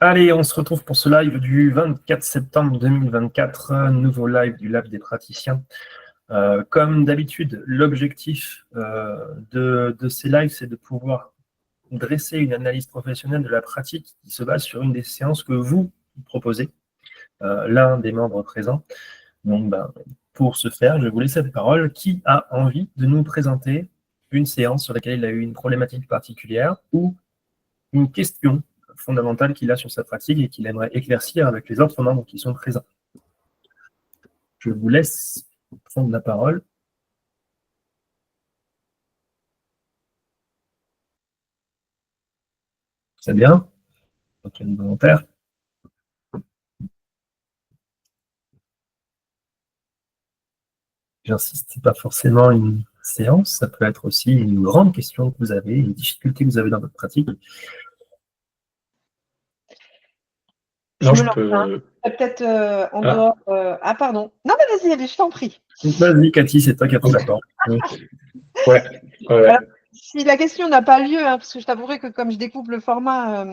Allez, on se retrouve pour ce live du 24 septembre 2024, nouveau live du Lab des praticiens. Comme d'habitude, l'objectif de ces lives, c'est de pouvoir dresser une analyse professionnelle de la pratique qui se base sur une des séances que vous proposez, l'un des membres présents. Donc, pour ce faire, je vais vous laisser la parole. Qui a envie de nous présenter une séance sur laquelle il a eu une problématique particulière ou une question fondamentale qu'il a sur sa pratique et qu'il aimerait éclaircir avec les autres membres qui sont présents? Je vous laisse prendre la parole. C'est bien? Donc, il y a une volontaire. J'insiste, c'est pas forcément une séance, ça peut être aussi une grande question que vous avez, une difficulté que vous avez dans votre pratique. Non, je peux. Peut-être en dehors. Ah, pardon. Non, mais vas-y, je t'en prie. Vas-y, Cathy, c'est toi qui as pris la parole. Ouais. Alors, si la question n'a pas lieu, parce que je t'avouerai que comme je découpe le format,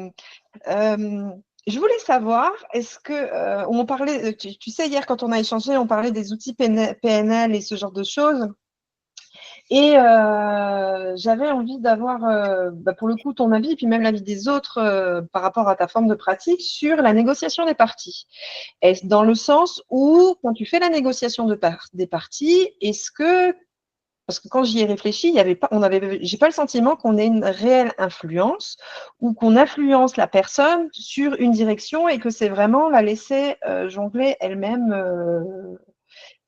je voulais savoir, est-ce que on parlait, tu sais, hier quand on a échangé, on parlait des outils PNL et ce genre de choses. Et j'avais envie d'avoir, pour le coup, ton avis et puis même l'avis des autres par rapport à ta forme de pratique sur la négociation des parties. Est-ce dans le sens où, quand tu fais la négociation des parties, est-ce que, parce que quand j'y ai réfléchi, il y avait pas, j'ai pas le sentiment qu'on ait une réelle influence ou qu'on influence la personne sur une direction et que c'est vraiment la laisser jongler elle-même.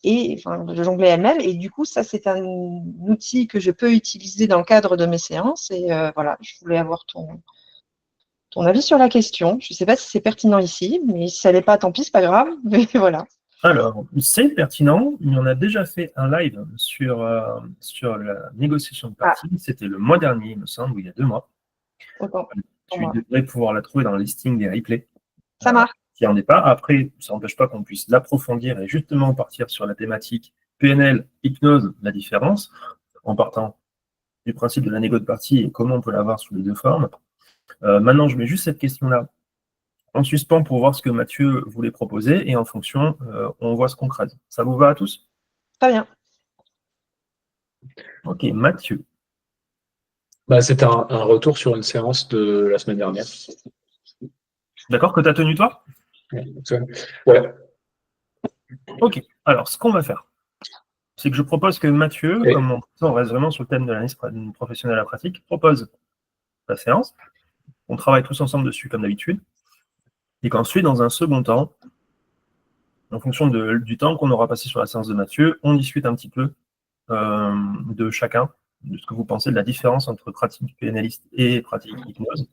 De jongler elle-même. Et du coup, ça, c'est un outil que je peux utiliser dans le cadre de mes séances. Et voilà, je voulais avoir ton avis sur la question. Je ne sais pas si c'est pertinent ici, mais si ça n'est pas, tant pis, c'est pas grave. Mais voilà. Alors, c'est pertinent. On a déjà fait un live sur la négociation de parties. C'était le mois dernier, il me semble, ou il y a 2 mois. Autant. Tu devrais pouvoir la trouver dans le listing des replays. Ça marche. Qui n'en est pas. Après, ça n'empêche pas qu'on puisse l'approfondir et justement partir sur la thématique PNL, hypnose, la différence, en partant du principe de la négo de partie et comment on peut l'avoir sous les 2 formes. Maintenant, je mets juste cette question-là en suspens pour voir ce que Mathieu voulait proposer et en fonction, on voit ce qu'on crade. Ça vous va à tous? Très bien. Ok, Mathieu. C'était un retour sur une séance de la semaine dernière. D'accord, que tu as tenu toi? Ouais. Ok, alors ce qu'on va faire, c'est que je propose que Mathieu, comme on reste vraiment sur le thème de l'analyse professionnelle à la pratique, propose la séance. On travaille tous ensemble dessus comme d'habitude. Et qu'ensuite, dans un second temps, en fonction du temps qu'on aura passé sur la séance de Mathieu, on discute un petit peu de chacun, de ce que vous pensez de la différence entre pratique PNListe et pratique hypnose,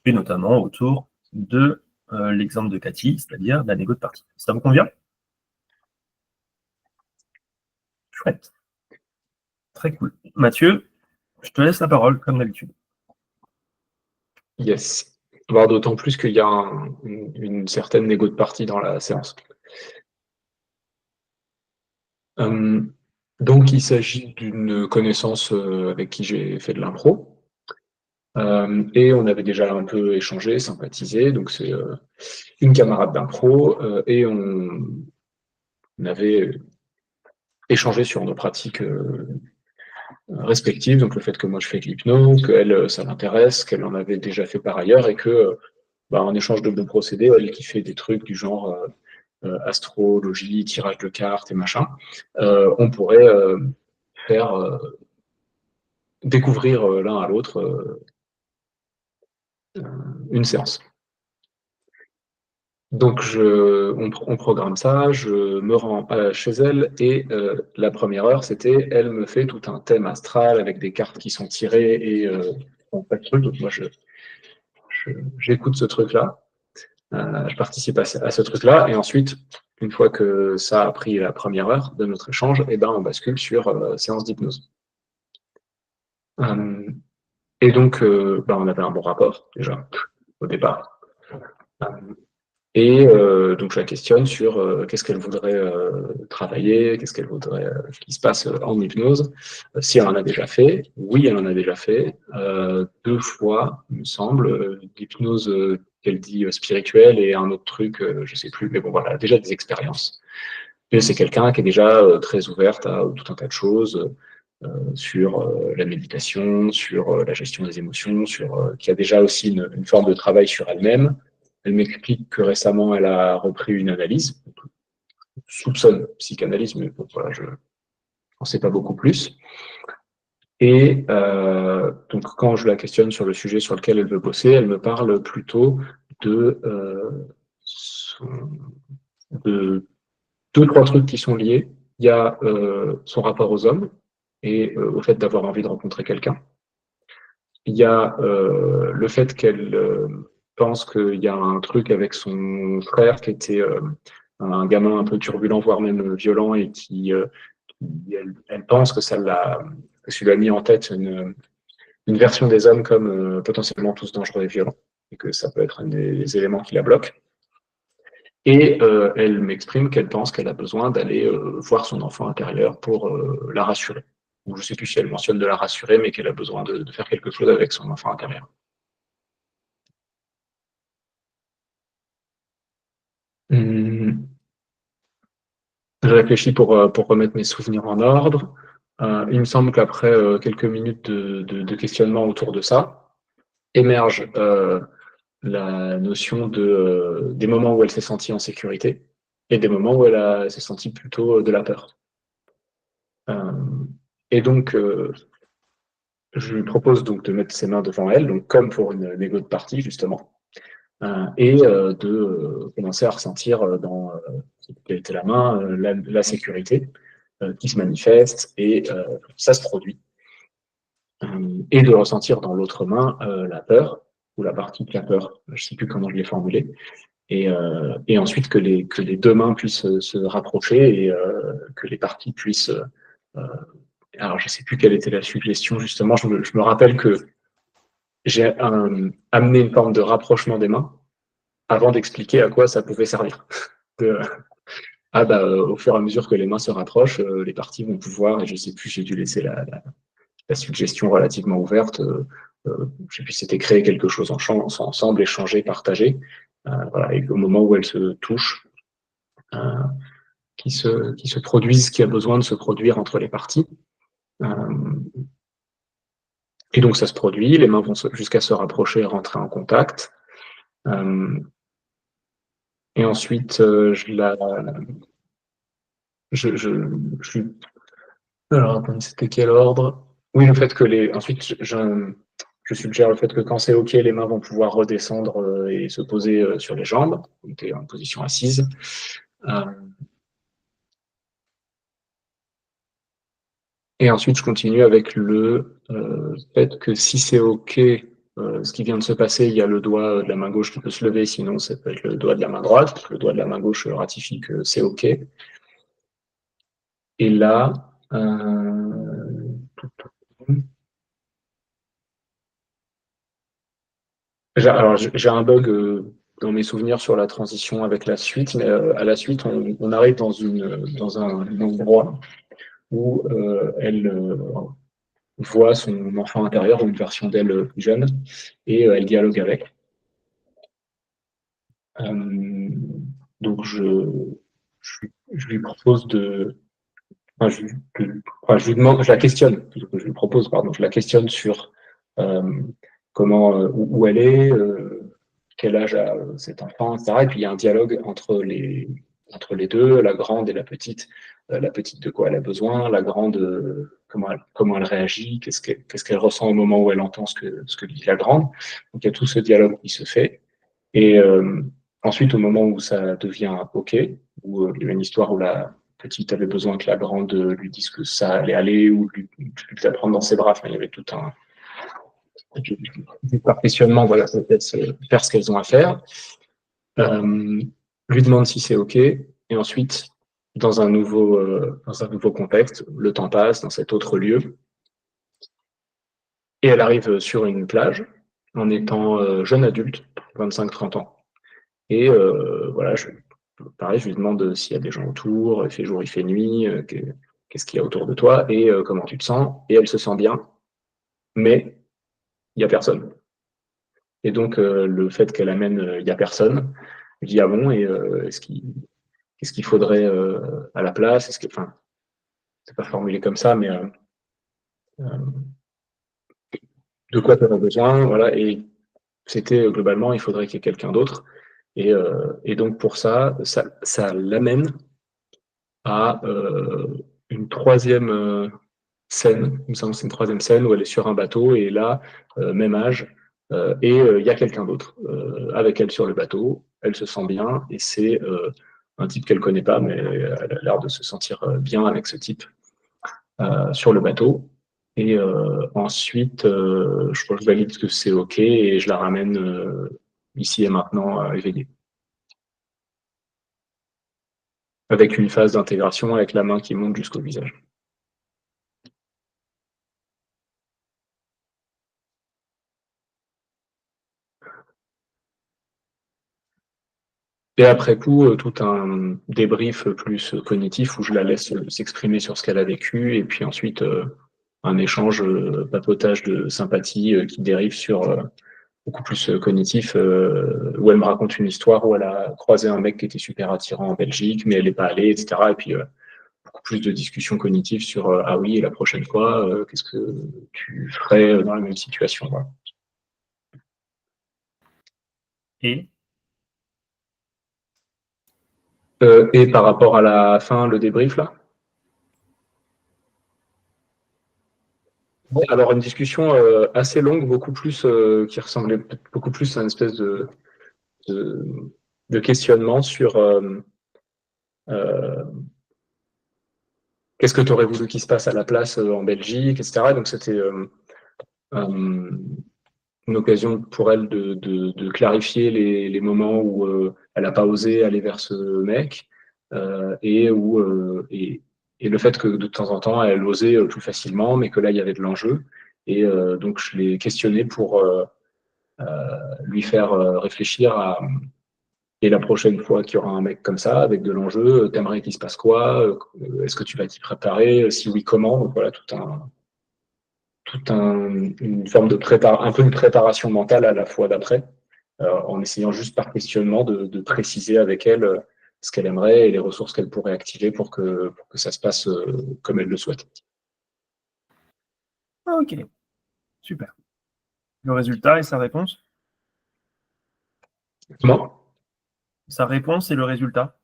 et notamment autour de l'exemple de Cathy, c'est-à-dire la négo de partie. Ça vous convient? Chouette. Très cool. Mathieu, je te laisse la parole, comme d'habitude. Yes. Alors, d'autant plus qu'il y a une certaine négo de partie dans la séance. Donc, il s'agit d'une connaissance avec qui j'ai fait de l'impro. Et on avait déjà un peu échangé, sympathisé. Donc, c'est une camarade d'impro. Et on avait échangé sur nos pratiques respectives. Donc, le fait que moi, je fais de l'hypnose, qu'elle, ça l'intéresse, qu'elle en avait déjà fait par ailleurs et que, en échange de bons procédés, elle qui fait des trucs du genre astrologie, tirage de cartes et machin, on pourrait faire découvrir l'un à l'autre une séance. Donc, on programme ça, je me rends chez elle et la première heure, c'était, elle me fait tout un thème astral avec des cartes qui sont tirées et pas de truc. Donc, moi, j'écoute ce truc-là, je participe à ce truc-là et ensuite, une fois que ça a pris la première heure de notre échange, on bascule sur séance d'hypnose. Et donc, on avait un bon rapport déjà au départ. Et donc, je la questionne sur qu'est-ce qu'elle voudrait travailler, qu'est-ce qu'elle voudrait qu'il se passe en hypnose. Si elle en a déjà fait, oui, elle en a déjà fait 2 fois, il me semble, d'hypnose qu'elle dit spirituel et un autre truc, je sais plus, mais bon voilà, déjà des expériences. Et c'est quelqu'un qui est déjà très ouverte à tout un tas de choses sur la méditation, sur la gestion des émotions, qui a déjà aussi une forme de travail sur elle-même. Elle m'explique que récemment, elle a repris une analyse, soupçonne psychanalyse, mais bon, voilà, je n'en sais pas beaucoup plus. Et donc, quand je la questionne sur le sujet sur lequel elle veut bosser, elle me parle plutôt de, de deux, trois trucs qui sont liés. Il y a son rapport aux hommes et au fait d'avoir envie de rencontrer quelqu'un. Il y a le fait qu'elle pense qu'il y a un truc avec son frère qui était un gamin un peu turbulent, voire même violent, et elle pense que ça lui a mis en tête une version des hommes comme potentiellement tous dangereux et violents, et que ça peut être un des éléments qui la bloque. Et elle m'exprime qu'elle pense qu'elle a besoin d'aller voir son enfant intérieur pour la rassurer. Ou je ne sais plus si elle mentionne de la rassurer, mais qu'elle a besoin de faire quelque chose avec son enfant intérieur. Je réfléchis pour remettre mes souvenirs en ordre. Il me semble qu'après quelques minutes de questionnement autour de ça, émerge la notion des moments où elle s'est sentie en sécurité et des moments où elle s'est sentie plutôt de la peur. Et donc, je lui propose donc de mettre ses mains devant elle, donc comme pour une négo de partie, justement, et de commencer à ressentir dans quelle était la main, la sécurité qui se manifeste, et ça se produit. Et de ressentir dans l'autre main la peur, ou la partie de la peur, je ne sais plus comment je l'ai formulé, et ensuite que les deux mains puissent se rapprocher et que les parties puissent... alors, je ne sais plus quelle était la suggestion, justement. Je me rappelle que j'ai amené une forme de rapprochement des mains avant d'expliquer à quoi ça pouvait servir. Au fur et à mesure que les mains se rapprochent, les parties vont pouvoir, et je ne sais plus, j'ai dû laisser la suggestion relativement ouverte. Je ne sais plus si c'était créer quelque chose ensemble, échanger, partager. Voilà, et au moment où elles se touchent, qui se produisent ce qui a besoin de se produire entre les parties. Et donc ça se produit, les mains vont jusqu'à se rapprocher, rentrer en contact. Et ensuite, alors attendez, c'était quel ordre? Oui, le fait que ensuite, je suggère le fait que quand c'est OK, les mains vont pouvoir redescendre et se poser sur les jambes, donc tu es en position assise. Et ensuite, je continue avec le fait que si c'est OK, ce qui vient de se passer, il y a le doigt de la main gauche qui peut se lever, sinon ça peut être le doigt de la main droite. Le doigt de la main gauche ratifie que c'est OK. Et là, j'ai un bug dans mes souvenirs sur la transition avec la suite, mais à la suite, on arrive dans un endroit où elle voit son enfant intérieur ou une version d'elle plus jeune, et elle dialogue avec. Donc je lui propose je lui demande, je la questionne, je lui propose, pardon, je la questionne sur comment, où elle est, quel âge a cet enfant, etc. Et puis il y a un dialogue entre les deux, la grande et la petite. La petite, de quoi elle a besoin, la grande, comment elle réagit, qu'est-ce qu'elle ressent au moment où elle entend ce que dit la grande. Donc il y a tout ce dialogue qui se fait. Et ensuite, au moment où ça devient OK, où il y a une histoire où la petite avait besoin que la grande lui dise que ça allait aller, ou lui la prendre dans ses bras, enfin, il y avait tout un du partitionnement, voilà, peut-être faire ce qu'elles ont à faire. Lui demande si c'est OK, et ensuite, dans un nouveau contexte, le temps passe dans cet autre lieu, et elle arrive sur une plage en étant jeune adulte, 25-30 ans. Et voilà, pareil, je lui demande s'il y a des gens autour, il fait jour, il fait nuit, qu'est-ce qu'il y a autour de toi, et comment tu te sens. Et elle se sent bien, mais il n'y a personne. Et donc, le fait qu'elle amène, il n'y a personne, je dis, ah bon, et qu'est-ce qu'il faudrait à la place? Enfin, c'est pas formulé comme ça, mais de quoi tu aurais besoin, voilà. Et c'était globalement, il faudrait qu'il y ait quelqu'un d'autre. Et donc, pour ça l'amène à une troisième scène, il me semble que c'est une troisième scène où elle est sur un bateau et là, même âge, il y a quelqu'un d'autre avec elle sur le bateau, elle se sent bien et c'est un type qu'elle connaît pas, mais elle a l'air de se sentir bien avec ce type sur le bateau. Et ensuite, je crois que je valide que c'est OK et je la ramène ici et maintenant éveillée. Avec une phase d'intégration avec la main qui monte jusqu'au visage. Et après coup, tout un débrief plus cognitif où je la laisse s'exprimer sur ce qu'elle a vécu et puis ensuite un échange, papotage de sympathie qui dérive sur beaucoup plus cognitif, où elle me raconte une histoire où elle a croisé un mec qui était super attirant en Belgique, mais elle n'est pas allée, etc. Et puis beaucoup plus de discussions cognitives sur ah oui, et la prochaine fois, qu'est-ce que tu ferais dans la même situation, voilà. Et par rapport à la fin, le débrief là. Ouais, alors une discussion assez longue, beaucoup plus qui ressemblait beaucoup plus à une espèce de, de questionnement sur qu'est-ce que tu aurais voulu qu'il se passe à la place en Belgique, etc. Et donc c'était une occasion pour elle de clarifier les moments où elle n'a pas osé aller vers ce mec et le fait que de temps en temps elle osait plus facilement, mais que là il y avait de l'enjeu. Et donc je l'ai questionné pour lui faire réfléchir à et la prochaine fois qu'il y aura un mec comme ça, avec de l'enjeu, t'aimerais qu'il se passe quoi? Est-ce que tu vas t'y préparer? Si oui, comment? Donc voilà, une forme de un peu une préparation mentale à la fois d'après, en essayant juste par questionnement de préciser avec elle ce qu'elle aimerait et les ressources qu'elle pourrait activer pour que ça se passe comme elle le souhaite. Ok, super. Le résultat et sa réponse? Comment? Sa réponse et le résultat?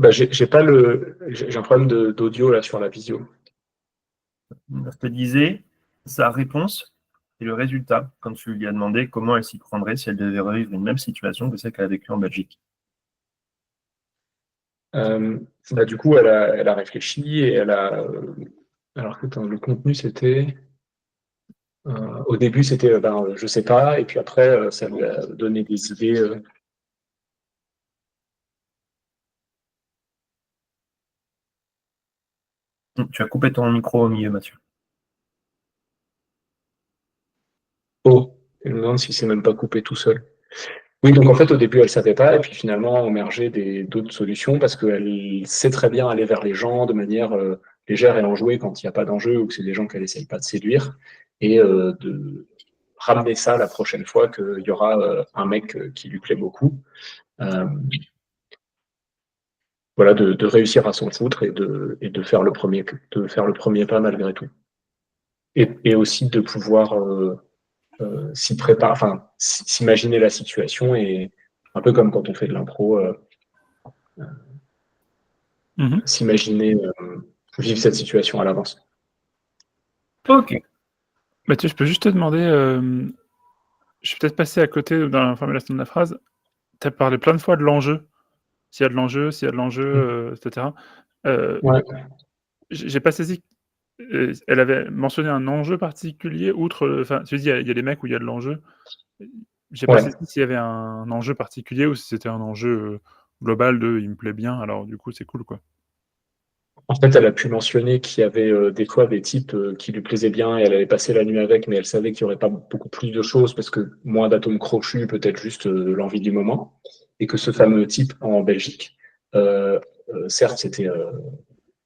J'ai un problème d'audio là sur la visio. Je te disais sa réponse et le résultat quand tu lui as demandé comment elle s'y prendrait si elle devait revivre une même situation que celle qu'elle a vécue en Belgique. Du coup, elle a réfléchi et elle a. Alors que le contenu, c'était. Au début, c'était je sais pas, et puis après, ça lui a donné des idées. Tu as coupé ton micro au milieu, Mathieu. Oh, je me demande si c'est même pas coupé tout seul. Oui, donc en fait, au début, elle savait pas, et puis finalement, émergeait d'autres solutions parce qu'elle sait très bien aller vers les gens de manière légère et enjouée quand il n'y a pas d'enjeu ou que c'est des gens qu'elle essaye pas de séduire, et de ramener ça la prochaine fois qu'il y aura un mec qui lui plaît beaucoup. Voilà, de réussir à s'en foutre et de faire le premier pas malgré tout. Et aussi de pouvoir s'y préparer, enfin, s'imaginer la situation et un peu comme quand on fait de l'impro, s'imaginer vivre cette situation à l'avance. Ok. Mathieu, je peux juste te demander, je suis peut-être passé à côté dans la formulation de la phrase. Tu as parlé plein de fois de l'enjeu. S'il y a de l'enjeu, etc. Ouais. J'ai pas saisi. Elle avait mentionné un enjeu particulier, outre. Enfin, tu dis, il y a des mecs où il y a de l'enjeu. J'ai pas saisi s'il y avait un enjeu particulier ou si c'était un enjeu global de il me plaît bien, alors du coup, c'est cool, quoi. En fait, elle a pu mentionner qu'il y avait des fois des types qui lui plaisaient bien et elle allait passer la nuit avec, mais elle savait qu'il n'y aurait pas beaucoup plus de choses parce que moins d'atomes crochus, peut-être juste l'envie du moment. Et que ce fameux type en Belgique, certes, c'était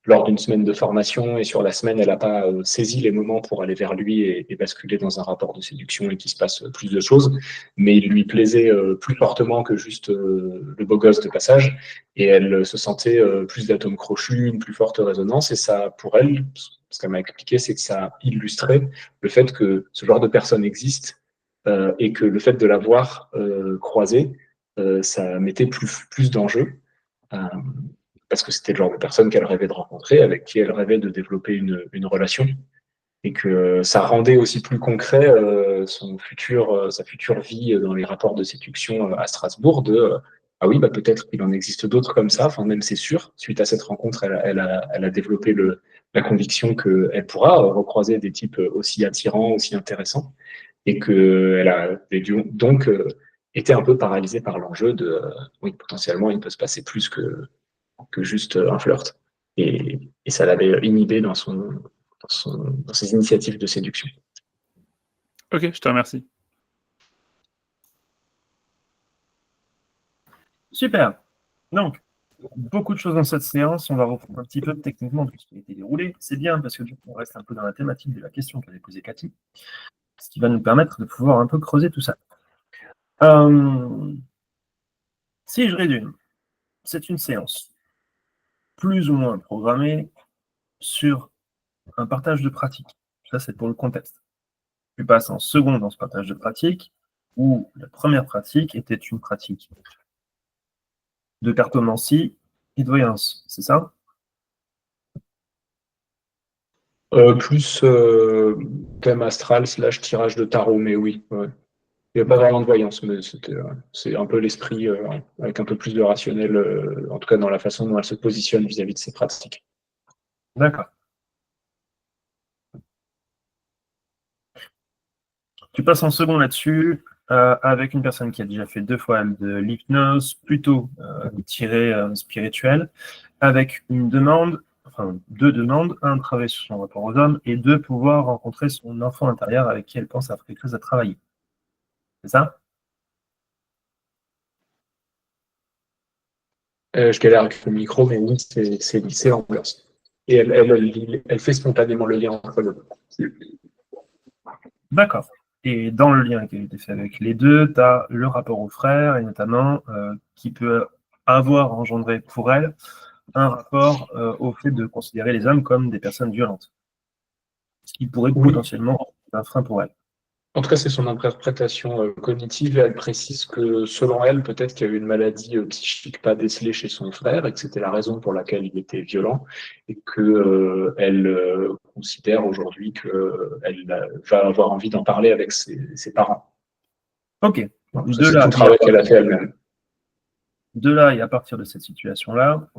lors d'une semaine de formation et sur la semaine, elle n'a pas saisi les moments pour aller vers lui et basculer dans un rapport de séduction et qu'il se passe plus de choses. Mais il lui plaisait plus fortement que juste le beau gosse de passage et elle se sentait plus d'atomes crochus, une plus forte résonance. Et ça, pour elle, ce qu'elle m'a expliqué, c'est que ça illustrait le fait que ce genre de personne existe et que le fait de la voir croiser, ça mettait plus d'enjeux. Parce que c'était le genre de personne qu'elle rêvait de rencontrer, avec qui elle rêvait de développer une relation, et que ça rendait aussi plus concret sa future vie dans les rapports de séduction à Strasbourg, ah oui, bah, peut-être qu'il en existe d'autres comme ça, enfin même c'est sûr, suite à cette rencontre, elle a développé la conviction qu'elle pourra recroiser des types aussi attirants, aussi intéressants, et qu'elle a donc été un peu paralysée par l'enjeu oui, potentiellement, il peut se passer plus que juste un flirt. Et ça l'avait inhibé dans ses initiatives de séduction. Ok, je te remercie. Super. Donc, beaucoup de choses dans cette séance. On va reprendre un petit peu techniquement tout ce qui a été déroulé. C'est bien parce que du coup, on reste un peu dans la thématique de la question qu'avait posée Cathy, ce qui va nous permettre de pouvoir un peu creuser tout ça. Si je résume, c'est une séance plus ou moins programmée sur un partage de pratique. Ça, c'est pour le contexte. Tu passes en second dans ce partage de pratique, où la première pratique était une pratique de cartomancie et de voyance, c'est ça? Plus thème astral / tirage de tarot, mais oui. Ouais. Il n'y a pas vraiment de voyance, mais c'est un peu l'esprit avec un peu plus de rationnel, en tout cas dans la façon dont elle se positionne vis-à-vis de ses pratiques. D'accord. Tu passes en second là-dessus avec une personne qui a déjà fait 2 fois de l'hypnose, plutôt tirée spirituelle, avec une demande, enfin 2 demandes, 1, travailler sur son rapport aux hommes, et 2, pouvoir rencontrer son enfant intérieur avec qui elle pense avoir quelque chose à travailler. C'est ça? Je galère avec le micro, mais oui, c'est l'ambiance. Et elle fait spontanément le lien entre les deux. D'accord. Et dans le lien qui a été fait avec les deux, tu as le rapport aux frères, et notamment qui peut avoir engendré pour elle un rapport au fait de considérer les hommes comme des personnes violentes, ce qui pourrait Oui. potentiellement être un frein pour elle. En tout cas, c'est son interprétation cognitive et elle précise que selon elle, peut-être qu'il y a eu une maladie psychique pas décelée chez son frère et que c'était la raison pour laquelle il était violent et que elle considère aujourd'hui qu'elle va avoir envie d'en parler avec ses parents. Ok. Donc, c'est tout le travail qu'elle a fait elle-même. De là et à partir de cette situation-là,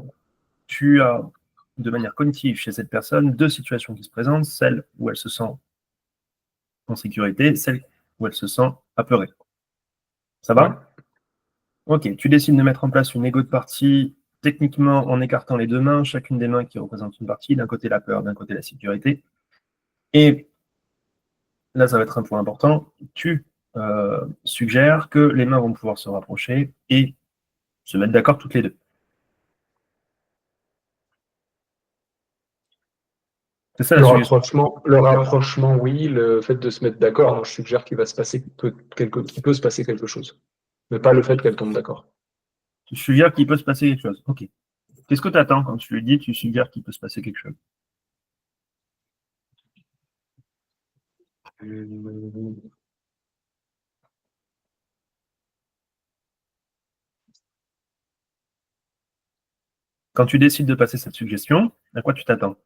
tu as de manière cognitive chez cette personne 2 situations qui se présentent, celle où elle se sent en sécurité, celle où elle se sent apeurée. Ça va? Ouais. Ok, tu décides de mettre en place une ego de partie, techniquement en écartant les 2 mains, chacune des mains qui représente une partie, d'un côté la peur, d'un côté la sécurité. Et là, ça va être un point important, tu suggères que les mains vont pouvoir se rapprocher et se mettre d'accord toutes les 2. C'est ça la suggestion. Le rapprochement, oui. Le fait de se mettre d'accord, je suggère qu'il peut se passer quelque chose. Mais pas le fait qu'elle tombe d'accord. Tu suggères qu'il peut se passer quelque chose. Ok. Qu'est-ce que tu attends quand tu lui dis, tu suggères qu'il peut se passer quelque chose? Quand tu décides de passer cette suggestion, à quoi tu t'attends?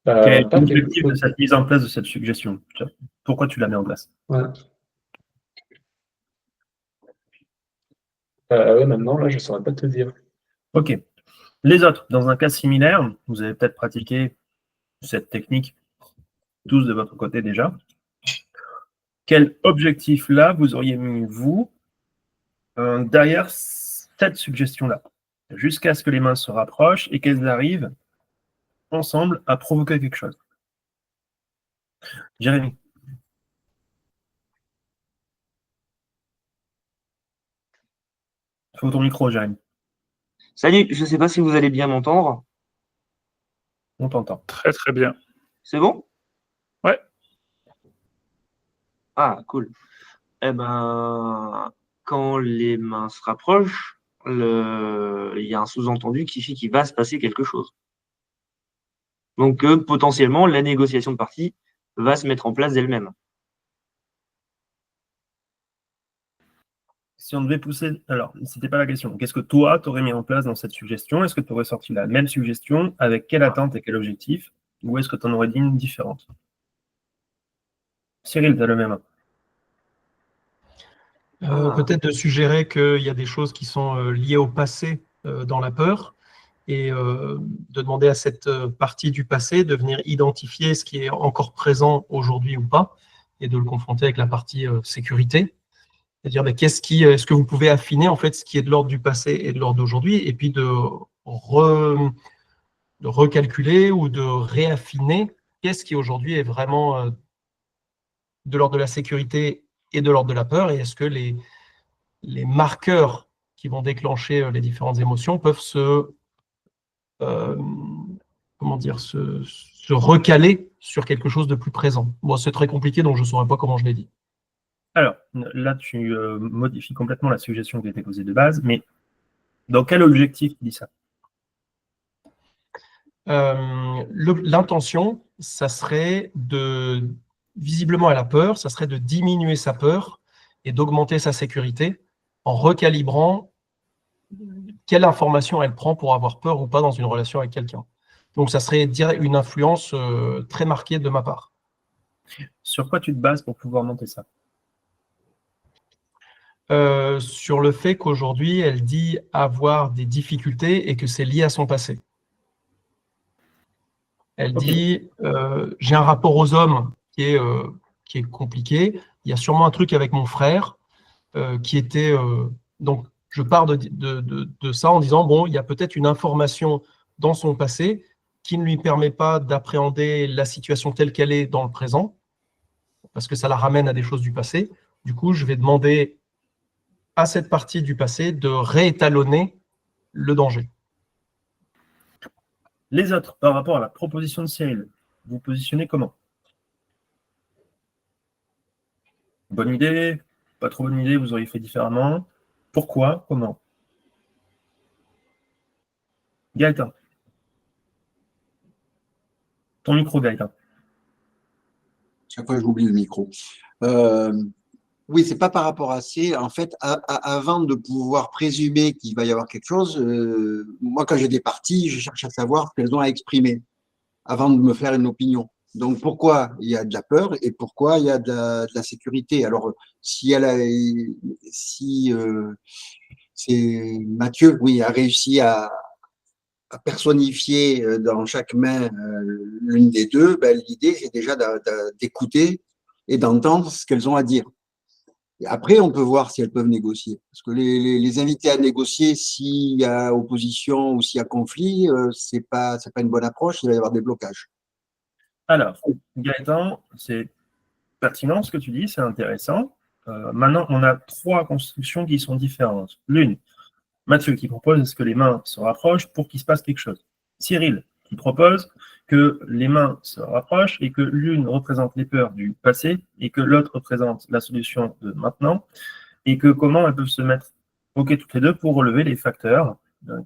Quel est Pas quelque l'objectif de chose. cette mise en place de cette suggestion? Pourquoi tu la mets en place? Ouais. Ouais, maintenant, là, je ne saurais pas te dire. Ok. Les autres, dans un cas similaire, vous avez peut-être pratiqué cette technique tous de votre côté déjà. Quel objectif là vous auriez mis, vous, derrière cette suggestion-là? Jusqu'à ce que les mains se rapprochent et qu'elles arrivent ensemble à provoquer quelque chose. Jérémy. Faut ton micro, Jérémy. Salut, je ne sais pas si vous allez bien m'entendre. On t'entend. Très très bien. C'est bon? Ouais. Ah, cool. Eh ben, quand les mains se rapprochent, il y a un sous-entendu qui fait qu'il va se passer quelque chose. Donc, potentiellement, la négociation de partie va se mettre en place d'elle-même. Si on devait pousser, alors, c'était pas la question. Qu'est-ce que toi, tu aurais mis en place dans cette suggestion? Est-ce que tu aurais sorti la même suggestion avec quelle attente et quel objectif? Ou est-ce que tu en aurais dit une différente? Cyril, tu as le même. Peut-être de suggérer qu'il y a des choses qui sont liées au passé dans la peur et de demander à cette partie du passé de venir identifier ce qui est encore présent aujourd'hui ou pas et de le confronter avec la partie sécurité. C'est-à-dire, mais est-ce que vous pouvez affiner en fait ce qui est de l'ordre du passé et de l'ordre d'aujourd'hui et puis de recalculer ou de réaffiner qu'est-ce qui aujourd'hui est vraiment de l'ordre de la sécurité et de l'ordre de la peur et est-ce que les marqueurs qui vont déclencher les différentes émotions peuvent se recaler sur quelque chose de plus présent. Bon, c'est très compliqué, donc je ne saurais pas comment je l'ai dit. Alors, là, tu modifies complètement la suggestion qui a été posée de base, mais dans quel objectif tu dis ça? L'intention, ça serait visiblement elle a peur, ça serait de diminuer sa peur et d'augmenter sa sécurité en recalibrant quelle information elle prend pour avoir peur ou pas dans une relation avec quelqu'un. Donc, ça serait une influence très marquée de ma part. Sur quoi tu te bases pour pouvoir monter ça? Sur le fait qu'aujourd'hui, elle dit avoir des difficultés et que c'est lié à son passé. Elle dit j'ai un rapport aux hommes qui est compliqué. Il y a sûrement un truc avec mon frère qui était. Donc, je pars de ça en disant bon, il y a peut-être une information dans son passé qui ne lui permet pas d'appréhender la situation telle qu'elle est dans le présent, parce que ça la ramène à des choses du passé. Du coup, je vais demander à cette partie du passé de réétalonner le danger. Les autres, par rapport à la proposition de Cyril, vous positionnez comment? Bonne idée? Pas trop bonne idée, vous auriez fait différemment? Pourquoi? Comment? Gaëtan. Ton micro, Gaëtan. Chaque fois, j'oublie le micro. Oui, c'est pas par rapport à ça. En fait, avant de pouvoir présumer qu'il va y avoir quelque chose, moi, quand j'ai des parties, je cherche à savoir ce qu'elles ont à exprimer avant de me faire une opinion. Donc, pourquoi il y a de la peur et pourquoi il y a de la sécurité? Alors, si c'est Mathieu, oui, a réussi à personnifier dans chaque main l'une des deux, ben, l'idée, c'est déjà d'écouter et d'entendre ce qu'elles ont à dire. Et après, on peut voir si elles peuvent négocier. Parce que les inviter à négocier s'il y a opposition ou s'il y a conflit, c'est pas une bonne approche, il va y avoir des blocages. Alors, Gaëtan, c'est pertinent ce que tu dis, c'est intéressant. Maintenant, on a trois constructions qui sont différentes. L'une, Mathieu qui propose que les mains se rapprochent pour qu'il se passe quelque chose. Cyril qui propose que les mains se rapprochent et que l'une représente les peurs du passé et que l'autre représente la solution de maintenant et que comment elles peuvent se mettre OK toutes les deux pour relever les facteurs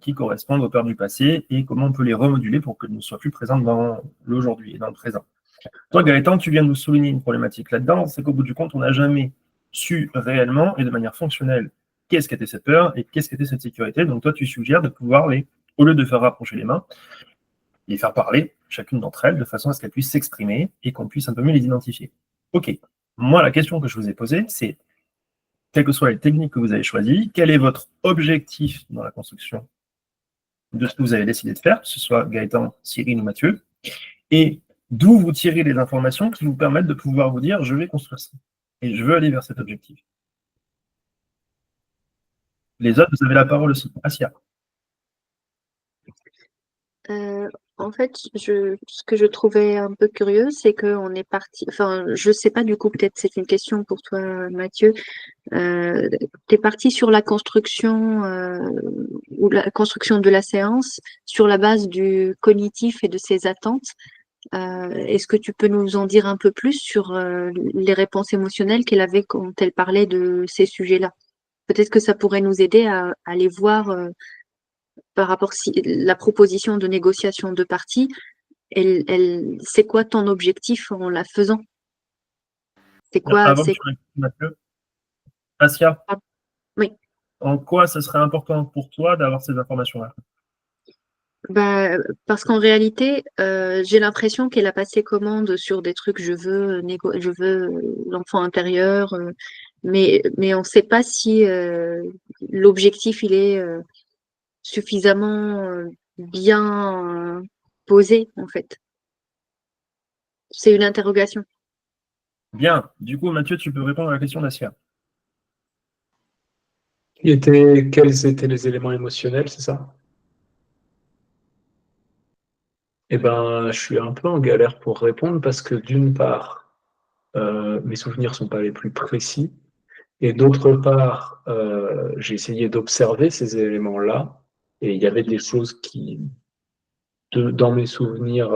qui correspondent aux peurs du passé et comment on peut les remoduler pour qu'elles ne soient plus présentes dans l'aujourd'hui et dans le présent. Toi, Gaëtan, tu viens de nous souligner une problématique là-dedans, c'est qu'au bout du compte, on n'a jamais su réellement et de manière fonctionnelle qu'est-ce qu'était cette peur et qu'est-ce qu'était cette sécurité. Donc toi, tu suggères de pouvoir au lieu de faire rapprocher les mains, les faire parler, chacune d'entre elles, de façon à ce qu'elles puissent s'exprimer et qu'on puisse un peu mieux les identifier. OK. Moi, la question que je vous ai posée, c'est, quelles que soient les techniques que vous avez choisies, quel est votre objectif dans la construction de ce que vous avez décidé de faire, que ce soit Gaëtan, Cyril ou Mathieu, et d'où vous tirez les informations qui vous permettent de pouvoir vous dire, je vais construire ça, et je veux aller vers cet objectif. Les autres, vous avez la parole aussi. Asia. En fait, ce que je trouvais un peu curieux, c'est qu'on est parti. Enfin, je sais pas du coup, peut-être c'est une question pour toi, Mathieu. Tu es parti sur la construction ou la construction de la séance sur la base du cognitif et de ses attentes. Est-ce que tu peux nous en dire un peu plus sur les réponses émotionnelles qu'elle avait quand elle parlait de ces sujets-là? Peut-être que ça pourrait nous aider à aller voir par rapport si la proposition de négociation de parties, c'est quoi ton objectif en la faisant? C'est quoi, Avant que tu répondes, Mathieu, Asia, oui. en quoi ce serait important pour toi d'avoir ces informations-là? Bah, parce qu'en réalité, j'ai l'impression qu'elle a passé commande sur des trucs, je veux l'enfant intérieur, mais on ne sait pas si l'objectif il est suffisamment bien posé en fait. C'est une interrogation. Bien. Du coup, Mathieu, tu peux répondre à la question d'Asia. Quels étaient les éléments émotionnels, c'est ça? Eh ben, je suis un peu en galère pour répondre parce que d'une part, mes souvenirs ne sont pas les plus précis, et d'autre part, j'ai essayé d'observer ces éléments-là, et il y avait des choses qui, dans mes souvenirs,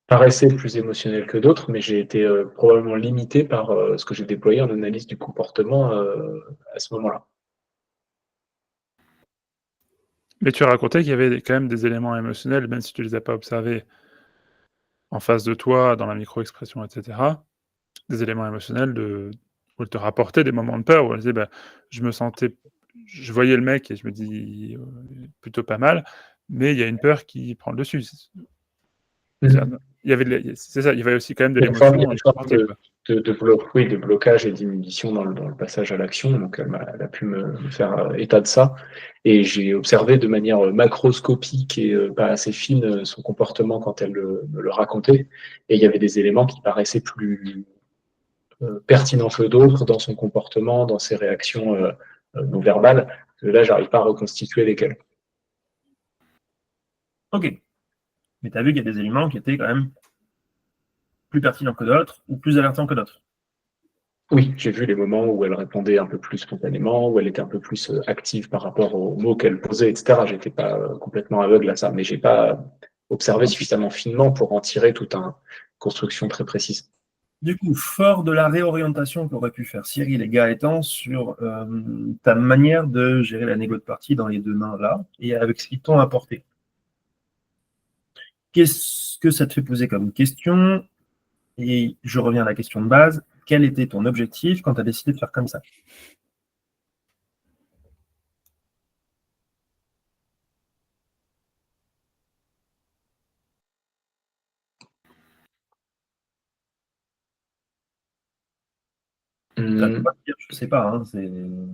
paraissaient plus émotionnelles que d'autres, mais j'ai été probablement limité par ce que j'ai déployé en analyse du comportement à ce moment-là. Mais tu racontais qu'il y avait quand même des éléments émotionnels, même si tu ne les as pas observés en face de toi, dans la micro-expression, etc. Des éléments émotionnels où elle te rapportait des moments de peur, où elle disait, bah, je voyais le mec et je me dis plutôt pas mal, mais il y a une peur qui prend le dessus. C'est ça, il y avait aussi quand même de l'émotion. De blocage et d'inhibition dans le passage à l'action. Donc, elle a pu me faire état de ça. Et j'ai observé de manière macroscopique et pas assez fine son comportement quand elle me le racontait. Et il y avait des éléments qui paraissaient plus pertinents que d'autres dans son comportement, dans ses réactions non verbales. Là, j'arrive pas à reconstituer lesquels. Ok. Mais tu as vu qu'il y a des éléments qui étaient quand même plus pertinents que d'autres ou plus alertants que d'autres. Oui, j'ai vu les moments où elle répondait un peu plus spontanément, où elle était un peu plus active par rapport aux mots qu'elle posait, etc. J'étais pas complètement aveugle à ça, mais j'ai pas observé suffisamment finement pour en tirer toute une construction très précise. Du coup, fort de la réorientation qu'aurait pu faire Cyril et Gaëtan sur ta manière de gérer la négo de partie dans les deux mains là, et avec ce qu'ils t'ont apporté. Qu'est-ce que ça te fait poser comme question? Et je reviens à la question de base. Quel était ton objectif quand tu as décidé de faire comme ça? Je ne sais pas, hein,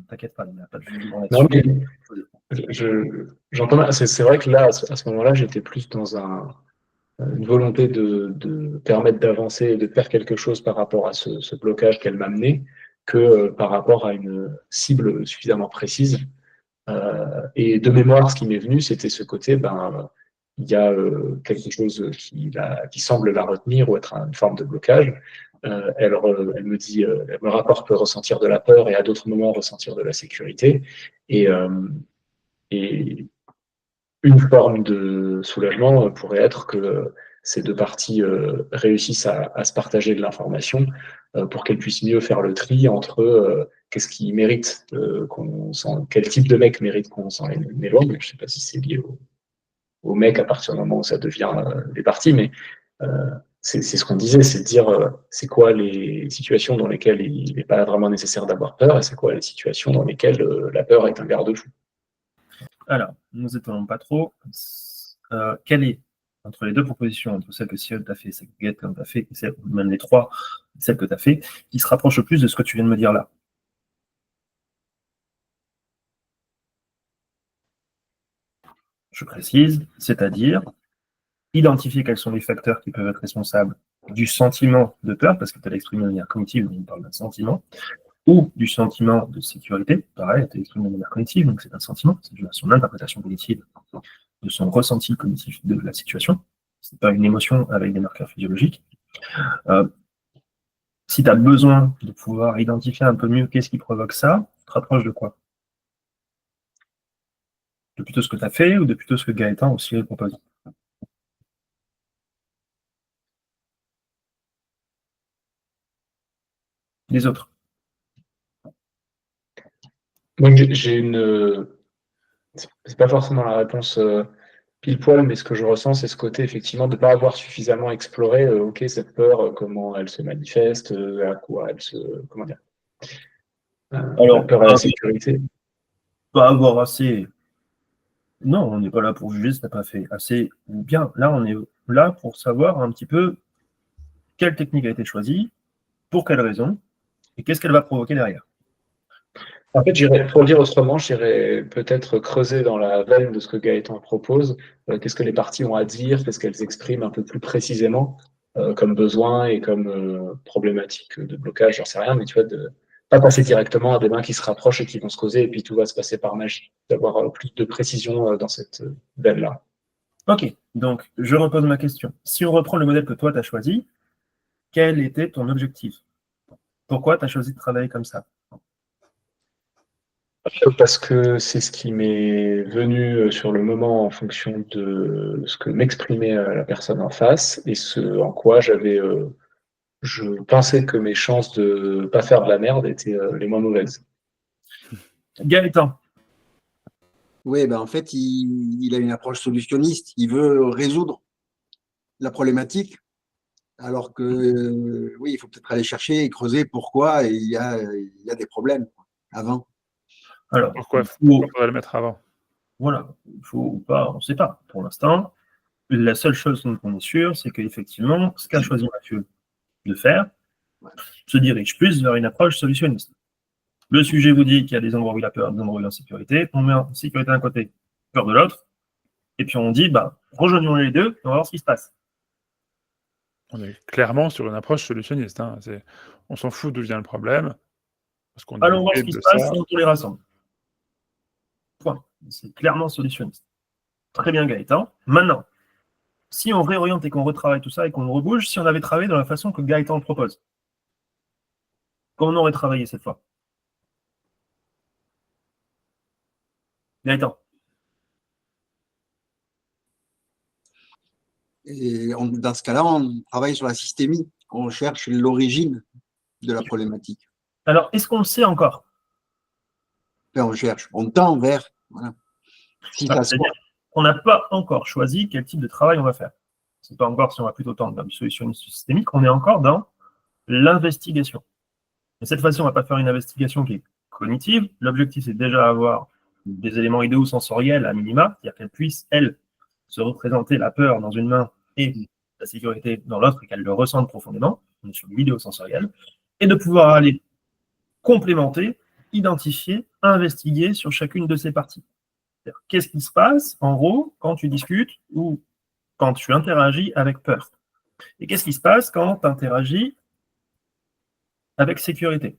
t'inquiète pas, il n'y a pas de jugement là-dessus. J'entends. C'est vrai que là, à ce moment-là, j'étais plus dans une volonté de permettre d'avancer et de faire quelque chose par rapport à ce blocage qu'elle m'amenait que par rapport à une cible suffisamment précise. Et de mémoire, ce qui m'est venu, c'était ce côté, il y a quelque chose qui semble la retenir ou être une forme de blocage. Elle me dit, elle me rapporte ressentir de la peur et à d'autres moments ressentir de la sécurité. Et une forme de soulagement pourrait être que ces deux parties réussissent à se partager de l'information pour qu'elles puissent mieux faire le tri entre qu'est-ce qui mérite quel type de mec mérite qu'on s'en éloigne. Je ne sais pas si c'est lié au mec à partir du moment où ça devient des parties, mais c'est ce qu'on disait, c'est de dire c'est quoi les situations dans lesquelles il n'est pas vraiment nécessaire d'avoir peur et c'est quoi les situations dans lesquelles la peur est un garde-fou. Alors, ne nous étonnons pas trop. Quelle est, entre les deux propositions, entre celle que Cyril t'a fait, celle que Gaëtan t'a fait, et même les trois, celle que tu as fait, qui se rapproche le plus de ce que tu viens de me dire là? Je précise, c'est-à-dire identifier quels sont les facteurs qui peuvent être responsables du sentiment de peur, parce que tu as exprimé de manière cognitive, donc on parle d'un sentiment, ou du sentiment de sécurité, pareil, tu as exprimé de manière cognitive, donc c'est un sentiment, c'est son interprétation cognitive de son ressenti cognitif de la situation. Ce n'est pas une émotion avec des marqueurs physiologiques. Si tu as besoin de pouvoir identifier un peu mieux qu'est-ce qui provoque ça, tu te rapproches de quoi? De plutôt ce que tu as fait ou de plutôt ce que Gaëtan aussi propose? Les autres. Donc, j'ai une. C'est pas forcément la réponse pile poil, mais ce que je ressens, c'est ce côté effectivement de ne pas avoir suffisamment exploré, ok, cette peur, comment elle se manifeste, à quoi elle se. Comment dire? La peur à la sécurité. Pas avoir assez. Non, on n'est pas là pour juger si tu n'as pas fait assez ou bien. Là, on est là pour savoir un petit peu quelle technique a été choisie, pour quelle raison, et qu'est-ce qu'elle va provoquer derrière. En fait, pour le dire autrement, j'irais peut-être creuser dans la veine de ce que Gaëtan propose. Qu'est-ce que les parties ont à dire, qu'est-ce qu'elles expriment un peu plus précisément comme besoin et comme problématique de blocage, j'en sais rien, mais tu vois, de pas passer directement à des mains qui se rapprochent et qui vont se causer et puis tout va se passer par magie. D'avoir plus de précision dans cette veine-là. Ok, donc je repose ma question. Si on reprend le modèle que toi, tu as choisi, quel était ton objectif? Pourquoi tu as choisi de travailler comme ça? Parce que c'est ce qui m'est venu sur le moment en fonction de ce que m'exprimait la personne en face et ce en quoi je pensais que mes chances de ne pas faire de la merde étaient les moins mauvaises. Gaëtan. Oui, ben en fait, il a une approche solutionniste. Il veut résoudre la problématique, alors que oui, il faut peut-être aller chercher et creuser pourquoi il y a des problèmes avant. Alors, pourquoi faudrait le mettre avant? Voilà, il faut ou pas, on ne sait pas. Pour l'instant, la seule chose dont on est sûr, c'est qu'effectivement, ce qu'a choisi Mathieu de faire se dirige plus vers une approche solutionniste. Le sujet vous dit qu'il y a des endroits où il a peur, des endroits où il est en sécurité. On met en sécurité d'un côté, peur de l'autre. Et puis on dit, rejoignons les deux et on va voir ce qui se passe. On est clairement sur une approche solutionniste. Hein. On s'en fout d'où vient le problème. Parce qu'on allons voir ce qui se passe et on les rassemble. Point. C'est clairement solutionniste. Très bien, Gaëtan. Maintenant, si on réoriente et qu'on retravaille tout ça et qu'on le rebouge, si on avait travaillé dans la façon que Gaëtan le propose, comment on aurait travaillé cette fois? Gaëtan. Et dans ce cas-là, on travaille sur la systémie. On cherche l'origine de la problématique. Alors, est-ce qu'on le sait encore? Enfin, on cherche, on tend vers. Voilà. Si C'est-à-dire qu'on n'a pas encore choisi quel type de travail on va faire. C'est pas encore si on va plutôt tendre vers du solutionnisme systémique, on est encore dans l'investigation. Et cette fois-ci, on ne va pas faire une investigation qui est cognitive. L'objectif, c'est déjà avoir des éléments idéaux sensoriels à minima, c'est-à-dire qu'elle puisse, elle, se représenter la peur dans une main et la sécurité dans l'autre et qu'elle le ressente profondément. On est sur l'idéo sensoriel. Et de pouvoir aller complémenter, identifier, investiguer sur chacune de ces parties. Qu'est-ce qui se passe, en gros, quand tu discutes ou quand tu interagis avec peur? Et qu'est-ce qui se passe quand tu interagis avec sécurité?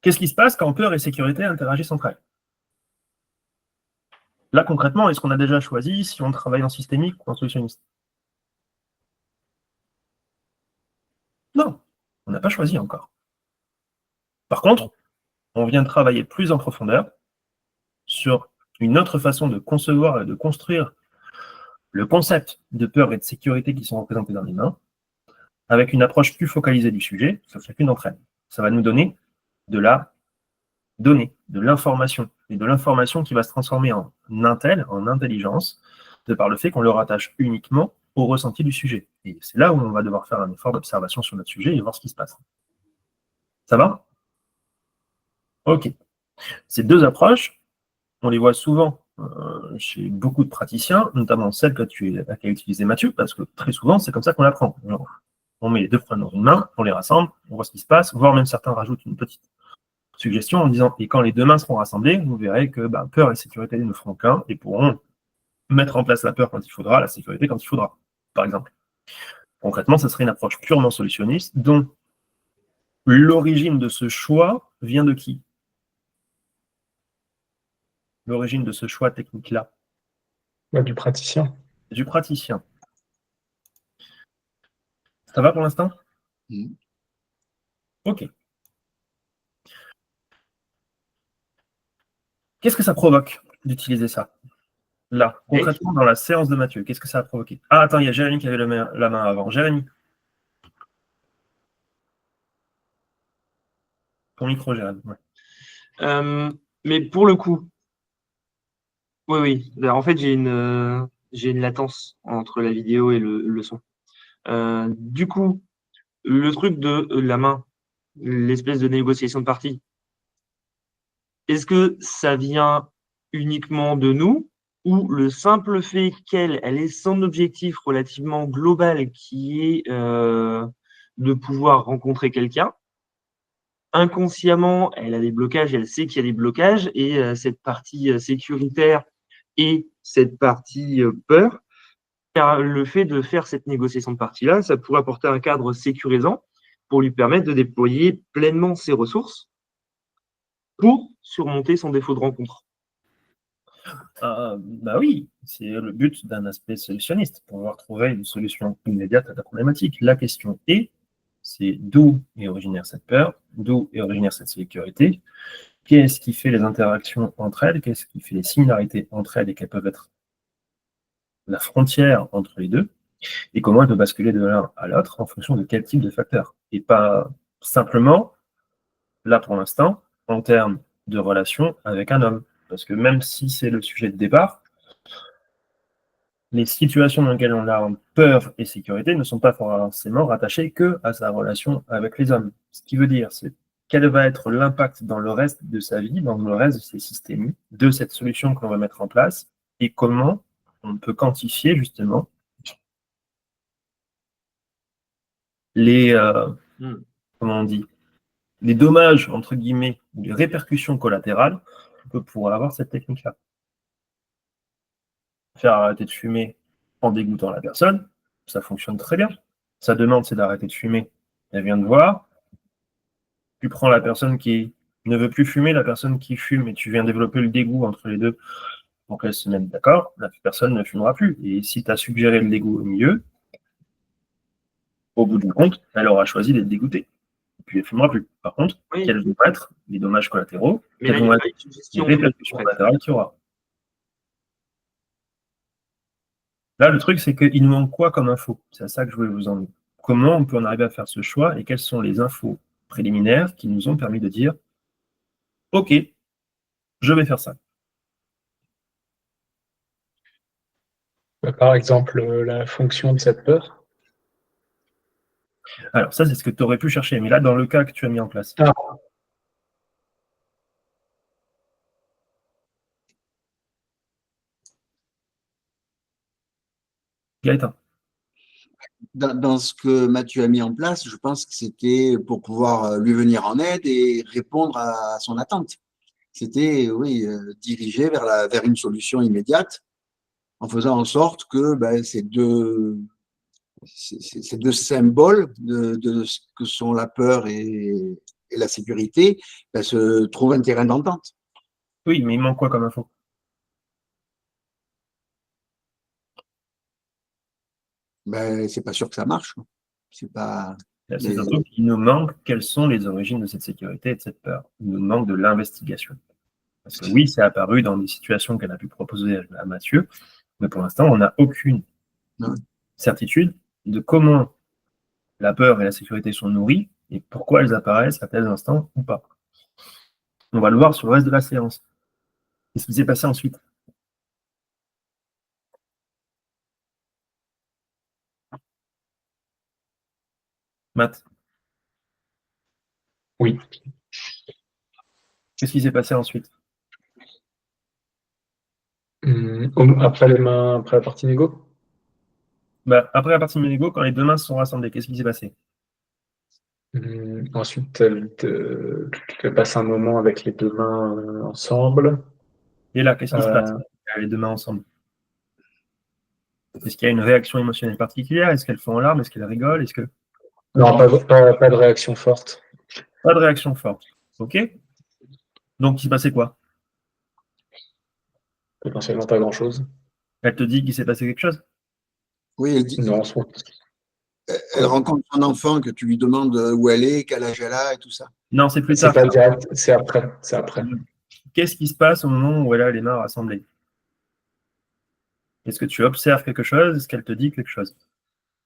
Qu'est-ce qui se passe quand peur et sécurité interagissent entre elles? Là, concrètement, est-ce qu'on a déjà choisi si on travaille en systémique ou en solutionniste? Non, on n'a pas choisi encore. Par contre, on vient de travailler plus en profondeur sur une autre façon de concevoir et de construire le concept de peur et de sécurité qui sont représentés dans les mains, avec une approche plus focalisée du sujet sur chacune d'entre elles. Ça va nous donner de la donnée, de l'information, et de l'information qui va se transformer en intel, en intelligence, de par le fait qu'on le rattache uniquement au ressenti du sujet. Et c'est là où on va devoir faire un effort d'observation sur notre sujet et voir ce qui se passe. Ça va? Ok. Ces deux approches, on les voit souvent chez beaucoup de praticiens, notamment celle qu'a utilisée Mathieu, parce que très souvent, c'est comme ça qu'on l'apprend. On met les deux points dans une main, on les rassemble, on voit ce qui se passe, voire même certains rajoutent une petite suggestion en disant, et quand les deux mains seront rassemblées, vous verrez que peur et sécurité ne feront qu'un et pourront mettre en place la peur quand il faudra, la sécurité quand il faudra, par exemple. Concrètement, ce serait une approche purement solutionniste dont l'origine de ce choix vient de qui? L'origine de ce choix technique-là. Du praticien. Du praticien. Ça va pour l'instant? Ok. Qu'est-ce que ça provoque d'utiliser ça? Là, concrètement, dans la séance de Mathieu, qu'est-ce que ça a provoqué? Ah, attends, il y a Jérémy qui avait la main avant. Jérémy. Ton micro, Jérémy. Ouais. Mais pour le coup, oui. En fait, j'ai une latence entre la vidéo et le son. Du coup, le truc de la main, l'espèce de négociation de partie, est-ce que ça vient uniquement de nous ou le simple fait qu'elle ait son objectif relativement global qui est de pouvoir rencontrer quelqu'un, inconsciemment, elle a des blocages, elle sait qu'il y a des blocages et cette partie sécuritaire et cette partie peur, le fait de faire cette négociation de partie-là, ça pourrait apporter un cadre sécurisant pour lui permettre de déployer pleinement ses ressources pour surmonter son défaut de rencontre. Bah oui, c'est le but d'un aspect solutionniste, pouvoir trouver une solution immédiate à ta problématique. La question est, c'est d'où est originaire cette peur, d'où est originaire cette sécurité, qu'est-ce qui fait les interactions entre elles, qu'est-ce qui fait les similarités entre elles et qu'elles peuvent être la frontière entre les deux, et comment elle peut basculer de l'un à l'autre en fonction de quel type de facteur. Et pas simplement, là pour l'instant, en termes de relation avec un homme. Parce que même si c'est le sujet de départ, les situations dans lesquelles on a peur et sécurité ne sont pas forcément rattachées que à sa relation avec les hommes. Ce qui veut dire, c'est quel va être l'impact dans le reste de sa vie, dans le reste de ses systèmes, de cette solution qu'on va mettre en place, et comment on peut quantifier justement les, comment on dit, les dommages, entre guillemets, ou les répercussions collatérales que pourrait avoir cette technique-là. Faire arrêter de fumer en dégoûtant la personne, ça fonctionne très bien. Sa demande, c'est d'arrêter de fumer. Elle vient de voir. Tu prends la personne qui ne veut plus fumer, la personne qui fume, et tu viens développer le dégoût entre les deux pour qu'elles se mettent d'accord, la personne ne fumera plus. Et si tu as suggéré le dégoût au milieu, au bout du compte, elle aura choisi d'être dégoûtée. Et puis elle ne fumera plus. Par contre, quels vont être les dommages collatéraux, quelles vont être les répercussions collatérales qu'il y aura. Là, le truc, c'est qu'il nous manque quoi comme info? C'est à ça que je voulais vous emmener. Comment on peut en arriver à faire ce choix et quelles sont les infos préliminaires qui nous ont permis de dire « Ok, je vais faire ça ». Par exemple, la fonction de cette peur. Alors ça, c'est ce que tu aurais pu chercher, mais là, dans le cas que tu as mis en place. Gaëtan. Dans ce que Mathieu a mis en place, je pense que c'était pour pouvoir lui venir en aide et répondre à son attente. C'était, oui, diriger vers une solution immédiate en faisant en sorte que ces deux symboles de ce que sont la peur et la sécurité se trouvent un terrain d'entente. Oui, mais il manque quoi comme info? C'est pas sûr que ça marche. C'est pas. C'est surtout qu'il nous manque quelles sont les origines de cette sécurité et de cette peur. Il nous manque de l'investigation. Parce que oui, c'est apparu dans des situations qu'elle a pu proposer à Mathieu, mais pour l'instant, on n'a aucune certitude de comment la peur et la sécurité sont nourries et pourquoi elles apparaissent à tel instant ou pas. On va le voir sur le reste de la séance. Qu'est-ce qui s'est passé ensuite? Matt? Oui. Qu'est-ce qui s'est passé ensuite? Après après la partie négo? Après la partie négo, quand les deux mains se sont rassemblées, qu'est-ce qui s'est passé? Ensuite, elle passe un moment avec les deux mains ensemble. Et là, qu'est-ce qui se passe avec les deux mains ensemble? Est-ce qu'il y a une réaction émotionnelle particulière? Est-ce qu'elles font en larmes? Est-ce qu'elles rigolent? Non, pas de réaction forte. Pas de réaction forte. Ok. Donc, il s'est passé quoi? Potentiellement pas grand-chose. Elle te dit qu'il s'est passé quelque chose? Oui, elle dit, Non, elle rencontre son enfant, que tu lui demandes où elle est, quel âge elle a et tout ça. Non, c'est plus c'est tard. pas direct, c'est après. C'est après. Qu'est-ce qui se passe au moment où elle a les mains rassemblées? Est-ce que tu observes quelque chose? Est-ce qu'elle te dit quelque chose?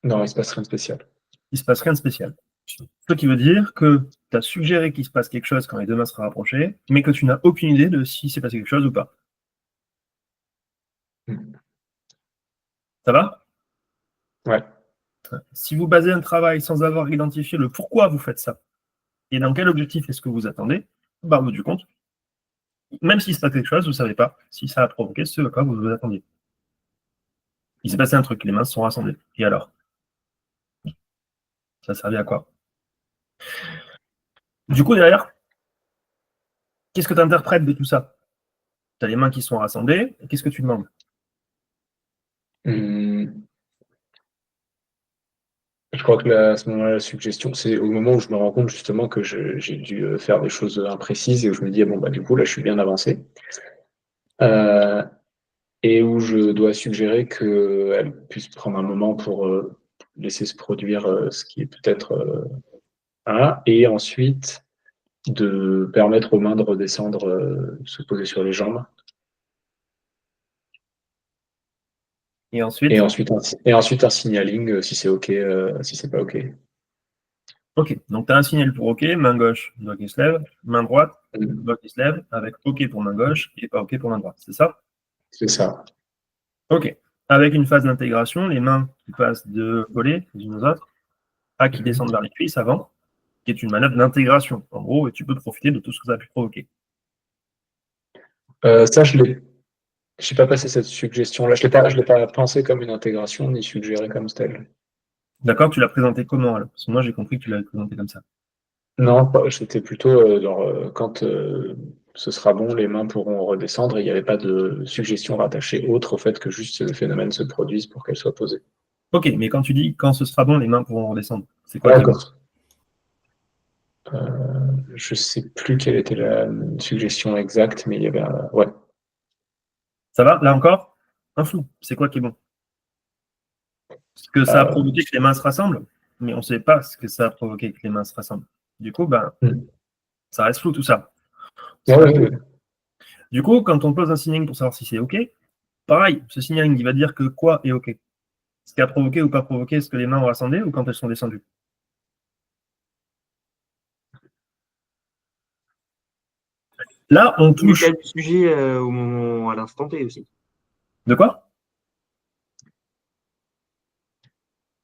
Non, il se passe rien de spécial. Il se passe rien de spécial. Ce qui veut dire que tu as suggéré qu'il se passe quelque chose quand les deux mains seraient rapprochées, mais que tu n'as aucune idée de si c'est passé quelque chose ou pas. Ça va? Ouais. Si vous basez un travail sans avoir identifié le pourquoi vous faites ça, et dans quel objectif est-ce que vous attendez, bah, au bout du compte, même s'il se passe quelque chose, vous ne savez pas si ça a provoqué ce à quoi vous vous attendiez. Il s'est passé un truc, les mains se sont rassemblées. Et alors? Ça servait à quoi? Du coup, derrière, qu'est-ce que tu interprètes de tout ça? Tu as les mains qui sont rassemblées, et qu'est-ce que tu demandes? Je crois que à ce moment-là, la suggestion, c'est au moment où je me rends compte justement que j'ai dû faire des choses imprécises et où je me dis, bon, bah, du coup, là, je suis bien avancé. Et où je dois suggérer qu'elle puisse prendre un moment pour laisser se produire ce qui est peut-être et ensuite de permettre aux mains de redescendre, se poser sur les jambes. Et ensuite? Et ensuite un signaling si c'est OK, si c'est pas OK. OK, donc tu as un signal pour OK, main gauche, doigt qui se lève, main droite, doigt qui se lève, avec OK pour main gauche et pas OK pour main droite, c'est ça? C'est ça. OK. Avec une phase d'intégration, les mains qui passent de coller les unes aux autres à qui descendent vers les cuisses avant, qui est une manœuvre d'intégration, en gros, et tu peux profiter de tout ce que ça a pu provoquer. Ça, je n'ai pas passé cette suggestion-là. Je l'ai pas pensé comme une intégration, ni suggéré comme telle. D'accord, tu l'as présenté comment alors? Parce que moi j'ai compris que tu l'avais présenté comme ça. Non, c'était plutôt quand ce sera bon, les mains pourront redescendre et il n'y avait pas de suggestion rattachée autre au fait que juste le phénomène se produise pour qu'elle soit posée. OK, mais quand tu dis quand ce sera bon, les mains pourront redescendre, c'est quoi? D'accord. Je sais plus quelle était la suggestion exacte, mais il y avait ouais. Ça va, là encore? Un flou, c'est quoi qui est bon? Parce que ça a provoqué que les mains se rassemblent, mais on ne sait pas ce que ça a provoqué que les mains se rassemblent. Du coup, ça reste flou tout ça. Ouais. Du coup, quand on pose un signaling pour savoir si c'est OK, pareil, ce signaling, il va dire que quoi est OK? Ce qui a provoqué ou pas provoqué ce que les mains ont rassemblé ou quand elles sont descendues? Là, on touche. L'état du sujet au moment, à l'instant T aussi. De quoi?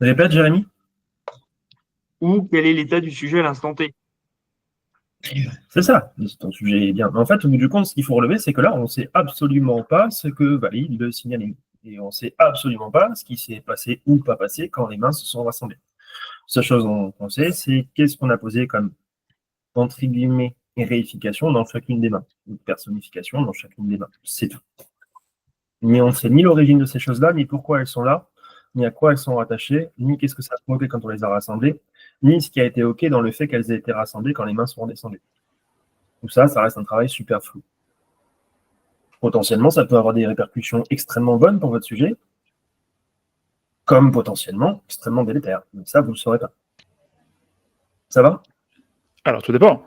Répète, Jérémy? Ou quel est l'état du sujet à l'instant T? C'est ça, ton sujet est bien. Mais en fait, au bout du compte, ce qu'il faut relever, c'est que là, on ne sait absolument pas ce que valide le signaling. Et on ne sait absolument pas ce qui s'est passé ou pas passé quand les mains se sont rassemblées. Seule chose qu'on sait, c'est qu'est-ce qu'on a posé comme, entre guillemets, réification dans chacune des mains, ou personnification dans chacune des mains. C'est tout. Mais on ne sait ni l'origine de ces choses-là, ni pourquoi elles sont là, ni à quoi elles sont rattachées, ni qu'est-ce que ça a provoqué quand on les a rassemblées, ni ce qui a été OK dans le fait qu'elles aient été rassemblées quand les mains sont redescendues. Tout ça, ça reste un travail super flou. Potentiellement, ça peut avoir des répercussions extrêmement bonnes pour votre sujet, comme potentiellement extrêmement délétères. Mais ça, vous ne le saurez pas. Ça va? Alors, tout dépend.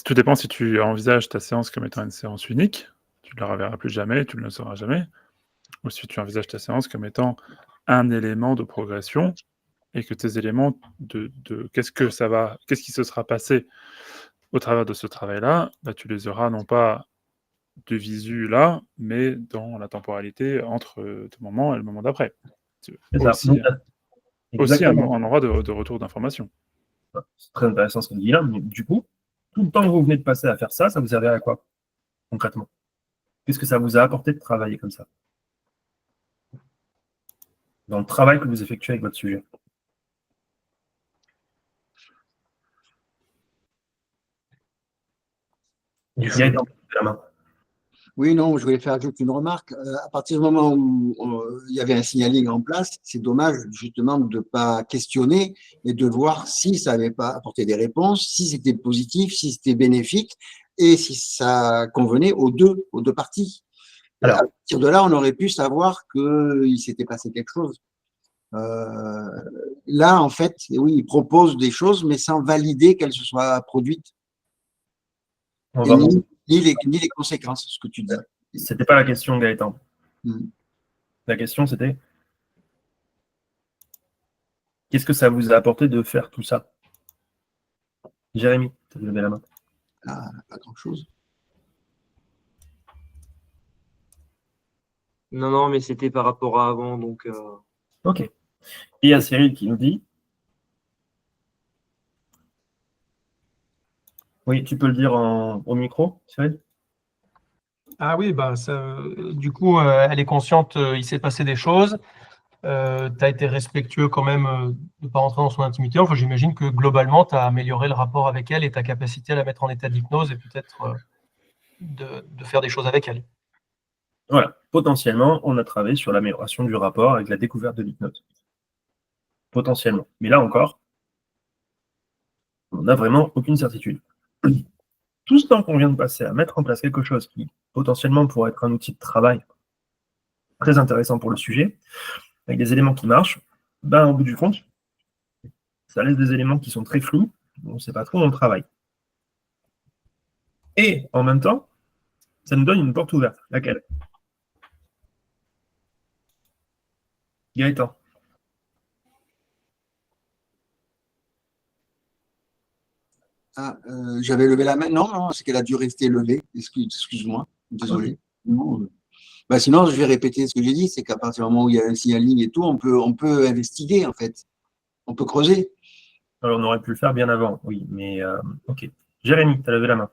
Tout dépend si tu envisages ta séance comme étant une séance unique, tu ne la reverras plus jamais, tu ne le sauras jamais, ou si tu envisages ta séance comme étant un élément de progression, et que tes éléments de qu'est-ce qui se sera passé au travers de ce travail-là, bah, tu les auras non pas de visu là, mais dans la temporalité entre ce moment et le moment d'après. Aussi un endroit de retour d'information. C'est très intéressant ce qu'on dit là, mais du coup, tout le temps que vous venez de passer à faire ça, ça vous servait à quoi, concrètement? Qu'est-ce que ça vous a apporté de travailler comme ça? Dans le travail que vous effectuez avec votre sujet. Oui, non, je voulais faire ajouter une remarque. À partir du moment où il y avait un signaling en place, c'est dommage justement de ne pas questionner et de voir si ça n'avait pas apporté des réponses, si c'était positif, si c'était bénéfique et si ça convenait aux deux parties. Alors. À partir de là, on aurait pu savoir qu'il s'était passé quelque chose. Là, en fait, oui, il propose des choses, mais sans valider qu'elles se soient produites. On Et va- ni les conséquences, ce que tu dis. C'était pas la question, Gaëtan. Mm. La question, c'était qu'est-ce que ça vous a apporté de faire tout ça? Jérémy, tu as levé la main. Ah, pas grand-chose. Non, mais c'était par rapport à avant, donc. Ok. Et il y a Cyril qui nous dit. Oui, tu peux le dire au micro, Cyril? Ah oui, bah du coup, elle est consciente, il s'est passé des choses. Tu as été respectueux quand même de ne pas rentrer dans son intimité. Enfin, j'imagine que globalement, tu as amélioré le rapport avec elle et ta capacité à la mettre en état d'hypnose et peut-être de faire des choses avec elle. Voilà. Potentiellement, on a travaillé sur l'amélioration du rapport avec la découverte de l'hypnose. Potentiellement. Mais là encore, on n'a vraiment aucune certitude. Tout ce temps qu'on vient de passer à mettre en place quelque chose qui potentiellement pourrait être un outil de travail très intéressant pour le sujet, avec des éléments qui marchent, ben, au bout du compte, ça laisse des éléments qui sont très flous, on ne sait pas trop où on travaille. Et en même temps, ça nous donne une porte ouverte. Laquelle? Gaëtan. Ah, j'avais levé la main. Non, c'est qu'elle a dû rester levée. Excuse-moi. Désolé. Non, bah, sinon, je vais répéter ce que j'ai dit, c'est qu'à partir du moment où il y a un signaling et tout, on peut investiguer, en fait. On peut creuser. Alors, on aurait pu le faire bien avant, oui, mais ok. Jérémy, tu as levé la main.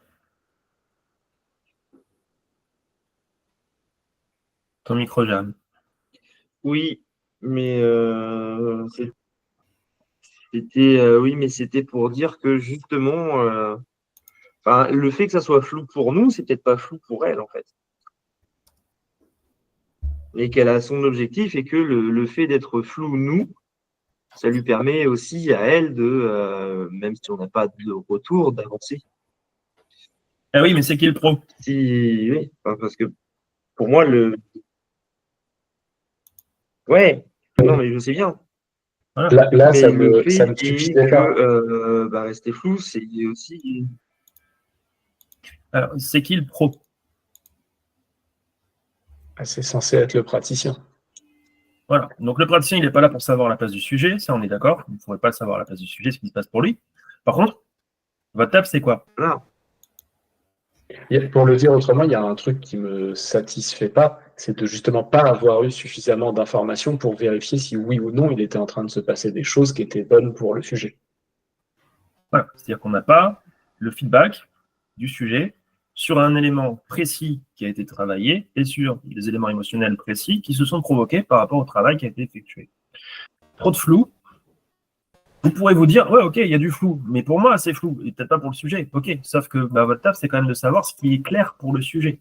Ton micro, Jérémy. Oui, mais oui, mais c'était pour dire que justement, le fait que ça soit flou pour nous, c'est peut-être pas flou pour elle en fait, et qu'elle a son objectif et que le fait d'être flou nous, ça lui permet aussi à elle de, même si on n'a pas de retour, d'avancer. Ah oui, mais c'est qui le pro? Oui, parce que pour moi ouais, non mais je sais bien. Voilà. Là, Mais ça le me fait suffisait est pas. que rester flou, c'est aussi. Alors, c'est qui le pro? C'est censé être le praticien. Voilà. Donc, le praticien, il n'est pas là pour savoir la place du sujet, ça, on est d'accord. Vous ne pourrez pas savoir la place du sujet, ce qui se passe pour lui. Par contre, votre table, c'est quoi? Voilà. Pour le dire autrement, il y a un truc qui me satisfait pas, c'est de justement pas avoir eu suffisamment d'informations pour vérifier si oui ou non il était en train de se passer des choses qui étaient bonnes pour le sujet. Voilà. C'est-à-dire qu'on n'a pas le feedback du sujet sur un élément précis qui a été travaillé et sur des éléments émotionnels précis qui se sont provoqués par rapport au travail qui a été effectué. Trop de flou. Vous pourrez vous dire, ouais, ok, il y a du flou, mais pour moi, c'est flou, et peut-être pas pour le sujet. Ok, sauf que votre taf, c'est quand même de savoir ce qui est clair pour le sujet.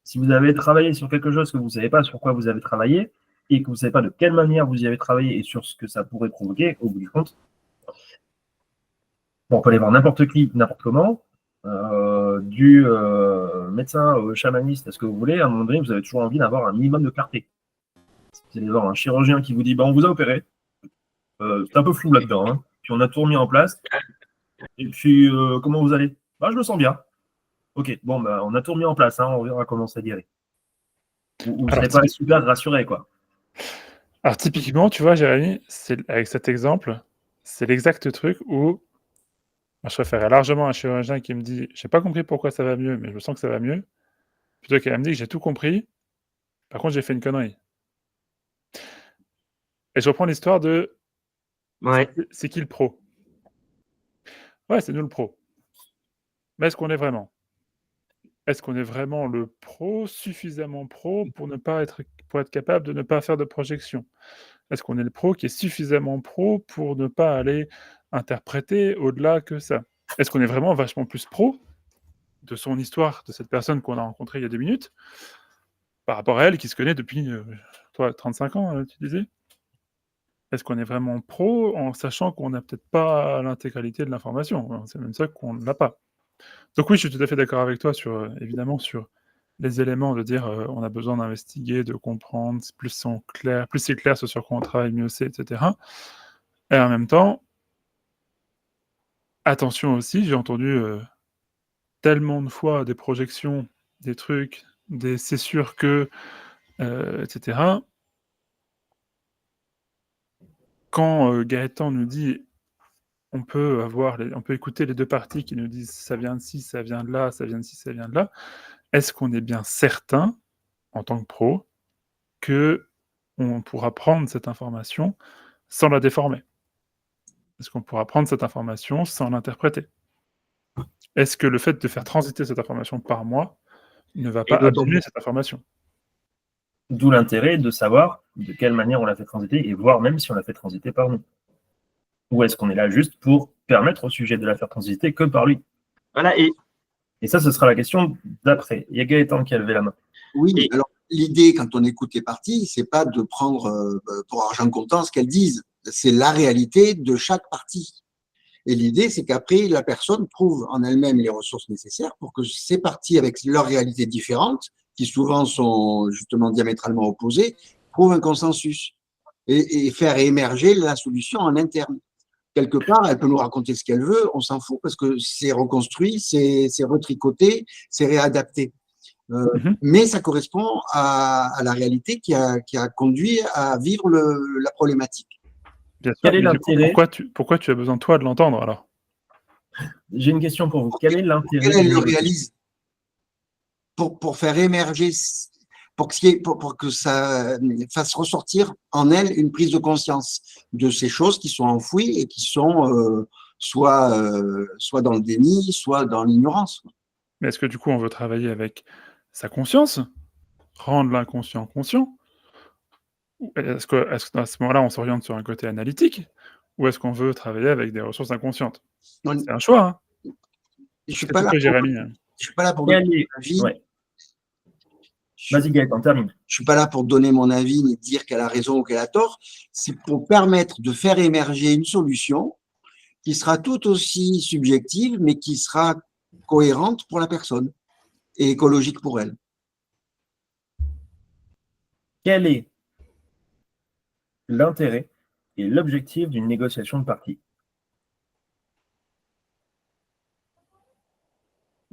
Si vous avez travaillé sur quelque chose que vous ne savez pas sur quoi vous avez travaillé, et que vous ne savez pas de quelle manière vous y avez travaillé et sur ce que ça pourrait provoquer, au bout du compte, bon, on peut aller voir n'importe qui, n'importe comment, du médecin au chamaniste, à ce que vous voulez, à un moment donné, vous avez toujours envie d'avoir un minimum de clarté. Si vous allez voir un chirurgien qui vous dit, on vous a opéré, c'est un peu flou là-dedans, hein. Puis on a tout remis en place. Et puis, comment vous allez? Je me sens bien. Ok, bon, on a tout remis en place, hein, on verra comment ça guérit. Vous ne serez pas super rassuré, quoi. Alors, typiquement, tu vois, Jérémy, avec cet exemple, c'est l'exact truc où moi, je préférerais largement un chirurgien qui me dit « j'ai pas compris pourquoi ça va mieux, mais je sens que ça va mieux », plutôt qu'elle me dit que j'ai tout compris, par contre, j'ai fait une connerie. Et je reprends l'histoire de Ouais. c'est qui le pro? Ouais, c'est nous le pro. Mais est-ce qu'on est vraiment? Est-ce qu'on est vraiment le pro, suffisamment pro pour être capable de ne pas faire de projection? Est-ce qu'on est le pro qui est suffisamment pro pour ne pas aller interpréter au-delà que ça? Est-ce qu'on est vraiment vachement plus pro de son histoire, de cette personne qu'on a rencontrée il y a 2 minutes, par rapport à elle qui se connaît depuis, toi, 35 ans, tu disais? Est-ce qu'on est vraiment pro en sachant qu'on n'a peut-être pas l'intégralité de l'information? C'est même ça qu'on ne l'a pas. Donc oui, je suis tout à fait d'accord avec toi sur, évidemment, sur les éléments de dire on a besoin d'investiguer, de comprendre, plus c'est clair ce sur quoi on travaille, mieux c'est, etc. Et en même temps, attention aussi, j'ai entendu tellement de fois des projections, des trucs, c'est sûr que, etc. Quand Gaëtan nous dit on peut écouter les deux parties qui nous disent ça vient de ci, ça vient de là, ça vient de ci, ça vient de là, est-ce qu'on est bien certain, en tant que pro, qu'on pourra prendre cette information sans la déformer? Est-ce qu'on pourra prendre cette information sans l'interpréter? Est-ce que le fait de faire transiter cette information par moi ne va pas abîmer cette information? D'où l'intérêt de savoir de quelle manière on l'a fait transiter et voir même si on l'a fait transiter par nous. Ou est-ce qu'on est là juste pour permettre au sujet de la faire transiter que par lui? Voilà, Et ça, ce sera la question d'après. Il y a Gaëtan qui a levé la main. Oui, alors l'idée, quand on écoute les parties, c'est pas de prendre pour argent comptant ce qu'elles disent. C'est la réalité de chaque partie. Et l'idée, c'est qu'après, la personne trouve en elle-même les ressources nécessaires pour que ces parties, avec leurs réalités différentes, qui souvent sont justement diamétralement opposées, trouvent un consensus et faire émerger la solution en interne. Quelque part, elle peut nous raconter ce qu'elle veut, on s'en fout parce que c'est reconstruit, c'est retricoté, c'est réadapté. Mais ça correspond à la réalité qui a conduit à vivre la problématique. Bien sûr, Quel est mais du coup, l'intérêt? pourquoi tu as besoin, toi, de l'entendre, alors? J'ai une question pour vous. Quel est l'intérêt? Elle le réalise pour faire émerger, pour que ça fasse ressortir en elle une prise de conscience de ces choses qui sont enfouies et qui sont soit dans le déni, soit dans l'ignorance. Mais est-ce que du coup, on veut travailler avec sa conscience, rendre l'inconscient conscient? Est-ce qu'à ce moment-là, on s'oriente sur un côté analytique? Ou est-ce qu'on veut travailler avec des ressources inconscientes? C'est un choix, hein? Je suis C'est pas là pour Jérémy. je suis pas là pour donner mon avis. Ouais. Vas-y Gaëtan, termine. Je suis pas là pour donner mon avis ni dire qu'elle a raison ou qu'elle a tort. C'est pour permettre de faire émerger une solution qui sera tout aussi subjective, mais qui sera cohérente pour la personne et écologique pour elle. Quel est l'intérêt et l'objectif d'une négociation de partie?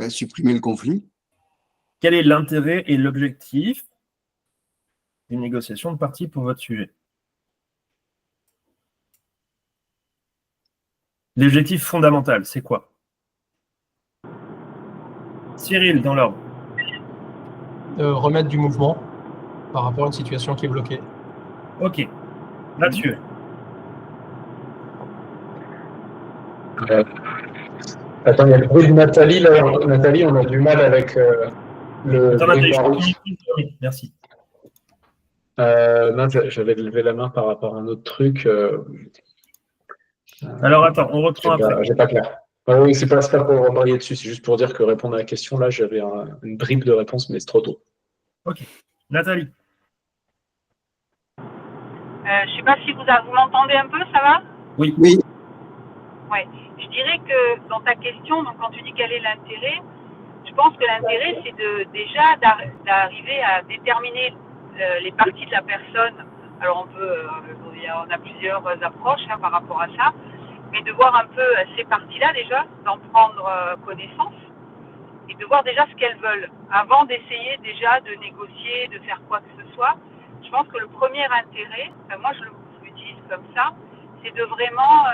Supprimer le conflit. Quel est l'intérêt et l'objectif d'une négociation de partie pour votre sujet? L'objectif fondamental, c'est quoi? Cyril, dans l'ordre. Remettre du mouvement par rapport à une situation qui est bloquée. Ok. Mathieu. Attends, il y a le bruit de Nathalie là. Nathalie, on a du mal avec le. Attends, Nathalie, je prends ton micro. Merci. Non, j'avais levé la main par rapport à un autre truc. Alors attends, on reprend après. J'ai pas clair. Oui, c'est pas pour reparler dessus, c'est juste pour dire que répondre à la question, là, j'avais une bribe de réponse, mais c'est trop tôt. Ok. Nathalie. Je sais pas si vous m'entendez un peu, ça va? Oui. Oui. Ouais. Je dirais que dans ta question, donc quand tu dis quel est l'intérêt, je pense que l'intérêt, c'est déjà d'arriver à déterminer les parties de la personne. Alors on a plusieurs approches par rapport à ça, mais de voir un peu ces parties-là déjà, d'en prendre connaissance et de voir déjà ce qu'elles veulent avant d'essayer déjà de négocier, de faire quoi que ce soit. Je pense que le premier intérêt, moi je l'utilise comme ça, c'est de vraiment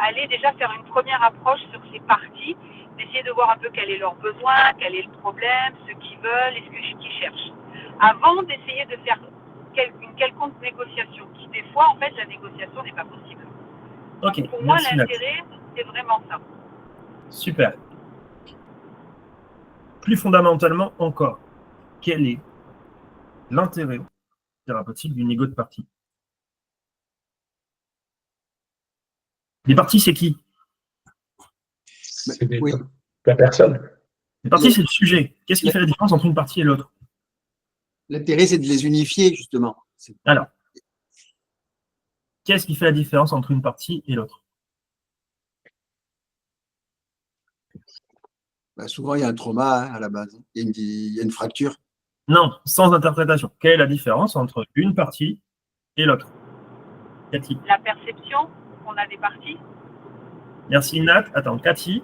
aller déjà faire une première approche sur ces parties, d'essayer de voir un peu quel est leur besoin, quel est le problème, ce qu'ils veulent et ce qu'ils cherchent. Avant d'essayer de faire une quelconque négociation, qui des fois, en fait, la négociation n'est pas possible. Ok. Donc, pour moi, Merci, l'intérêt, c'est vraiment ça. Super. Plus fondamentalement encore, quel est l'intérêt thérapeutique d'une négo de partie? Les parties, c'est qui? Oui. La personne. Les parties, c'est le sujet. Qu'est-ce qui fait la différence entre une partie et l'autre? L'intérêt, c'est de les unifier, justement. Alors, qu'est-ce qui fait la différence entre une partie et l'autre? Souvent, il y a un trauma à la base. Il y a une fracture. Non, sans interprétation. Quelle est la différence entre une partie et l'autre? Cathy. La perception qu'on a des parties. Merci Nat. Attends, Cathy.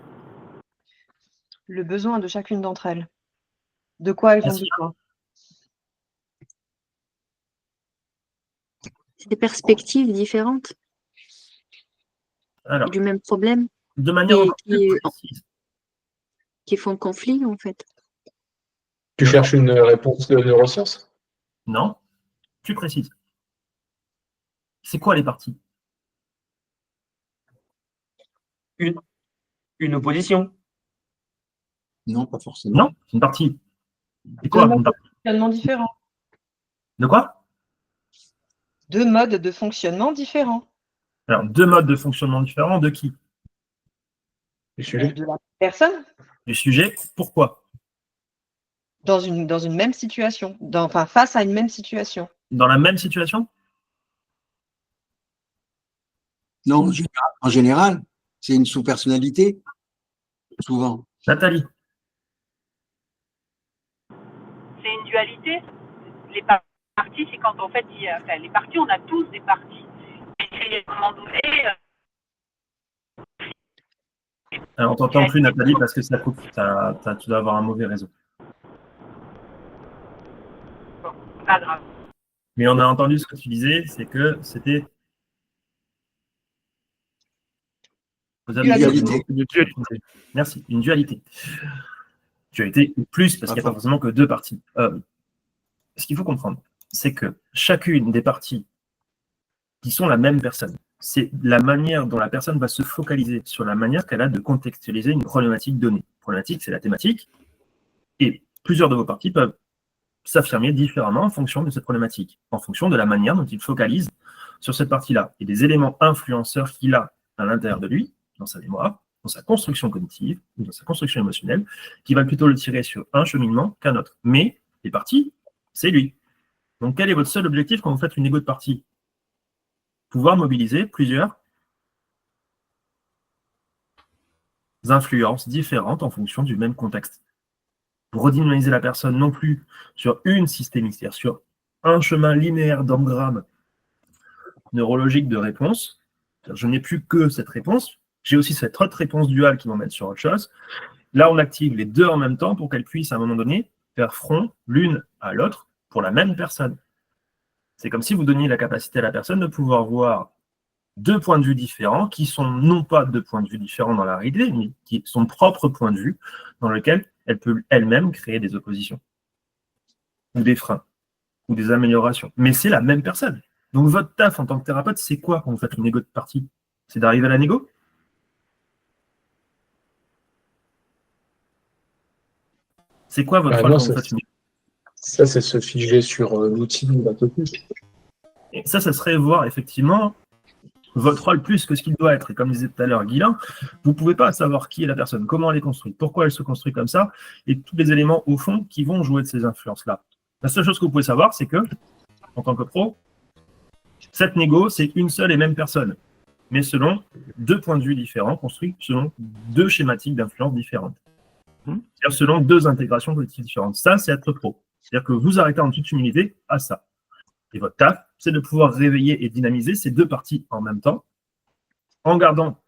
Le besoin de chacune d'entre elles. De quoi elles ont Merci. besoin. C'est des perspectives différentes Alors, du même problème de manière Et encore plus qui- précise. qui font conflit, en fait. Tu cherches une réponse de neurosciences? Non, plus précise. C'est quoi les parties? Une opposition. Non, pas forcément. Non, c'est une partie. C'est quoi Deux une modes partie? de fonctionnement différents. De quoi? Deux modes de fonctionnement différents. Alors, deux modes de fonctionnement différents de qui? Du sujet? De la personne Du sujet. Pourquoi? dans une même situation. Enfin, face à une même situation. Dans la même situation? Non, en général, c'est une sous-personnalité, souvent. Nathalie. C'est une dualité. Les parties, c'est quand en fait, les parties, on a tous des parties. Et à un moment donné, Alors, on t'entend plus Nathalie parce que ça coupe. Tu dois avoir un mauvais réseau. pas grave. Mais on a entendu ce que tu disais, c'est que c'était. Vous avez Dualité. Une dualité. Merci, une dualité. Dualité ou plus, parce qu'il n'y a pas forcément que deux parties. Ce qu'il faut comprendre, c'est que chacune des parties qui sont la même personne, c'est la manière dont la personne va se focaliser sur la manière qu'elle a de contextualiser une problématique donnée. Problématique, c'est la thématique, et plusieurs de vos parties peuvent s'affirmer différemment en fonction de cette problématique, en fonction de la manière dont il focalise sur cette partie-là, et des éléments influenceurs qu'il a à l'intérieur de lui, dans sa mémoire, dans sa construction cognitive, ou dans sa construction émotionnelle, qui va plutôt le tirer sur un cheminement qu'un autre. Mais les parties, c'est lui. Donc quel est votre seul objectif quand vous faites une égo de partie? Pouvoir mobiliser plusieurs influences différentes en fonction du même contexte. Pour redynamiser la personne non plus sur une systémique, c'est-à-dire sur un chemin linéaire d'engramme neurologique de réponse. Je n'ai plus que cette réponse, j'ai aussi cette autre réponse duale qui m'emmène sur autre chose. Là, on active les deux en même temps pour qu'elles puissent à un moment donné faire front l'une à l'autre pour la même personne. C'est comme si vous donniez la capacité à la personne de pouvoir voir deux points de vue différents qui sont non pas deux points de vue différents dans la réalité, mais qui sont propres points de vue dans lesquels elle peut elle-même créer des oppositions ou des freins ou des améliorations. Mais c'est la même personne. Donc votre taf en tant que thérapeute, c'est quoi quand vous faites une égo de partie? C'est d'arriver à la négo? C'est quoi votre rôle non, quand vous faites une égo? Ça, c'est se figer sur l'outil de la technique. Et ça serait voir effectivement votre rôle plus que ce qu'il doit être. Et comme disait tout à l'heure Guilain, vous ne pouvez pas savoir qui est la personne, comment elle est construite, pourquoi elle se construit comme ça, et tous les éléments au fond qui vont jouer de ces influences-là. La seule chose que vous pouvez savoir, c'est que, en tant que pro, cette négo, c'est une seule et même personne, mais selon deux points de vue différents, construits selon deux schématiques d'influence différentes. C'est-à-dire selon deux intégrations politiques différentes. Ça, c'est être pro. C'est-à-dire que vous arrêtez en toute humilité à ça. Et votre taf, c'est de pouvoir réveiller et dynamiser ces deux parties en même temps, en gardant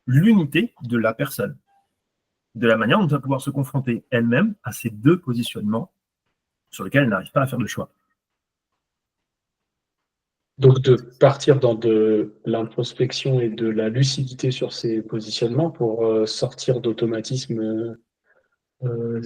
l'unité de la personne, de la manière dont elle va pouvoir se confronter elle-même à ces deux positionnements sur lesquels elle n'arrive pas à faire de choix. Donc de partir dans de l'introspection et de la lucidité sur ces positionnements pour sortir d'automatismes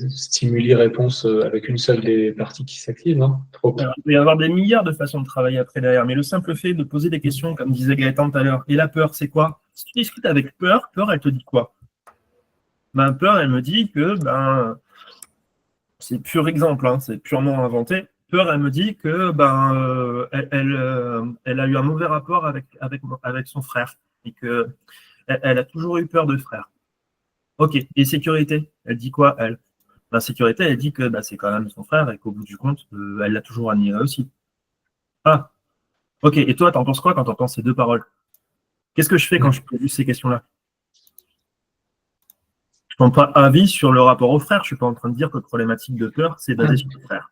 stimuli-réponse avec une seule des parties qui s'activent, non? Alors, il peut y avoir des milliards de façons de travailler après derrière, mais le simple fait de poser des questions, comme disait Gaëtan tout à l'heure, et la peur, c'est quoi? Si tu discutes avec peur, elle te dit quoi? Peur, elle me dit que, c'est pur exemple, hein, c'est purement inventé. Peur, elle me dit que elle a eu un mauvais rapport avec son frère et que elle a toujours eu peur de frère. Ok, et sécurité, elle dit quoi, elle? Sécurité, elle dit que c'est quand même son frère et qu'au bout du compte, elle l'a toujours admiré aussi. Ah, ok, et toi, t'en penses quoi quand t'entends ces deux paroles? Qu'est-ce que je fais quand je pose ces questions-là? Je ne prends pas avis sur le rapport au frère, je ne suis pas en train de dire que la problématique de peur, c'est basé sur le frère.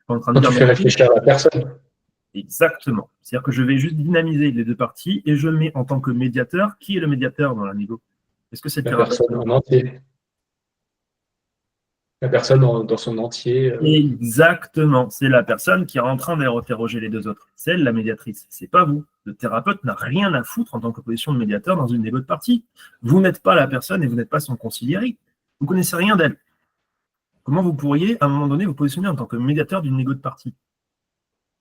suis en train de Quand dire tu fais merci. réfléchir la personne. Exactement. C'est-à-dire que je vais juste dynamiser les deux parties et je mets en tant que médiateur, qui est le médiateur dans la négo? Est-ce que c'est le La thérapeute? personne en entier. La personne dans son entier. Exactement. C'est la personne qui est en train d'interroger les deux autres. C'est elle la médiatrice. C'est pas vous. Le thérapeute n'a rien à foutre en tant que position de médiateur dans une négo de partie. Vous n'êtes pas la personne et vous n'êtes pas son conciliéri. Vous connaissez rien d'elle. Comment vous pourriez, à un moment donné, vous positionner en tant que médiateur d'une négo de partie?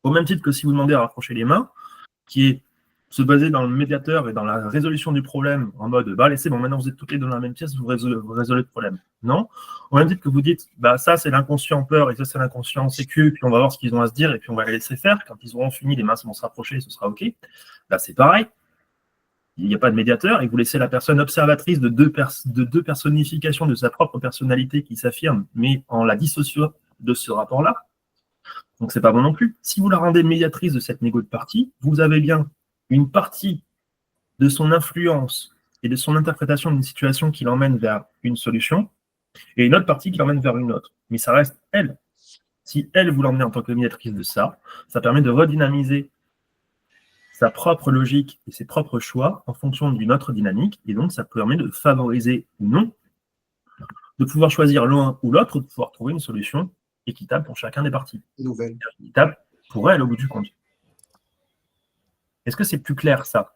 Au même titre que si vous demandez à rapprocher les mains, qui est se baser dans le médiateur et dans la résolution du problème en mode bah allez, c'est bon, maintenant vous êtes toutes les deux dans la même pièce, vous résolvez le problème. Non. Au même titre que vous dites bah ça c'est l'inconscient peur et ça c'est l'inconscient sécu, puis on va voir ce qu'ils ont à se dire et puis on va les laisser faire. Quand ils auront fini, les mains vont se rapprocher et ce sera OK. Là c'est pareil. Il n'y a pas de médiateur et vous laissez la personne observatrice de deux personnifications de sa propre personnalité qui s'affirme, mais en la dissociant de ce rapport-là. Donc c'est pas bon non plus. Si vous la rendez médiatrice de cette négo de partie, vous avez bien une partie de son influence et de son interprétation d'une situation qui l'emmène vers une solution, et une autre partie qui l'emmène vers une autre. Mais ça reste elle. Si elle, vous l'emmenez en tant que médiatrice de ça, ça permet de redynamiser sa propre logique et ses propres choix en fonction d'une autre dynamique, et donc ça permet de favoriser ou non, de pouvoir choisir l'un ou l'autre, de pouvoir trouver une solution équitable pour chacun des parties. Nouvelle. Équitable pour elle au bout du compte. Est-ce que c'est plus clair ça?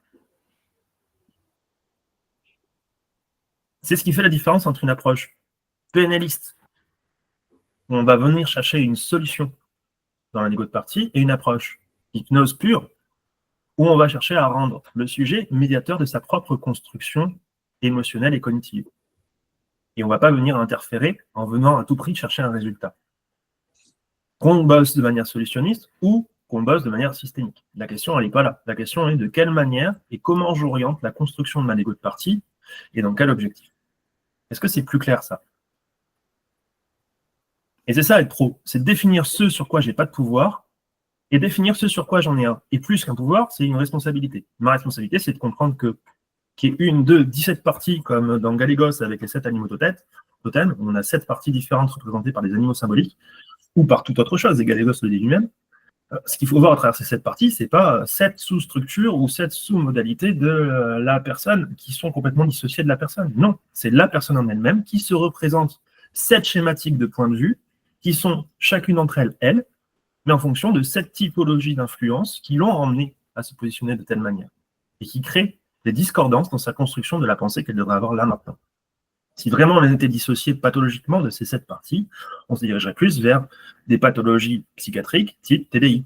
C'est ce qui fait la différence entre une approche PNListe, où on va venir chercher une solution dans la négo de partie, et une approche hypnose pure, où on va chercher à rendre le sujet médiateur de sa propre construction émotionnelle et cognitive. Et on ne va pas venir interférer en venant à tout prix chercher un résultat. Qu'on bosse de manière solutionniste ou qu'on bosse de manière systémique. La question, elle n'est pas là. La question est de quelle manière et comment j'oriente la construction de ma négo de partie et dans quel objectif. Est-ce que c'est plus clair, ça? Et c'est ça être pro, c'est définir ce sur quoi j'ai pas de pouvoir et définir ce sur quoi j'en ai un. Et plus qu'un pouvoir, c'est une responsabilité. Ma responsabilité, c'est de comprendre que qu'il y ait 1, 2, 17 parties, comme dans Galégos avec les 7 animaux totems, on a 7 parties différentes représentées par des animaux symboliques, ou par toute autre chose, et Galégos le dit lui-même. Ce qu'il faut voir à travers ces 7 parties, c'est pas 7 sous-structures ou 7 sous-modalités de la personne qui sont complètement dissociées de la personne. Non, c'est la personne en elle-même qui se représente 7 schématiques de points de vue qui sont chacune d'entre elles, mais en fonction de 7 typologies d'influence qui l'ont emmenée à se positionner de telle manière et qui créent des discordances dans sa construction de la pensée qu'elle devrait avoir là maintenant. Si vraiment on était dissocié pathologiquement de ces 7 parties, on se dirigerait plus vers des pathologies psychiatriques type TDI.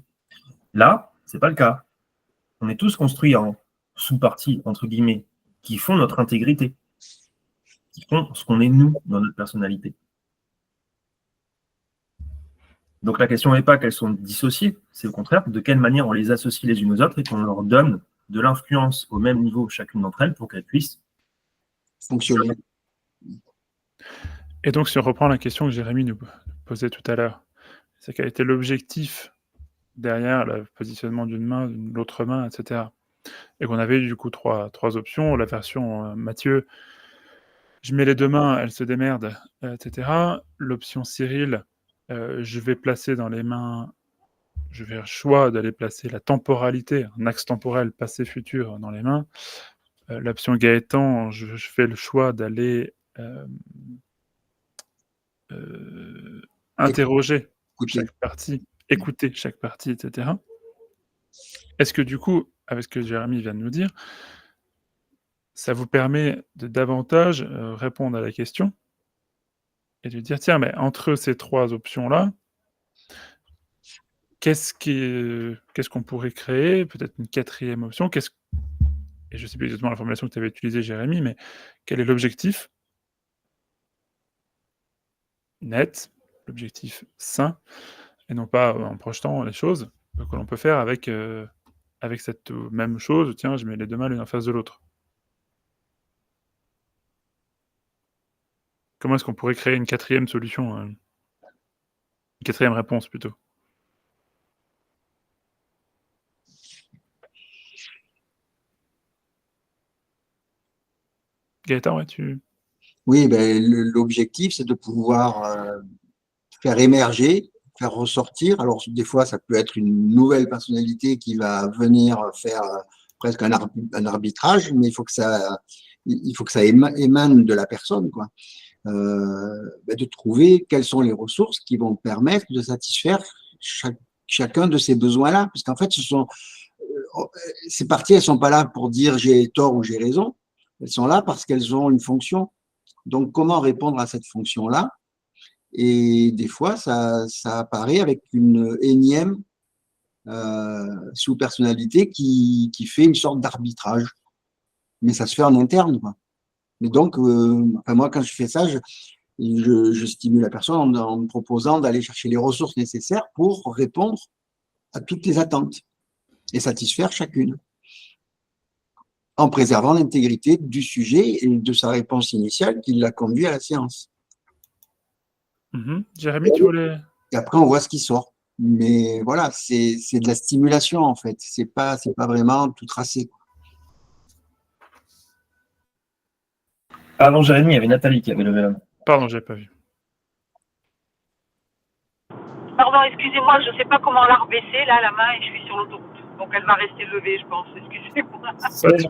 Là, ce n'est pas le cas. On est tous construits en sous-parties, entre guillemets, qui font notre intégrité, qui font ce qu'on est nous dans notre personnalité. Donc la question n'est pas qu'elles sont dissociées, c'est au contraire de quelle manière on les associe les unes aux autres et qu'on leur donne de l'influence au même niveau chacune d'entre elles pour qu'elles puissent fonctionner. Et donc, si on reprend la question que Jérémy nous posait tout à l'heure, c'est quel était l'objectif derrière le positionnement d'une main, de l'autre main, etc. Et qu'on avait du coup trois options. La version Mathieu, je mets les deux mains, elles se démerdent, etc. L'option Cyril, je vais placer dans les mains, je vais faire le choix d'aller placer la temporalité, un axe temporel passé-futur dans les mains. L'option Gaëtan, je fais le choix d'aller interroger chaque partie, écouter chaque partie, etc. Est-ce que du coup, avec ce que Jérémy vient de nous dire, ça vous permet de davantage répondre à la question et de dire, tiens, mais entre ces 3 options-là, qu'est-ce qu'on pourrait créer? Peut-être une 4e option. Et je ne sais plus exactement la formulation que tu avais utilisée, Jérémy, mais quel est l'objectif net, l'objectif sain, et non pas en projetant les choses que l'on peut faire avec cette même chose. Tiens, je mets les deux mains l'une en face de l'autre. Comment est-ce qu'on pourrait créer une 4e solution, une 4e réponse plutôt? Gaëtan, ouais, Oui, ben, l'objectif, c'est de pouvoir faire émerger faire ressortir. Alors, des fois, ça peut être une nouvelle personnalité qui va venir faire presque un arbitrage, mais il faut que ça émane de la personne, quoi. De trouver quelles sont les ressources qui vont permettre de satisfaire chacun de ces besoins-là. Parce qu'en fait, ces parties, elles ne sont pas là pour dire j'ai tort ou j'ai raison. Elles sont là parce qu'elles ont une fonction. Donc, comment répondre à cette fonction-là? Et des fois, ça apparaît avec une énième sous-personnalité qui fait une sorte d'arbitrage. Mais ça se fait en interne, quoi. Et donc, moi, quand je fais ça, je stimule la personne en me proposant d'aller chercher les ressources nécessaires pour répondre à toutes les attentes et satisfaire chacune, en préservant l'intégrité du sujet et de sa réponse initiale qui l'a conduit à la séance. Jérémy, tu voulais… Et après, on voit ce qui sort. Mais voilà, c'est de la stimulation, en fait. C'est pas vraiment tout tracé. Avant Jérémy, il y avait Nathalie qui avait levé la main. Pardon, je n'avais pas vu. Pardon, excusez-moi, je ne sais pas comment la rebaisser, là, la main, et je suis sur l'autoroute. Donc elle va rester levée, je pense. Excusez-moi.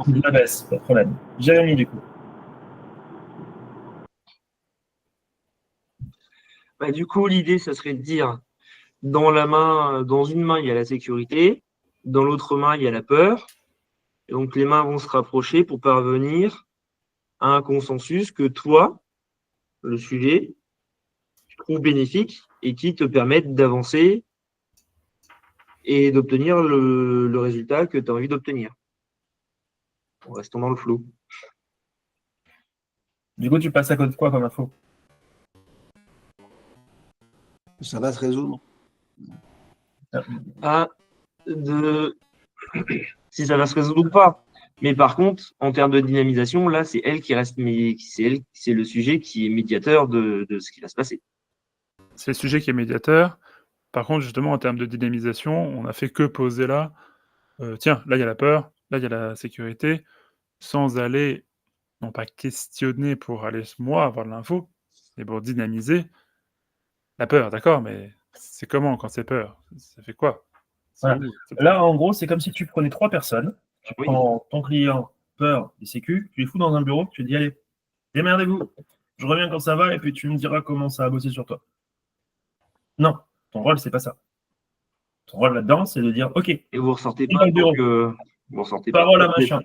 Je la baisse, pas de problème. Jérémy, du coup. Du coup, l'idée, ça serait de dire, dans une main, il y a la sécurité, dans l'autre main, il y a la peur. Et donc, les mains vont se rapprocher pour parvenir à un consensus que toi, le sujet, tu trouves bénéfique et qui te permettent d'avancer et d'obtenir le résultat que tu as envie d'obtenir. En restant dans le flou. Du coup, tu passes à côté de quoi comme info? Ça va se résoudre. Si ça va se résoudre ou pas. Mais par contre, en termes de dynamisation, là, c'est elle qui reste, c'est le sujet qui est médiateur de ce qui va se passer. C'est le sujet qui est médiateur. Par contre, justement, en termes de dynamisation, on n'a fait que poser là. Tiens, là, il y a la peur, là, il y a la sécurité, sans aller, non pas questionner pour aller, moi, avoir de l'info, mais pour dynamiser. La peur, d'accord, mais c'est comment quand c'est peur? Ça fait quoi? Voilà. Là, en gros, c'est comme si tu prenais 3 personnes. Tu Oui. prends ton client, peur et sécu, tu les fous dans un bureau, tu dis allez, démerdez-vous, je reviens quand ça va et puis tu me diras comment ça a bossé sur toi. Non, ton rôle, c'est pas ça. Ton rôle là-dedans, c'est de dire ok, Et vous ressortez dans pas le bureau. vous ressortez Parole pas. à machin.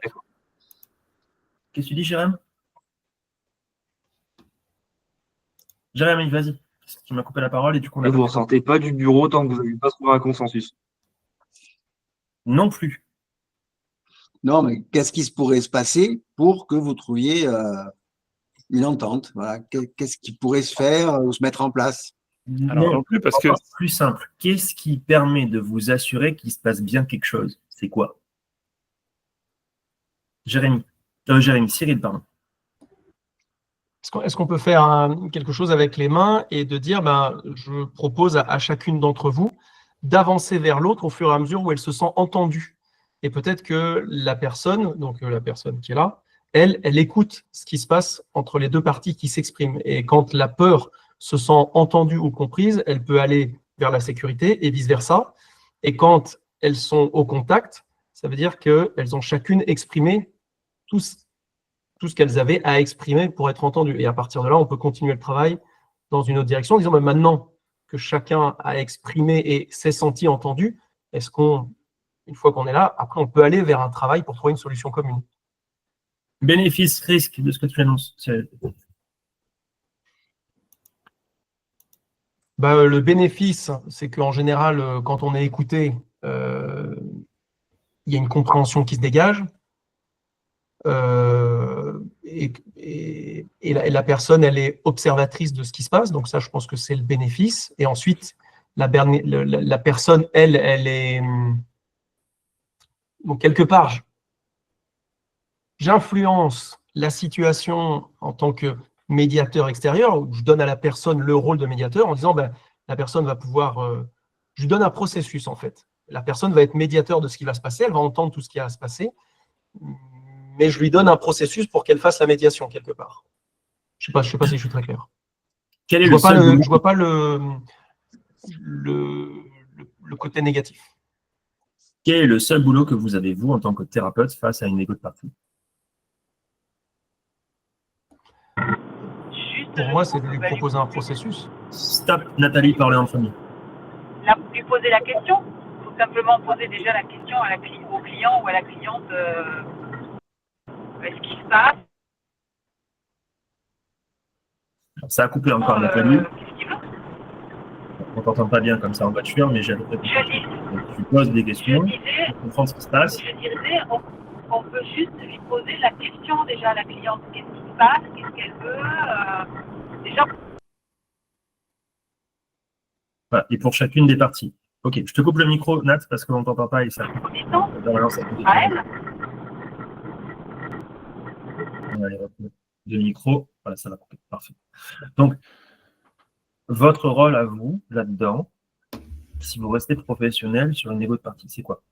Qu'est-ce que tu dis, Jérém? Jérémy, vas-y. Tu m'as coupé la parole et du coup, on Et a vous ressortez pas du bureau tant que vous n'avez pas trouvé un consensus. non plus. Non, mais qu'est-ce qui se pourrait se passer pour que vous trouviez une entente? Voilà. Qu'est-ce qui pourrait se faire ou se mettre en place? Alors non plus, parce que c'est plus simple. Qu'est-ce qui permet de vous assurer qu'il se passe bien quelque chose? C'est quoi? Jérémy, Cyril, pardon. Est-ce qu'on peut faire quelque chose avec les mains et de dire, je propose à chacune d'entre vous d'avancer vers l'autre au fur et à mesure où elle se sent entendue. Et peut-être que la personne, donc la personne qui est là, elle écoute ce qui se passe entre les deux parties qui s'expriment. Et quand la peur se sent entendue ou comprise, elle peut aller vers la sécurité et vice-versa. Et quand elles sont au contact, ça veut dire qu'elles ont chacune exprimé tout ce qu'elles avaient à exprimer pour être entendues. Et à partir de là, on peut continuer le travail dans une autre direction en disant maintenant que chacun a exprimé et s'est senti entendu, est-ce qu'on, une fois qu'on est là, après on peut aller vers un travail pour trouver une solution commune. Bénéfice-risque de ce que tu annonces. Le bénéfice, c'est qu'en général, quand on est écouté, il y a une compréhension qui se dégage. Et la personne, elle est observatrice de ce qui se passe, donc ça, je pense que c'est le bénéfice. Et ensuite, la personne, elle est… Donc, quelque part, j'influence la situation en tant que médiateur extérieur, où je donne à la personne le rôle de médiateur en disant, la personne va pouvoir… je lui donne un processus, en fait. La personne va être médiateur de ce qui va se passer, elle va entendre tout ce qui va se passer, mais je lui donne un processus pour qu'elle fasse la médiation quelque part. Je sais pas si je suis très clair. Quel est Je vois pas le… le côté négatif. Quel est le seul boulot que vous avez, vous, en tant que thérapeute, face à une égo de partie? Pour moi, c'est de lui proposer un processus. Stop, Nathalie, parlez en premier. Lui poser la question. Il faut simplement poser déjà la question au client ou à la cliente. Qu'est-ce qui se passe? Ça a coupé encore, Nathalie. Qu'est-ce qu'il veut? On t'entend pas bien comme ça en voiture, mais j'ai répété. Donc, tu poses des questions pour comprendre ce qui se passe. Je disais, on peut juste lui poser la question déjà à la cliente. Qu'est-ce qui se passe? Qu'est-ce qu'elle veut? Déjà. Voilà, et pour chacune des parties. Ok, je te coupe le micro, Nat, parce qu'on ne t'entend pas et ça coupe. À elle. On va aller reprendre le micro. Voilà, ça va couper. Parfait. Donc, votre rôle à vous, là-dedans, si vous restez professionnel sur une négo de partie, c'est quoi?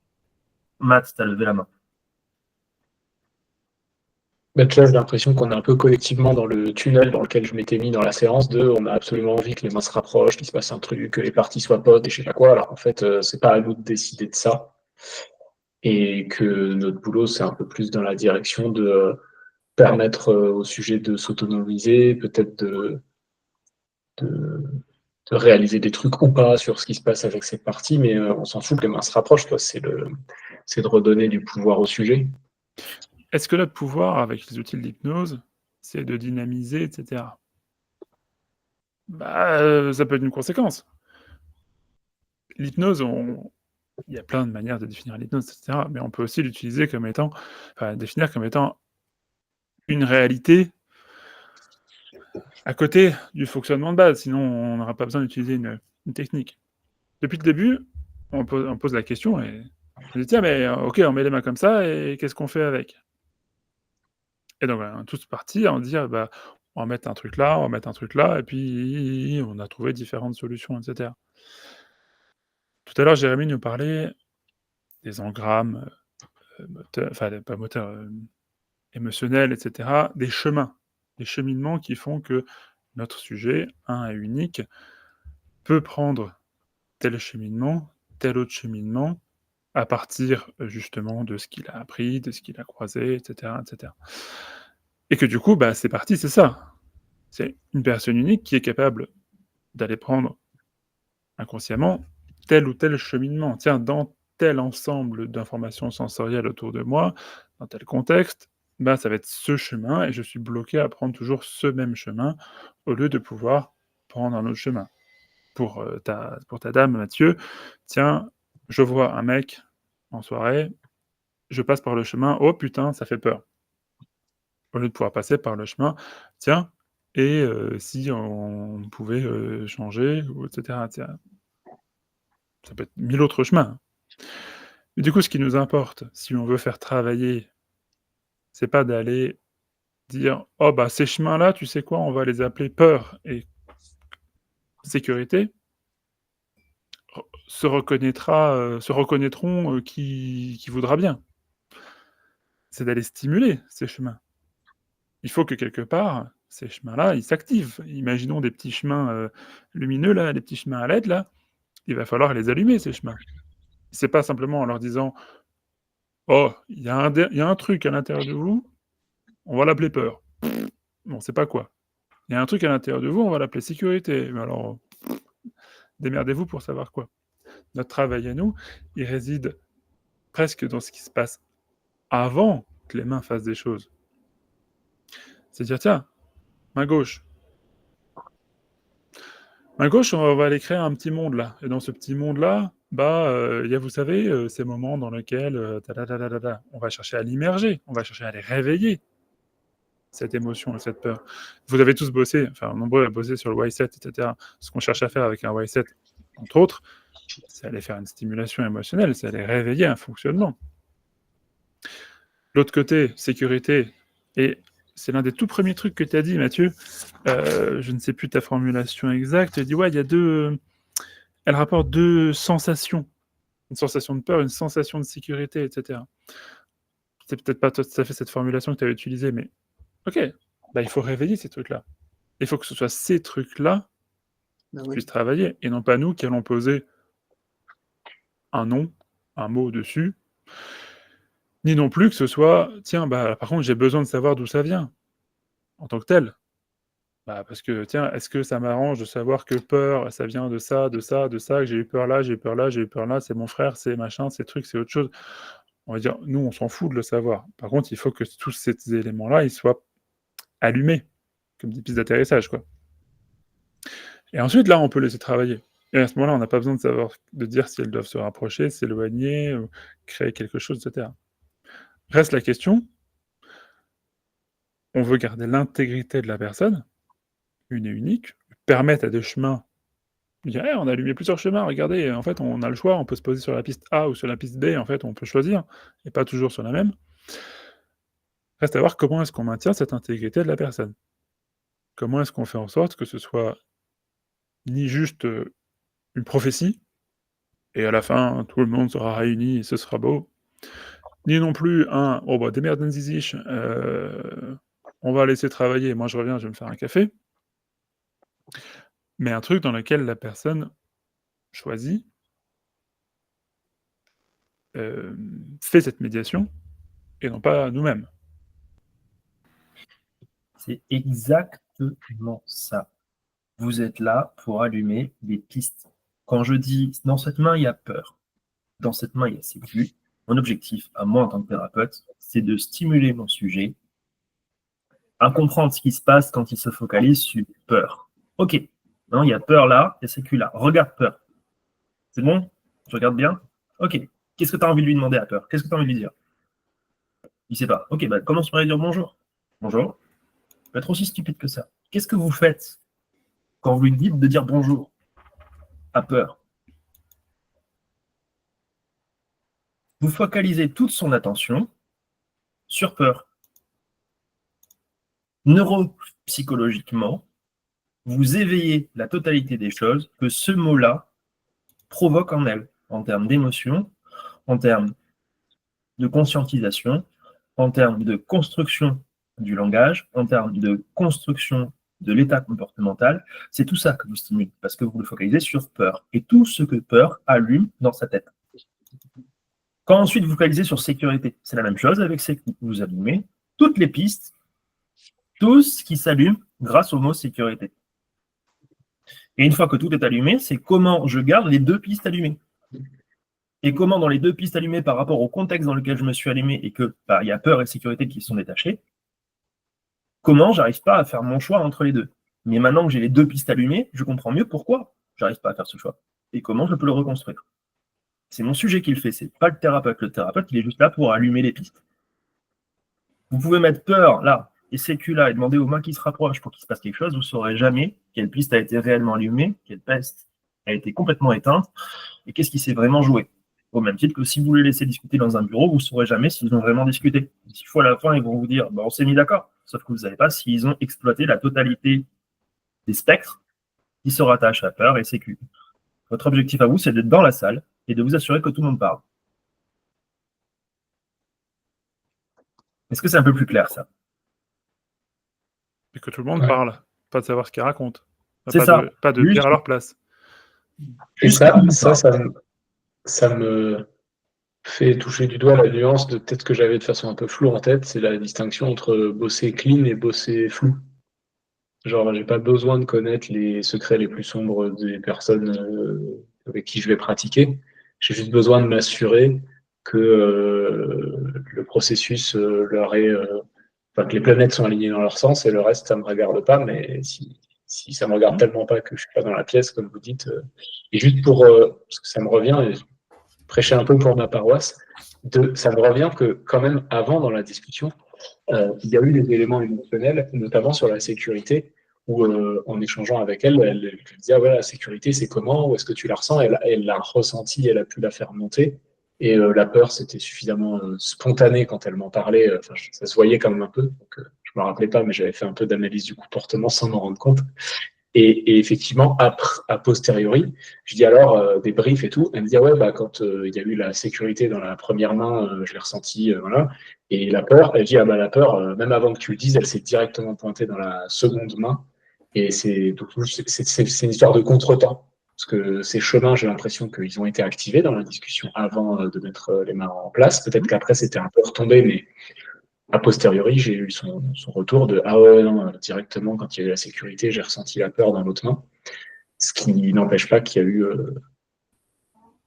Matt, tu as levé la main. Là, j'ai l'impression qu'on est un peu collectivement dans le tunnel dans lequel je m'étais mis dans la séance on a absolument envie que les mains se rapprochent, qu'il se passe un truc, que les parties soient potes et je sais pas quoi. Alors en fait, c'est pas à nous de décider de ça. Et que notre boulot, c'est un peu plus dans la direction de permettre au sujet de s'autonomiser, peut-être de réaliser des trucs ou pas sur ce qui se passe avec cette partie, mais on s'en fout que les mains se rapprochent, quoi. C'est de redonner du pouvoir au sujet. Est-ce que notre pouvoir, avec les outils d'hypnose, c'est de dynamiser, etc. Ça peut être une conséquence. L'hypnose, il y a plein de manières de définir l'hypnose, etc. Mais on peut aussi l'utiliser comme étant, définir comme étant une réalité à côté du fonctionnement de base. Sinon, on n'aura pas besoin d'utiliser une technique. Depuis le début, on pose la question et on dit, tiens, mais ok, on met les mains comme ça et qu'est-ce qu'on fait avec? Et donc, on est tous partis à en dire, on va mettre un truc là, on va mettre un truc là, et puis on a trouvé différentes solutions, etc. Tout à l'heure, Jérémy nous parlait des engrammes, pas moteurs, émotionnels, etc., des chemins, des cheminements qui font que notre sujet, un et unique, peut prendre tel cheminement, tel autre cheminement, à partir justement de ce qu'il a appris, de ce qu'il a croisé, etc., etc. Et que du coup, c'est parti, c'est ça. C'est une personne unique qui est capable d'aller prendre inconsciemment tel ou tel cheminement. Tiens, dans tel ensemble d'informations sensorielles autour de moi, dans tel contexte, ça va être ce chemin et je suis bloqué à prendre toujours ce même chemin au lieu de pouvoir prendre un autre chemin. Pour ta dame, Mathieu, tiens, je vois un mec en soirée, je passe par le chemin, oh putain, ça fait peur. Au lieu de pouvoir passer par le chemin, tiens, et si on pouvait changer, etc., etc. Ça peut être 1000 autres chemins. Mais du coup, ce qui nous importe, si on veut faire travailler, c'est pas d'aller dire « Oh, ces chemins-là, tu sais quoi, on va les appeler peur et sécurité », se reconnaîtront qui voudra bien. C'est d'aller stimuler ces chemins. Il faut que quelque part, ces chemins-là, ils s'activent. Imaginons des petits chemins lumineux, là, des petits chemins à LED, là. Il va falloir les allumer, ces chemins. C'est pas simplement en leur disant « Oh, il y a un truc à l'intérieur de vous, on va l'appeler peur. » On ne sait pas quoi. Il y a un truc à l'intérieur de vous, on va l'appeler sécurité. Mais alors, démerdez-vous pour savoir quoi. Notre travail à nous, il réside presque dans ce qui se passe avant que les mains fassent des choses. C'est dire, tiens, main gauche. Main gauche, on va aller créer un petit monde là. Et dans ce petit monde-là, il y a, vous savez, ces moments dans lesquels on va chercher à l'immerger, on va chercher à les réveiller, cette émotion et cette peur. Vous avez tous bossé, enfin nombreux à bosser sur le Y7, etc. Ce qu'on cherche à faire avec un Y7, entre autres, c'est aller faire une stimulation émotionnelle, c'est aller réveiller un fonctionnement. L'autre côté, sécurité, et c'est l'un des tout premiers trucs que tu as dit, Mathieu, je ne sais plus ta formulation exacte, tu as dit, ouais, il y a elle rapporte deux sensations, une sensation de peur, une sensation de sécurité, etc. C'est peut-être pas tout à fait cette formulation que tu avais utilisée, mais ok, il faut réveiller ces trucs-là. Il faut que ce soit ces trucs-là Ben oui. puisse travailler, et non pas nous qui allons poser un nom, un mot dessus, ni non plus que ce soit, tiens, bah, par contre, j'ai besoin de savoir d'où ça vient, en tant que tel. Bah, parce que, tiens, est-ce que ça m'arrange de savoir que peur, ça vient de ça, de ça, de ça, que j'ai eu peur là, j'ai eu peur là, j'ai eu peur là, c'est mon frère, c'est machin, c'est truc, c'est autre chose. On va dire, nous, on s'en fout de le savoir. Par contre, il faut que tous ces éléments-là, ils soient allumés, comme des pistes d'atterrissage, quoi. Et ensuite, là, on peut laisser travailler. Et à ce moment-là, on n'a pas besoin de savoir, de dire si elles doivent se rapprocher, s'éloigner, créer quelque chose, etc. Reste la question, on veut garder l'intégrité de la personne, une et unique, permettre à des chemins, dire, on a allumé plusieurs chemins, regardez, en fait, on a le choix, on peut se poser sur la piste A ou sur la piste B, en fait, on peut choisir, et pas toujours sur la même. Reste à voir comment est-ce qu'on maintient cette intégrité de la personne. Comment est-ce qu'on fait en sorte que ce soit ni juste une prophétie, et à la fin, tout le monde sera réuni et ce sera beau, ni non plus un « oh bah démerden Sie sich, on va laisser travailler, moi je reviens, je vais me faire un café », mais un truc dans lequel la personne choisit, fait cette médiation, et non pas nous-mêmes. C'est exactement ça. Vous êtes là pour allumer des pistes. Quand je dis dans cette main, il y a peur, dans cette main, il y a sécu, mon objectif, à moi en tant que thérapeute, c'est de stimuler mon sujet à comprendre ce qui se passe quand il se focalise sur peur. Ok, non, il y a peur là, il y a sécu là. Regarde peur. C'est bon? Je regarde bien? Ok. Qu'est-ce que tu as envie de lui demander à peur? Qu'est-ce que tu as envie de lui dire? Il ne sait pas. Ok, bah, commence par lui dire bonjour. Bonjour. Il va être aussi stupide que ça. Qu'est-ce que vous faites quand vous lui dites de dire bonjour à peur? Vous focalisez toute son attention sur peur. Neuropsychologiquement, vous éveillez la totalité des choses que ce mot-là provoque en elle, en termes d'émotion, en termes de conscientisation, en termes de construction du langage, en termes de construction de l'état comportemental. C'est tout ça que vous stimulez, parce que vous le focalisez sur peur, et tout ce que peur allume dans sa tête. Quand ensuite vous focalisez sur sécurité, c'est la même chose avec sécu. Vous allumez toutes les pistes, tout ce qui s'allume grâce au mot sécurité. Et une fois que tout est allumé, c'est comment je garde les deux pistes allumées. Et comment dans les deux pistes allumées par rapport au contexte dans lequel je me suis allumé et que il y a peur et sécurité qui sont détachées, comment j'arrive pas à faire mon choix entre les deux. Mais maintenant que j'ai les deux pistes allumées, je comprends mieux pourquoi j'arrive pas à faire ce choix et comment je peux le reconstruire. C'est mon sujet qui le fait, c'est pas le thérapeute. Le thérapeute, il est juste là pour allumer les pistes. Vous pouvez mettre peur là et sécu là et demander aux mains qui se rapprochent pour qu'il se passe quelque chose, vous ne saurez jamais quelle piste a été réellement allumée, quelle piste a été complètement éteinte et qu'est-ce qui s'est vraiment joué. Au même titre que si vous les laissez discuter dans un bureau, vous ne saurez jamais s'ils ont vraiment discuté. S'il faut à la fin, ils vont vous dire on s'est mis d'accord. Sauf que vous ne savez pas s'ils ont exploité la totalité des spectres qui se rattachent à peur et sécu. Votre objectif à vous, c'est d'être dans la salle et de vous assurer que tout le monde parle. Est-ce que c'est un peu plus clair, ça? Et que tout le monde parle, pas de savoir ce qu'ils racontent. C'est ça. Pas de dire à leur place. Et ça me fait toucher du doigt la nuance de peut-être que j'avais de façon un peu floue en tête, c'est la distinction entre bosser clean et bosser flou. Genre, j'ai pas besoin de connaître les secrets les plus sombres des personnes avec qui je vais pratiquer. J'ai juste besoin de m'assurer que le processus leur est... Enfin, que les planètes sont alignées dans leur sens et le reste, ça me regarde pas, mais si ça me regarde tellement pas que je suis pas dans la pièce, comme vous dites, et juste pour... parce que ça me revient, et prêcher un peu pour ma paroisse, ça me revient que quand même, avant, dans la discussion, il y a eu des éléments émotionnels, notamment sur la sécurité, où en échangeant avec elle, elle me disait, ouais, la sécurité, c'est comment? Où est-ce que tu la ressens? Elle l'a ressenti, elle a pu la faire monter. Et la peur, c'était suffisamment spontané quand elle m'en parlait. Ça se voyait quand même un peu. Donc, je me rappelais pas, mais j'avais fait un peu d'analyse du comportement sans m'en rendre compte. Et effectivement, a posteriori, je dis alors des briefs et tout. Elle me dit, ouais, quand il y a eu la sécurité dans la première main, je l'ai ressenti, voilà. Et la peur, elle dit, la peur, même avant que tu le dises, elle s'est directement pointée dans la seconde main. Et c'est une histoire de contretemps. Parce que ces chemins, j'ai l'impression qu'ils ont été activés dans la discussion avant de mettre les mains en place. Peut-être qu'après, c'était un peu retombé, mais a posteriori, j'ai eu son retour de ah ouais, non, directement, quand il y a eu la sécurité, j'ai ressenti la peur dans l'autre main. Ce qui n'empêche pas qu'il y a eu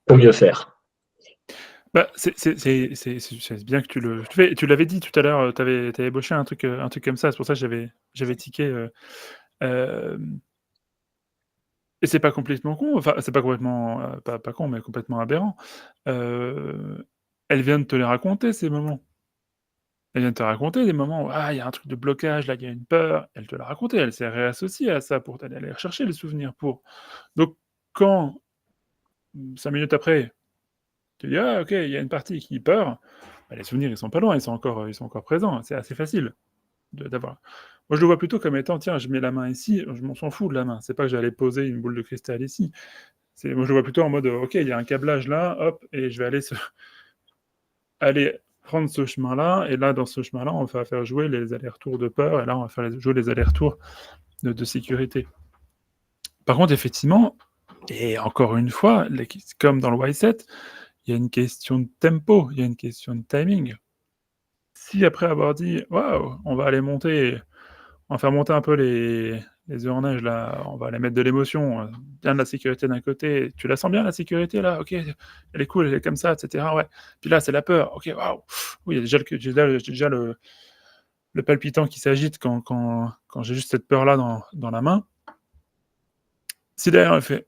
peut mieux faire. Bah, c'est bien que tu le fais. Tu l'avais dit tout à l'heure, tu avais ébauché un truc comme ça, c'est pour ça que j'avais tiqué. Et c'est pas complètement con, enfin, c'est pas complètement, pas con, mais complètement aberrant. Elle vient de te les raconter, ces moments. Elle vient de te raconter des moments où, ah, il y a un truc de blocage, là, il y a une peur. Elle te l'a raconté, elle s'est réassociée à ça pour aller rechercher les souvenirs pour. Donc, quand, 5 minutes après, tu dis, ah, ok, il y a une partie qui peur, bah, les souvenirs, ils sont pas loin, ils sont encore présents. C'est assez facile d'avoir. Moi, je le vois plutôt comme étant, tiens, je mets la main ici, je m'en s'en fous de la main. C'est pas que j'allais poser une boule de cristal ici. Moi, je le vois plutôt en mode, ok, il y a un câblage là, hop, et je vais aller prendre ce chemin-là, et là, dans ce chemin-là, on va faire jouer les allers-retours de peur, et là, on va faire jouer les allers-retours de sécurité. Par contre, effectivement, et encore une fois, comme dans le Y7, il y a une question de tempo, il y a une question de timing. Si après avoir dit, waouh, on va aller monter, on va faire monter un peu les œufs en neige, là, on va aller mettre de l'émotion, bien de la sécurité d'un côté, tu la sens bien la sécurité là, ok, elle est cool, elle est comme ça, etc. Ouais. Puis là, c'est la peur, ok, waouh, oui, j'ai déjà le palpitant qui s'agite quand j'ai juste cette peur-là dans la main. Si derrière, elle fait,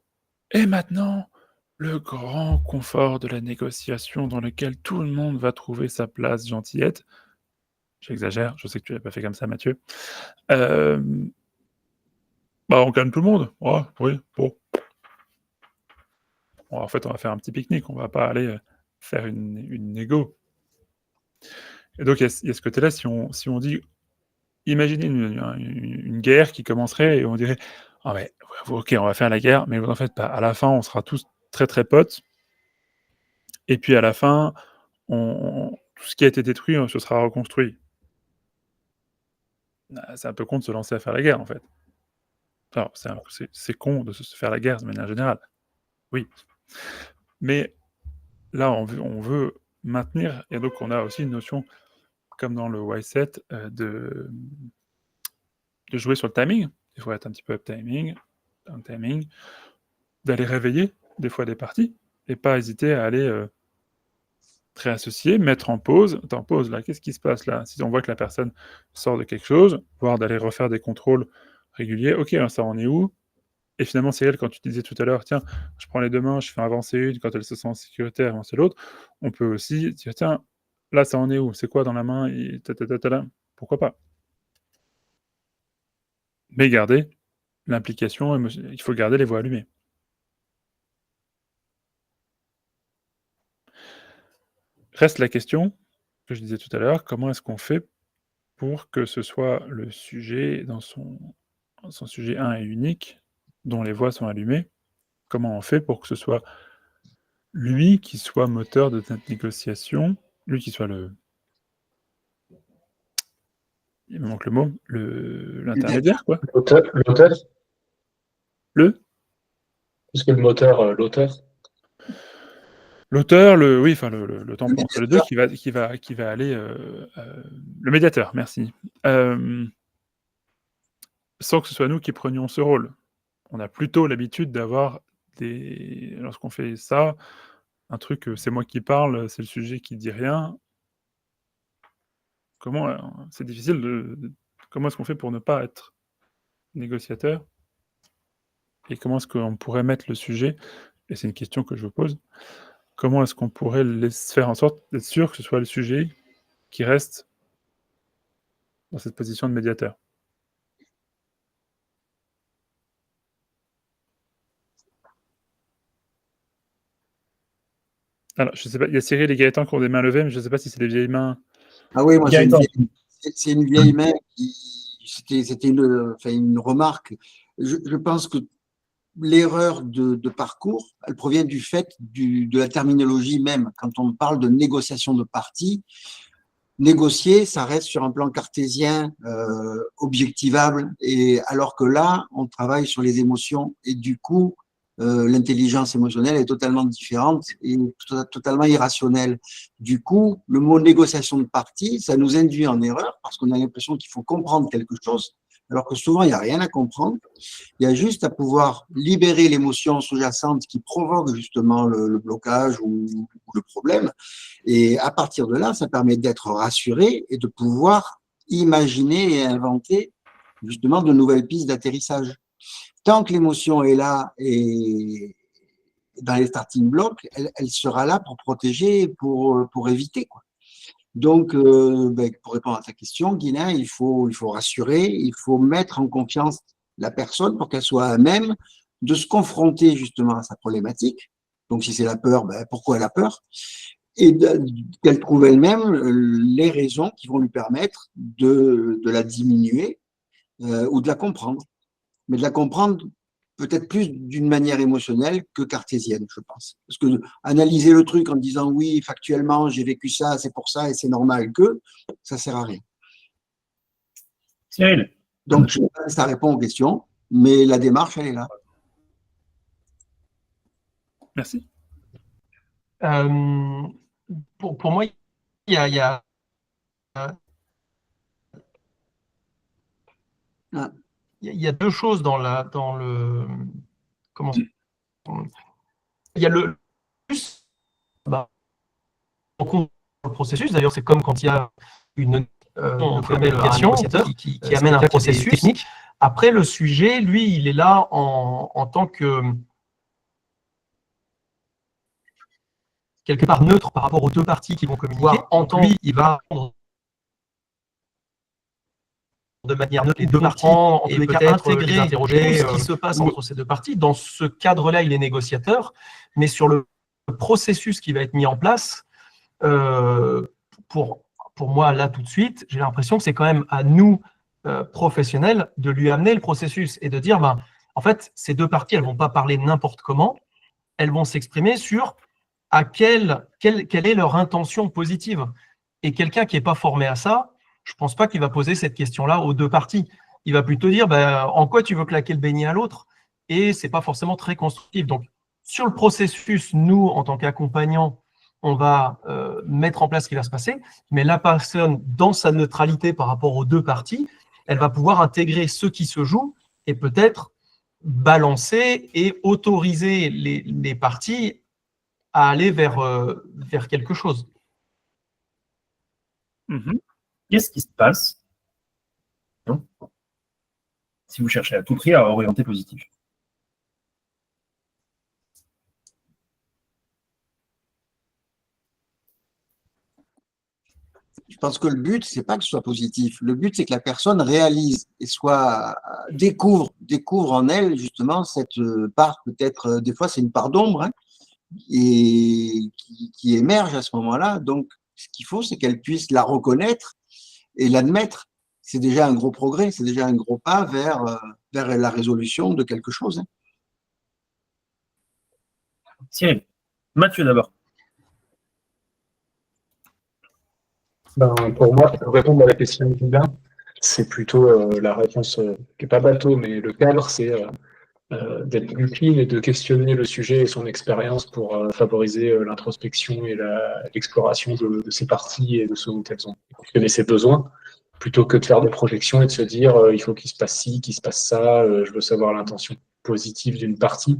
et maintenant, le grand confort de la négociation dans lequel tout le monde va trouver sa place gentillette. J'exagère, je sais que tu l'as pas fait comme ça, Mathieu. Bah, on calme tout le monde. Ouais, oui, bon. Bon, en fait, on va faire un petit pique-nique, on va pas aller faire une négo. Et donc, il y a ce côté-là, si on dit, imaginez une guerre qui commencerait et on dirait, ah ouais, ok, on va faire la guerre, mais vous en faites pas. À la fin, on sera tous très très potes. Et puis à la fin, tout ce qui a été détruit, ce sera reconstruit. C'est un peu con de se lancer à faire la guerre, en fait. Alors, c'est con de se faire la guerre de manière générale. Oui. Mais là, on veut maintenir, et donc on a aussi une notion, comme dans le Y7, de jouer sur le timing. Il faut être un petit peu un timing, d'aller réveiller des fois des parties, et pas hésiter à aller réassocier, mettre en pause. Attends, pause là, qu'est-ce qui se passe là? Si on voit que la personne sort de quelque chose, voire d'aller refaire des contrôles réguliers, ok, alors ça en est où? Et finalement, c'est elle, quand tu disais tout à l'heure, tiens, je prends les deux mains, je fais avancer une, quand elle se sent en sécurité, avancer l'autre, on peut aussi dire, tiens, là, ça en est où? C'est quoi dans la main? Et pourquoi pas? Mais garder l'implication, il faut garder les voies allumées. Reste la question que je disais tout à l'heure, comment est-ce qu'on fait pour que ce soit le sujet dans son sujet 1 et unique, dont les voix sont allumées? Comment on fait pour que ce soit lui qui soit moteur de cette négociation, lui qui soit il me manque le mot, l'intermédiaire, quoi. L'auteur. Parce que le moteur, l'auteur. L'auteur, oui, enfin le tampon entre les deux, qui va aller, le médiateur, merci. Sans que ce soit nous qui prenions ce rôle. On a plutôt l'habitude d'avoir lorsqu'on fait ça, un truc, c'est moi qui parle, c'est le sujet qui dit rien. C'est difficile comment est-ce qu'on fait pour ne pas être négociateur? Et comment est-ce qu'on pourrait mettre le sujet? Et c'est une question que je vous pose. Comment est-ce qu'on pourrait faire en sorte d'être sûr que ce soit le sujet qui reste dans cette position de médiateur? Alors, je sais pas, il y a Cyril et Gaëtan qui ont des mains levées, mais je ne sais pas si c'est des vieilles mains. Ah oui, moi, c'est une vieille main c'était une remarque. Je pense que l'erreur de parcours, elle provient du fait de la terminologie même. Quand on parle de négociation de parties, négocier, ça reste sur un plan cartésien, objectivable, et alors que là, on travaille sur les émotions, et du coup, l'intelligence émotionnelle est totalement différente et totalement irrationnelle. Du coup, le mot négociation de partie, ça nous induit en erreur parce qu'on a l'impression qu'il faut comprendre quelque chose, alors que souvent, il n'y a rien à comprendre. Il y a juste à pouvoir libérer l'émotion sous-jacente qui provoque justement le blocage ou le problème. Et à partir de là, ça permet d'être rassuré et de pouvoir imaginer et inventer justement de nouvelles pistes d'atterrissage. Tant que l'émotion est là et dans les starting blocks, elle sera là pour protéger, pour éviter, quoi. Donc, pour répondre à ta question, Guilain, il faut rassurer, il faut mettre en confiance la personne pour qu'elle soit à même de se confronter justement à sa problématique. Donc, si c'est la peur, pourquoi elle a peur? Et qu'elle trouve elle-même les raisons qui vont lui permettre de la diminuer ou de la comprendre. Mais de la comprendre peut-être plus d'une manière émotionnelle que cartésienne, je pense. Parce que analyser le truc en disant oui, factuellement, j'ai vécu ça, c'est pour ça et c'est normal que, ça sert à rien. Cyril. Donc, je ne sais pas si ça répond aux questions, mais la démarche, elle est là. Merci. Pour moi, il y a deux choses dans le comment il y a le le processus. D'ailleurs, c'est comme quand il y a une communication qui amène un processus technique. Après, le sujet, lui, il est là en tant que quelque part neutre par rapport aux deux parties qui vont communiquer. Lui, il va de manière neutre les deux parties et peut-être intégrer, interroger ce qui se passe entre ces deux parties. Dans ce cadre-là, il est négociateur, mais sur le processus qui va être mis en place, pour moi, là, tout de suite, j'ai l'impression que c'est quand même à nous, professionnels, de lui amener le processus et de dire, en fait, ces deux parties, elles ne vont pas parler n'importe comment, elles vont s'exprimer sur quelle est leur intention positive. Et quelqu'un qui n'est pas formé à ça, je ne pense pas qu'il va poser cette question-là aux deux parties. Il va plutôt dire en quoi tu veux claquer le beignet à l'autre, et ce n'est pas forcément très constructif. Donc, sur le processus, nous, en tant qu'accompagnants, on va mettre en place ce qui va se passer, mais la personne, dans sa neutralité par rapport aux deux parties, elle va pouvoir intégrer ce qui se joue et peut-être balancer et autoriser les parties à aller vers quelque chose. Qu'est-ce qui se passe si vous cherchez à tout prix à orienter positif? Je pense que le but, c'est pas que ce soit positif. Le but, c'est que la personne réalise et découvre en elle justement cette part, peut-être des fois c'est une part d'ombre, et qui émerge à ce moment-là. Donc, ce qu'il faut, c'est qu'elle puisse la reconnaître et l'admettre. C'est déjà un gros progrès, c'est déjà un gros pas vers la résolution de quelque chose. Cyril. Mathieu d'abord. Pour moi, pour répondre à la question de Guilain, c'est plutôt la réponse qui n'est pas bateau, mais le cadre, c'est d'être plus clean et de questionner le sujet et son expérience pour favoriser l'introspection et l'exploration de ses parties et de ce dont elles ont questionné ses besoins, plutôt que de faire des projections et de se dire il faut qu'il se passe ci, qu'il se passe ça, je veux savoir l'intention positive d'une partie.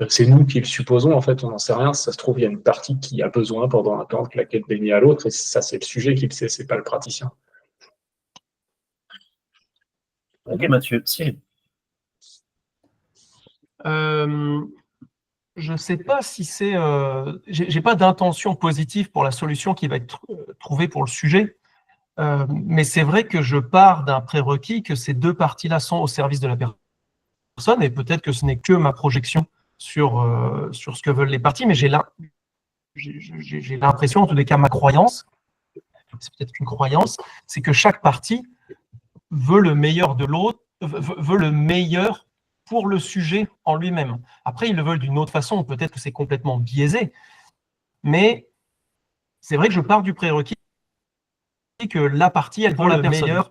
C'est nous qui le supposons, en fait, on n'en sait rien. Si ça se trouve, il y a une partie qui a besoin pendant un temps de claquer le beignet à l'autre, et ça, c'est le sujet qui le sait, c'est pas le praticien. Ok, Mathieu. Cyril. Je ne sais pas si c'est... j'ai pas d'intention positive pour la solution qui va être trouvée pour le sujet, mais c'est vrai que je pars d'un prérequis que ces deux parties-là sont au service de la personne, et peut-être que ce n'est que ma projection sur ce que veulent les parties, mais j'ai l'impression, en tous les cas, ma croyance, c'est peut-être une croyance, c'est que chaque partie veut le meilleur de l'autre, veut le meilleur pour le sujet en lui-même. Après, ils le veulent d'une autre façon, peut-être que c'est complètement biaisé, mais c'est vrai que je pars du prérequis que la partie, elle vaut le meilleur.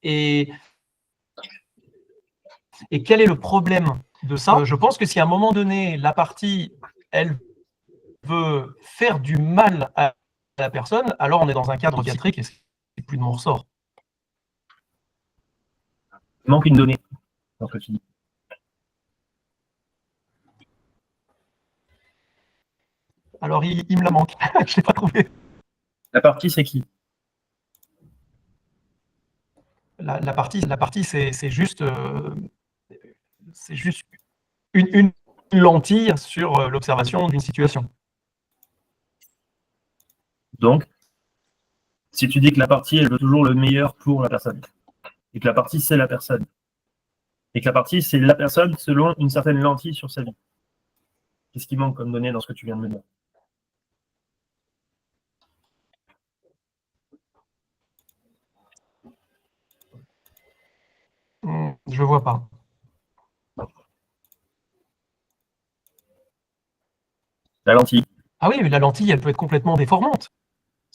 Et quel est le problème de ça? Je pense que si à un moment donné, la partie, elle veut faire du mal à la personne, alors on est dans un cadre psychiatrique et c'est plus de mon ressort. Il manque une donnée dans ce que tu dis. Alors, il me la manque. Je ne l'ai pas trouvé. La partie, c'est qui? La partie, c'est juste une lentille sur l'observation d'une situation. Donc, si tu dis que la partie, elle veut toujours le meilleur pour la personne, et que la partie, c'est la personne, et que la partie, c'est la personne selon une certaine lentille sur sa vie, qu'est-ce qui manque comme donnée dans ce que tu viens de me dire? Je vois pas. La lentille. Ah oui, mais la lentille, elle peut être complètement déformante.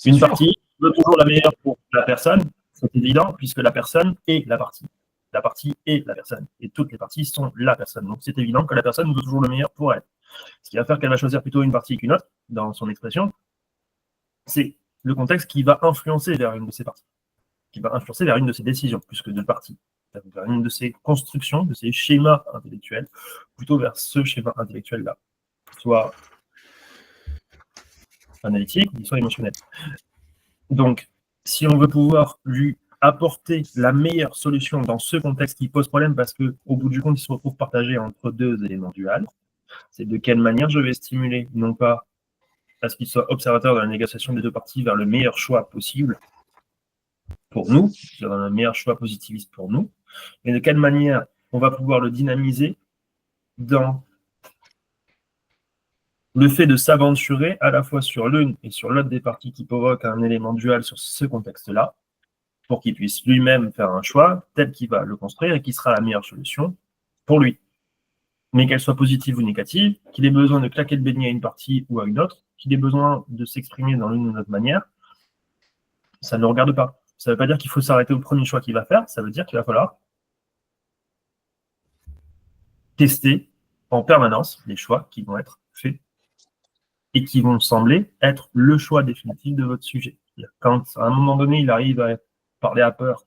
Une partie veut toujours la meilleure pour la personne, c'est évident, puisque la personne est la partie. La partie est la personne. Et toutes les parties sont la personne. Donc c'est évident que la personne veut toujours le meilleur pour elle. Ce qui va faire qu'elle va choisir plutôt une partie qu'une autre dans son expression, c'est le contexte qui va influencer vers une de ces parties, qui va influencer vers une de ses décisions, plus que de parties, vers une de ses constructions, de ses schémas intellectuels, plutôt vers ce schéma intellectuel-là, soit analytique, soit émotionnel. Donc, si on veut pouvoir lui apporter la meilleure solution dans ce contexte qui pose problème, parce qu'au bout du compte, il se retrouve partagé entre deux éléments duals, c'est de quelle manière je vais stimuler, non pas à ce qu'il soit observateur de la négociation des deux parties vers le meilleur choix possible pour nous, vers un meilleur choix positiviste pour nous, mais de quelle manière on va pouvoir le dynamiser dans le fait de s'aventurer à la fois sur l'une et sur l'autre des parties qui provoquent un élément dual sur ce contexte-là, pour qu'il puisse lui-même faire un choix tel qu'il va le construire et qui sera la meilleure solution pour lui. Mais qu'elle soit positive ou négative, qu'il ait besoin de claquer le beignet à une partie ou à une autre, qu'il ait besoin de s'exprimer dans l'une ou l'autre manière, ça ne le regarde pas. Ça ne veut pas dire qu'il faut s'arrêter au premier choix qu'il va faire, ça veut dire qu'il va falloir tester en permanence les choix qui vont être faits et qui vont sembler être le choix définitif de votre sujet. Quand à un moment donné, il arrive à parler à peur,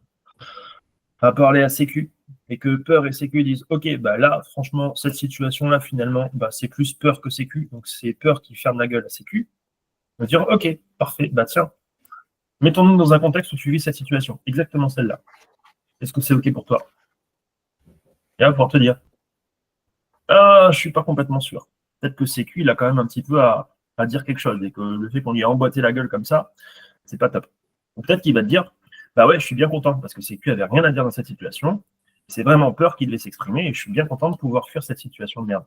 à parler à sécu, et que peur et sécu disent « Ok, bah là, franchement, cette situation-là, finalement, bah, c'est plus peur que sécu, donc c'est peur qui ferme la gueule à sécu. » On va dire « Ok, parfait, bah tiens, mettons-nous dans un contexte où tu vis cette situation, exactement celle-là. Est-ce que c'est ok pour toi ?» Et là, pour te dire « Ah, je suis pas complètement sûr. Peut-être que sécu, il a quand même un petit peu à dire quelque chose, et que le fait qu'on lui ait emboîté la gueule comme ça, c'est pas top. » Ou peut-être qu'il va te dire « Bah ouais, je suis bien content, parce que sécu avait rien à dire dans cette situation. C'est vraiment peur qu'il devait s'exprimer et je suis bien content de pouvoir fuir cette situation de merde. »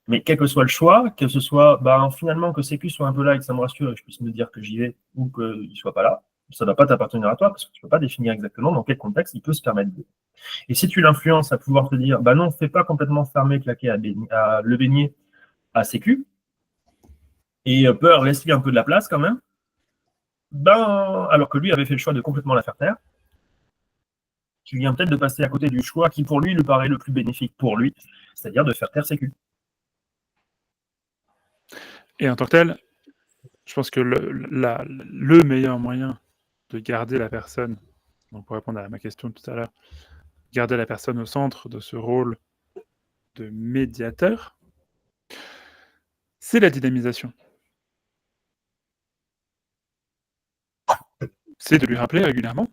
Mais quel que soit le choix, que ce soit finalement que sécu soit un peu là et que ça me rassure et que je puisse me dire que j'y vais ou qu'il ne soit pas là, ça ne va pas t'appartenir à toi parce que tu ne peux pas définir exactement dans quel contexte il peut se permettre de. Et si tu l'influences à pouvoir te dire bah non, fais pas complètement fermer, claquer à le beignet à sécu, et peur, laisse-lui un peu de la place quand même, alors que lui avait fait le choix de complètement la faire taire, tu viens peut-être de passer à côté du choix qui, pour lui, lui paraît le plus bénéfique pour lui, c'est-à-dire de faire taire sécu. Et en tant que tel, je pense que le meilleur moyen de garder la personne, donc pour répondre à ma question tout à l'heure, garder la personne au centre de ce rôle de médiateur, c'est la dynamisation. C'est de lui rappeler régulièrement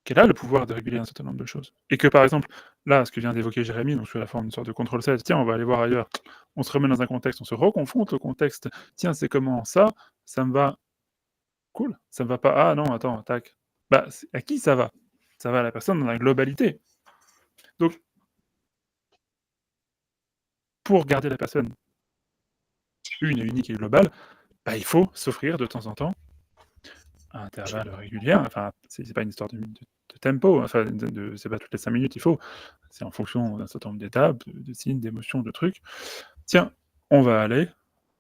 qu'elle a le pouvoir de réguler un certain nombre de choses. Et que par exemple, là, ce que vient d'évoquer Jérémy, donc sous la forme d'une sorte de contrôle set, tiens, on va aller voir ailleurs, on se remet dans un contexte, on se reconfronte au contexte, tiens, c'est comment ça me va, cool, ça me va pas, ah non, attends, tac. Bah, à qui ça va? Ça va à la personne dans la globalité. Donc, pour garder la personne une et unique et globale, bah, il faut s'offrir de temps en temps à intervalles réguliers, enfin, c'est pas une histoire de tempo, enfin, c'est pas toutes les 5 minutes, c'est en fonction d'un certain nombre d'étapes, de signes, d'émotions, de trucs. Tiens, on va aller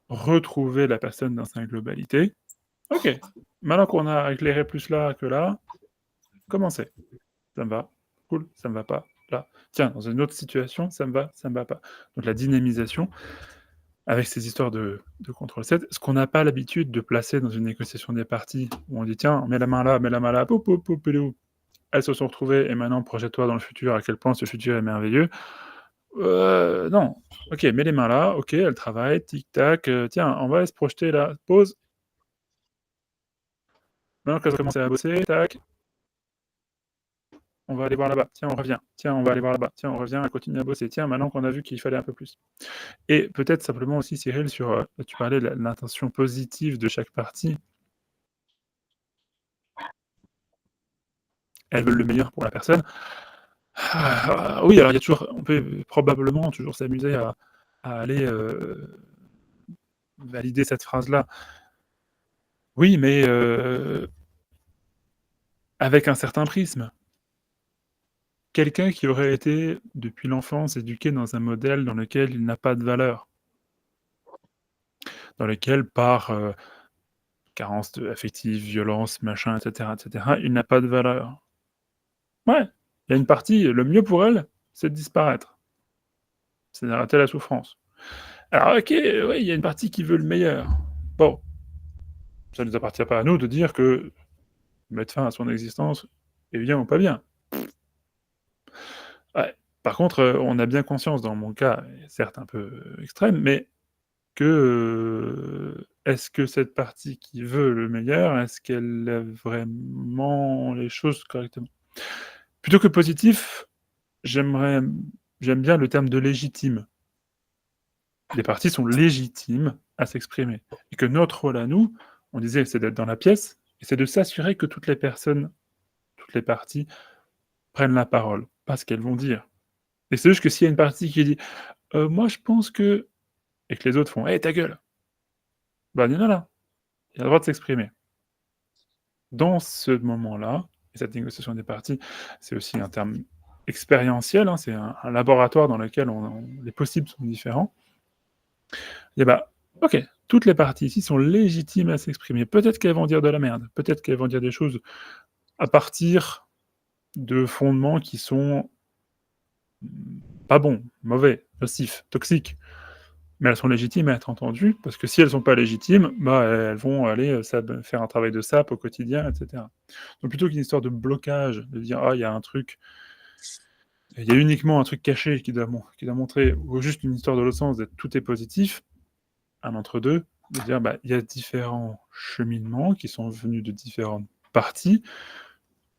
retrouver la personne dans sa globalité, Ok. Maintenant qu'on a éclairé plus là que là, commencez. Ça me va. Cool, ça me va pas. Là. Tiens, dans une autre situation, ça me va pas. Donc la dynamisation, avec ces histoires de contrôle 7, ce qu'on n'a pas l'habitude de placer dans une négociation des parties, où on dit tiens, mets la main là, poup, poup, poup, poup, elles se sont retrouvées, et maintenant projette-toi dans le futur, à quel point ce futur est merveilleux. Non. Ok, mets les mains là, ok, elles travaillent, tic-tac, tiens, on va se projeter là, pause. Maintenant qu'elles ont commencé à bosser, tac, on va aller voir là-bas, tiens, on revient, tiens, on va aller voir là-bas, tiens, on revient, on continue à bosser, tiens, maintenant qu'on a vu qu'il fallait un peu plus. Et peut-être simplement aussi, Cyril, sur, tu parlais de l'intention positive de chaque partie. Elles veulent le meilleur pour la personne. Oui, alors il y a toujours, on peut probablement toujours s'amuser à aller valider cette phrase-là. Oui, mais avec un certain prisme. Quelqu'un qui aurait été, depuis l'enfance, éduqué dans un modèle dans lequel il n'a pas de valeur, dans lequel, par carence affective, violence, machin, etc., il n'a pas de valeur. Ouais, il y a une partie, le mieux pour elle, c'est de disparaître. C'est d'arrêter la souffrance. Alors, ok, ouais, il y a une partie qui veut le meilleur. Bon, ça ne nous appartient pas à nous de dire que mettre fin à son existence est bien ou pas bien. Ouais. Par contre, on a bien conscience, dans mon cas, certes un peu extrême, mais que est-ce que cette partie qui veut le meilleur, est-ce qu'elle a vraiment les choses correctement? Plutôt que positif, j'aime bien le terme de légitime. Les parties sont légitimes à s'exprimer. Et que notre rôle à nous, on disait, c'est d'être dans la pièce, et c'est de s'assurer que toutes les personnes, toutes les parties, prennent la parole, pas ce qu'elles vont dire. Et c'est juste que s'il y a une partie qui dit moi je pense que, et que les autres font ta gueule, bah il y en a là, il a le droit de s'exprimer. Dans ce moment-là, et cette négociation des parties, c'est aussi un terme expérientiel, hein, c'est un laboratoire dans lequel les possibles sont différents. Et bah, ok, toutes les parties ici sont légitimes à s'exprimer. Peut-être qu'elles vont dire de la merde, peut-être qu'elles vont dire des choses à partir de fondements qui sont pas bons, mauvais, nocifs, toxiques. Mais elles sont légitimes à être entendues, parce que si elles ne sont pas légitimes, bah, elles vont aller faire un travail de sape au quotidien, etc. Donc plutôt qu'une histoire de blocage, de dire il y a un truc, il y a uniquement un truc caché qui doit montrer, ou juste une histoire de l'autre sens, d'être tout est positif, un entre-deux, de dire il y a différents cheminements qui sont venus de différentes parties.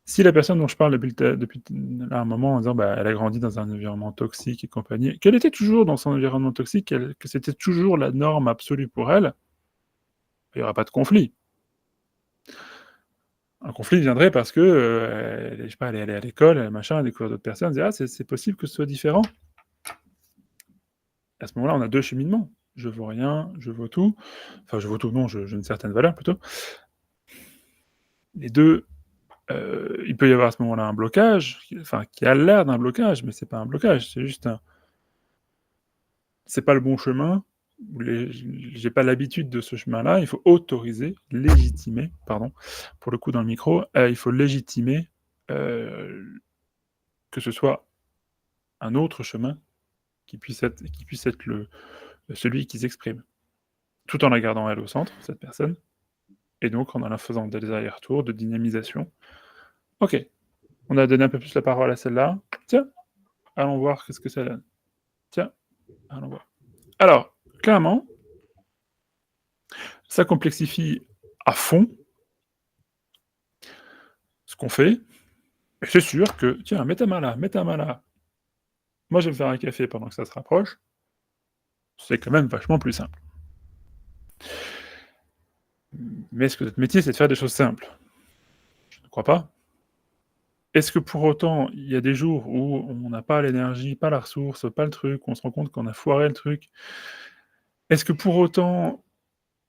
Si la personne dont je parle depuis un moment en disant elle a grandi dans un environnement toxique et compagnie, qu'elle était toujours dans son environnement toxique, que c'était toujours la norme absolue pour elle, il n'y aura pas de conflit. Un conflit viendrait parce que, je sais pas, elle est allée à l'école, machin, elle découvre d'autres personnes, elle dit c'est possible que ce soit différent. À ce moment-là, on a deux cheminements. Je vaux rien, je vaux tout. Enfin, je vaux tout, non, j'ai une certaine valeur plutôt. Les deux, il peut y avoir à ce moment-là un blocage, qui a l'air d'un blocage, mais c'est pas un blocage, c'est juste c'est pas le bon chemin, j'ai pas l'habitude de ce chemin-là, il faut légitimer, pardon, pour le coup dans le micro, il faut légitimer que ce soit un autre chemin qui puisse être celui qui s'exprime, tout en la gardant elle au centre, cette personne, et donc en la faisant des allers-retours, de dynamisation. Ok, on a donné un peu plus la parole à celle-là, tiens, allons voir ce que ça donne. Tiens, allons voir. Alors, clairement, ça complexifie à fond ce qu'on fait, et c'est sûr que, tiens, mets ta main là, moi je vais me faire un café pendant que ça se rapproche, c'est quand même vachement plus simple. Mais est-ce que notre métier, c'est de faire des choses simples? Je ne crois pas. Est-ce que pour autant, il y a des jours où on n'a pas l'énergie, pas la ressource, pas le truc, on se rend compte qu'on a foiré le truc? Est-ce que pour autant,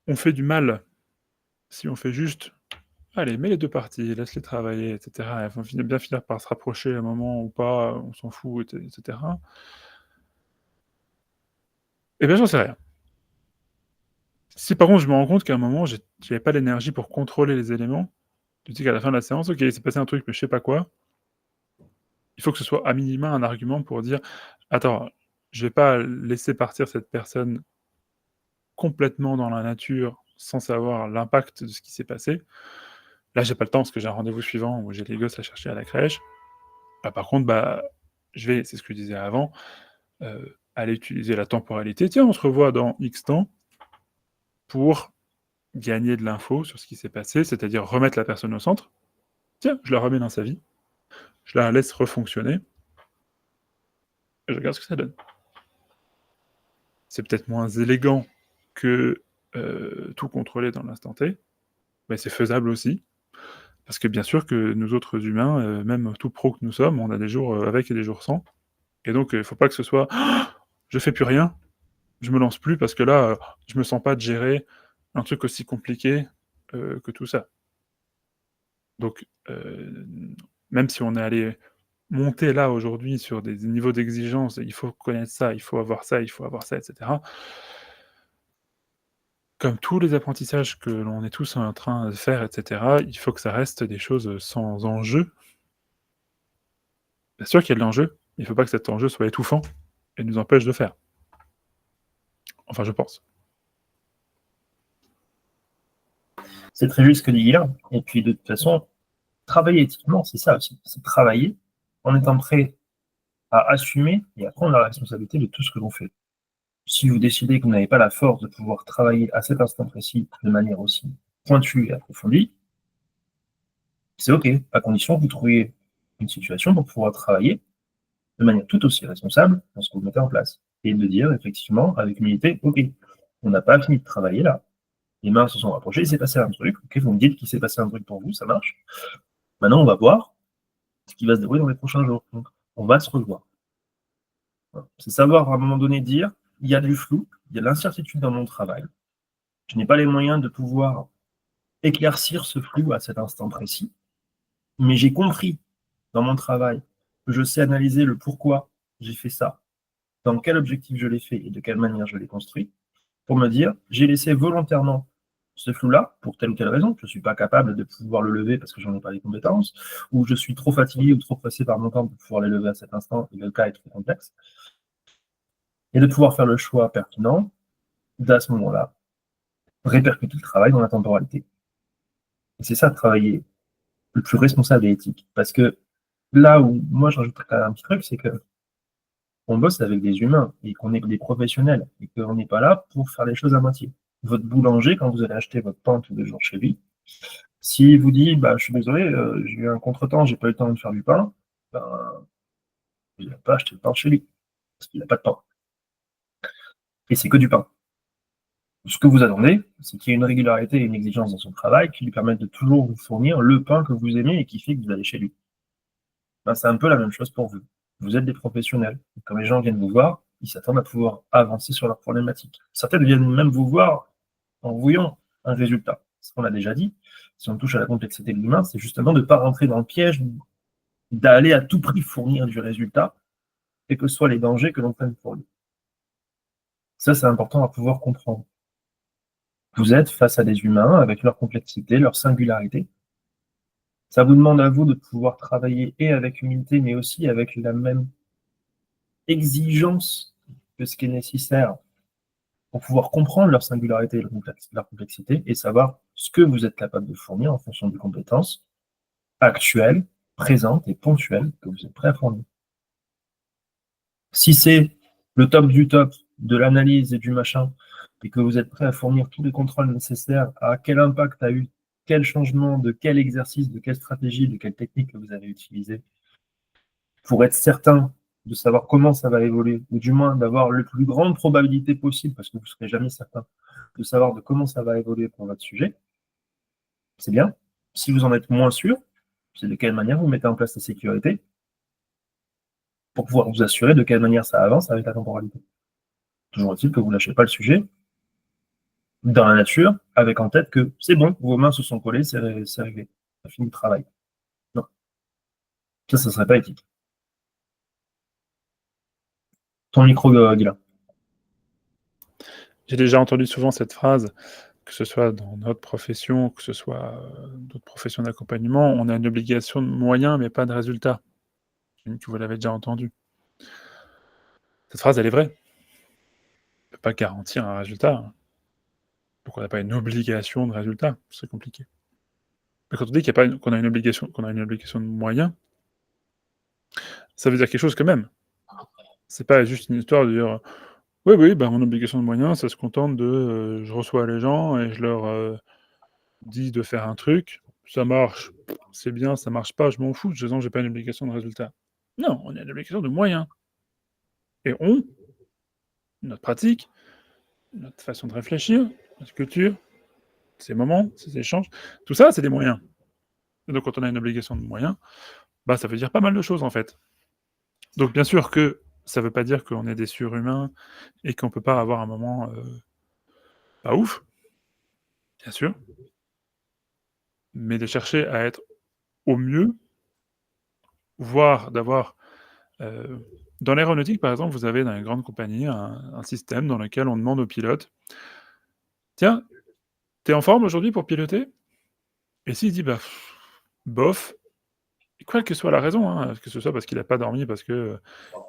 on fait du mal si on fait juste allez, mets les deux parties, laisse-les travailler, etc. Elles vont bien finir par se rapprocher à un moment ou pas, on s'en fout, etc. Eh bien, j'en sais rien. Si par contre je me rends compte qu'à un moment, j'avais pas l'énergie pour contrôler les éléments, tu dis qu'à la fin de la séance, ok, il s'est passé un truc, mais je sais pas quoi, il faut que ce soit à minima un argument pour dire, attends, je vais pas laisser partir cette personne complètement dans la nature sans savoir l'impact de ce qui s'est passé. Là, j'ai pas le temps parce que j'ai un rendez-vous suivant où j'ai les gosses à chercher à la crèche. Bah, par contre, je vais, c'est ce que je disais avant, aller utiliser la temporalité. Tiens, on se revoit dans X temps pour gagner de l'info sur ce qui s'est passé, c'est-à-dire remettre la personne au centre. Tiens, je la remets dans sa vie, je la laisse refonctionner, et je regarde ce que ça donne. C'est peut-être moins élégant que tout contrôler dans l'instant T, mais c'est faisable aussi. Parce que bien sûr que nous autres humains, même tout pro que nous sommes, on a des jours avec et des jours sans. Et donc, il ne faut pas que ce soit je fais plus rien, je me lance plus parce que là, je me sens pas de gérer un truc aussi compliqué que tout ça. Donc, même si on est allé monter là aujourd'hui sur des niveaux d'exigence, il faut connaître ça, il faut avoir ça, il faut avoir ça, etc. Comme tous les apprentissages que l'on est tous en train de faire, etc., il faut que ça reste des choses sans enjeu. Bien sûr qu'il y a de l'enjeu, il ne faut pas que cet enjeu soit étouffant et nous empêche de faire. Enfin, je pense. C'est très juste ce que dit Guilain. Et puis, de toute façon, travailler éthiquement, c'est ça aussi. C'est travailler en étant prêt à assumer et à prendre la responsabilité de tout ce que l'on fait. Si vous décidez que vous n'avez pas la force de pouvoir travailler à cet instant précis de manière aussi pointue et approfondie, c'est OK, à condition que vous trouviez une situation pour pouvoir travailler de manière tout aussi responsable dans ce que vous mettez en place. Et de dire, effectivement, avec humilité, OK, on n'a pas fini de travailler là, les mains se sont rapprochées, il s'est passé un truc, OK, vous me dites qu'il s'est passé un truc pour vous, ça marche. Maintenant, on va voir ce qui va se dérouler dans les prochains jours. Donc, on va se revoir. Voilà. C'est savoir à un moment donné dire, il y a du flou, il y a de l'incertitude dans mon travail. Je n'ai pas les moyens de pouvoir éclaircir ce flou à cet instant précis, mais j'ai compris dans mon travail que je sais analyser le pourquoi j'ai fait ça, dans quel objectif je l'ai fait et de quelle manière je l'ai construit, pour me dire, j'ai laissé volontairement ce flou-là, pour telle ou telle raison, je ne suis pas capable de pouvoir le lever parce que j'en ai pas les compétences, ou je suis trop fatigué ou trop pressé par mon temps pour pouvoir les lever à cet instant, et le cas est trop complexe, et de pouvoir faire le choix pertinent d'à ce moment-là répercuter le travail dans la temporalité. Et c'est ça, travailler le plus responsable et éthique. Parce que là où, moi, je rajouterais un petit truc, c'est que on bosse avec des humains et qu'on est des professionnels et qu'on n'est pas là pour faire les choses à moitié. Votre boulanger, quand vous allez acheter votre pain tous les jours chez lui, s'il vous dit, bah, je suis désolé, j'ai eu un contretemps, j'ai pas eu le temps de faire du pain, ben, il n'a pas acheté le pain chez lui, parce qu'il n'a pas de pain. Et c'est que du pain. Ce que vous attendez, c'est qu'il y ait une régularité et une exigence dans son travail qui lui permettent de toujours vous fournir le pain que vous aimez et qui fait que vous allez chez lui. Ben, c'est un peu la même chose pour vous. Vous êtes des professionnels. Et quand les gens viennent vous voir, ils s'attendent à pouvoir avancer sur leurs problématiques. Certaines viennent même vous voir en voyant un résultat. Ce qu'on a déjà dit, si on touche à la complexité de l'humain, c'est justement de ne pas rentrer dans le piège d'aller à tout prix fournir du résultat, quels que soient les dangers que l'on prenne pour lui. Ça, c'est important à pouvoir comprendre. Vous êtes face à des humains avec leur complexité, leur singularité. Ça vous demande à vous de pouvoir travailler et avec humilité, mais aussi avec la même exigence que ce qui est nécessaire pour pouvoir comprendre leur singularité et leur complexité et savoir ce que vous êtes capable de fournir en fonction des compétences actuelles, présentes et ponctuelles que vous êtes prêt à fournir. Si c'est le top du top de l'analyse et du machin, et que vous êtes prêt à fournir tous les contrôles nécessaires à quel impact a eu quel changement, de quel exercice, de quelle stratégie, de quelle technique que vous avez utilisé, pour être certain de savoir comment ça va évoluer, ou du moins d'avoir la plus grande probabilité possible, parce que vous ne serez jamais certain, de savoir de comment ça va évoluer pour votre sujet, c'est bien. Si vous en êtes moins sûr, c'est de quelle manière vous mettez en place la sécurité pour pouvoir vous assurer de quelle manière ça avance avec la temporalité. Toujours est-il que vous ne lâchez pas le sujet dans la nature, avec en tête que c'est bon, vos mains se sont collées, c'est réglé, ça finit le travail. Non. Ça ne serait pas éthique. Ton micro, Guilain. j'ai déjà entendu souvent cette phrase, que ce soit dans notre profession, que ce soit d'autres professions d'accompagnement, on a une obligation de moyens, mais pas de résultats. Que vous l'avez déjà entendu. Cette phrase, elle est vraie. On ne peut pas garantir un résultat. Donc on n'a pas une obligation de résultat, c'est compliqué. Mais quand on dit qu'on a une obligation de moyens, ça veut dire quelque chose quand même. C'est pas juste une histoire de dire oui, bah, mon obligation de moyens, ça se contente de je reçois les gens et je leur dis de faire un truc, ça marche, c'est bien, ça marche pas, je m'en fous, je n'ai pas une obligation de résultat. Non, on a une obligation de moyens. Et notre pratique, notre façon de réfléchir, notre culture, ces moments, ces échanges, tout ça, c'est des moyens. Et donc, quand on a une obligation de moyens, bah, ça veut dire pas mal de choses, en fait. Donc, bien sûr que ça ne veut pas dire qu'on est des surhumains et qu'on ne peut pas avoir un moment pas ouf, bien sûr, mais de chercher à être au mieux, voire d'avoir... dans l'aéronautique, par exemple, vous avez dans les grandes compagnies un système dans lequel on demande aux pilotes « Tiens, t'es en forme aujourd'hui pour piloter ?» Et s'il dit « Bah, bof », quelle que soit la raison, hein, que ce soit parce qu'il n'a pas dormi, parce qu'il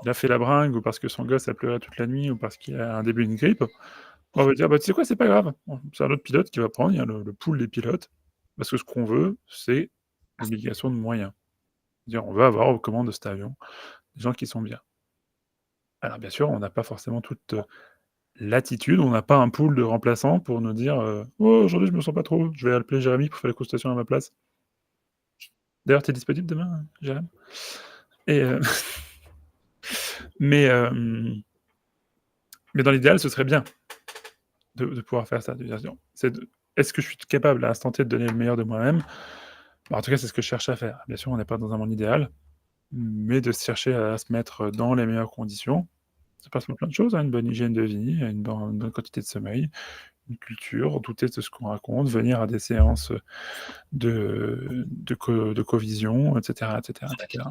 a fait la bringue, ou parce que son gosse a pleuré toute la nuit, ou parce qu'il a un début d'une grippe, on va dire bah, « Tu sais quoi, c'est pas grave, c'est un autre pilote qui va prendre, il y a le pool des pilotes, parce que ce qu'on veut, c'est l'obligation de moyens. » C'est-à-dire, on veut avoir aux commandes de cet avion des gens qui sont bien. Alors bien sûr, on n'a pas forcément toute l'attitude, on n'a pas un pool de remplaçants pour nous dire oh, aujourd'hui je me sens pas trop, je vais appeler Jérémy pour faire la constatation à ma place. D'ailleurs, tu es disponible demain, Jérémy? Et mais dans l'idéal, ce serait bien de pouvoir faire ça. Est-ce que je suis capable à l'instant T de donner le meilleur de moi-même? En tout cas, c'est ce que je cherche à faire. Bien sûr, on n'est pas dans un monde idéal, mais de chercher à se mettre dans les meilleures conditions. Ça passe par plein de choses, hein, une bonne hygiène de vie, une bonne quantité de sommeil, une culture, douter de ce qu'on raconte, venir à des séances de covision, etc., etc., etc.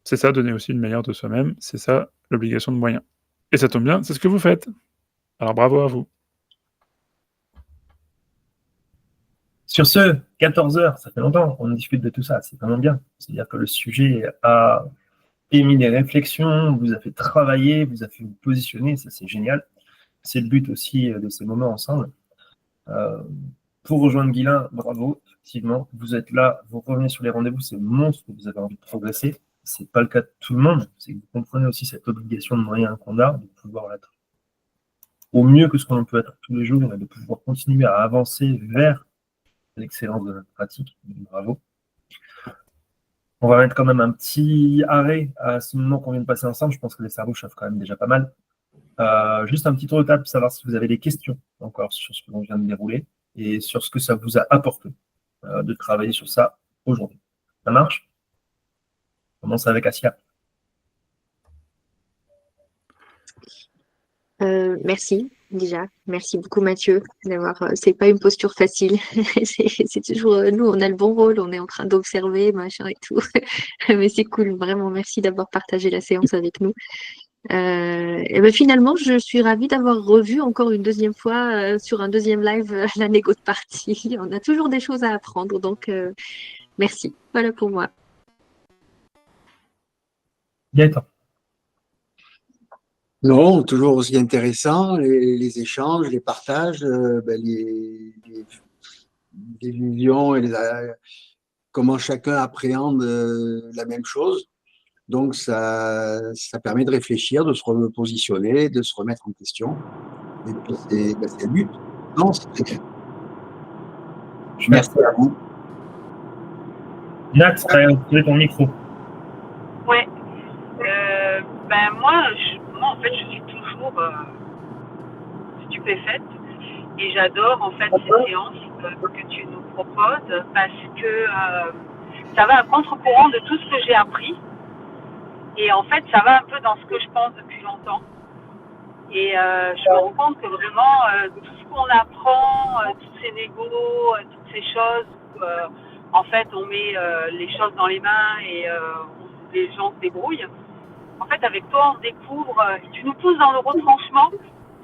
C'est ça, donner aussi le meilleur de soi-même, c'est ça, l'obligation de moyens. Et ça tombe bien, c'est ce que vous faites. Alors bravo à vous. Sur ce, 14 heures, ça fait longtemps qu'on discute de tout ça, c'est vraiment bien. C'est-à-dire que le sujet a émis des réflexions, vous a fait travailler, vous a fait vous positionner, ça c'est génial. C'est le but aussi de ces moments ensemble. Pour rejoindre Guilain, bravo, effectivement, vous êtes là, vous revenez sur les rendez-vous, c'est monstre que vous avez envie de progresser. C'est pas le cas de tout le monde, c'est que vous comprenez aussi cette obligation de moyens qu'on a, de pouvoir être au mieux que ce qu'on peut être tous les jours, et de pouvoir continuer à avancer vers l'excellence de notre pratique. Bravo. On va mettre quand même un petit arrêt à ce moment qu'on vient de passer ensemble. Je pense que les cerveaux chauffent quand même déjà pas mal. Juste un petit tour de table pour savoir si vous avez des questions encore sur ce que l'on vient de dérouler et sur ce que ça vous a apporté de travailler sur ça aujourd'hui. Ça marche? On commence avec Asia. Merci déjà. Merci beaucoup Mathieu d'avoir. C'est pas une posture facile. c'est toujours nous, on a le bon rôle, on est en train d'observer, machin et tout. Mais c'est cool, vraiment. Merci d'avoir partagé la séance avec nous. Et ben finalement, je suis ravie d'avoir revu encore une deuxième fois sur un deuxième live la négo de partie. On a toujours des choses à apprendre, donc merci. Voilà pour moi. Gaëtan. Non, toujours aussi intéressant, les échanges, les partages, les visions et comment chacun appréhende la même chose. Donc, ça permet de réfléchir, de se repositionner, de se remettre en question. Et puis, c'est le but. Non, c'est très bien. Merci à vous. Nat, tu as ton micro. Ouais. Moi, en fait, je suis toujours stupéfaite et j'adore en fait ces séances que tu nous proposes parce que ça va à contre-courant de tout ce que j'ai appris et en fait, ça va un peu dans ce que je pense depuis longtemps. Et je me rends compte que vraiment, tout ce qu'on apprend, toutes ces négos, toutes ces choses, en fait, on met les choses dans les mains et les gens se débrouillent. En fait, avec toi, on découvre, tu nous pousses dans le retranchement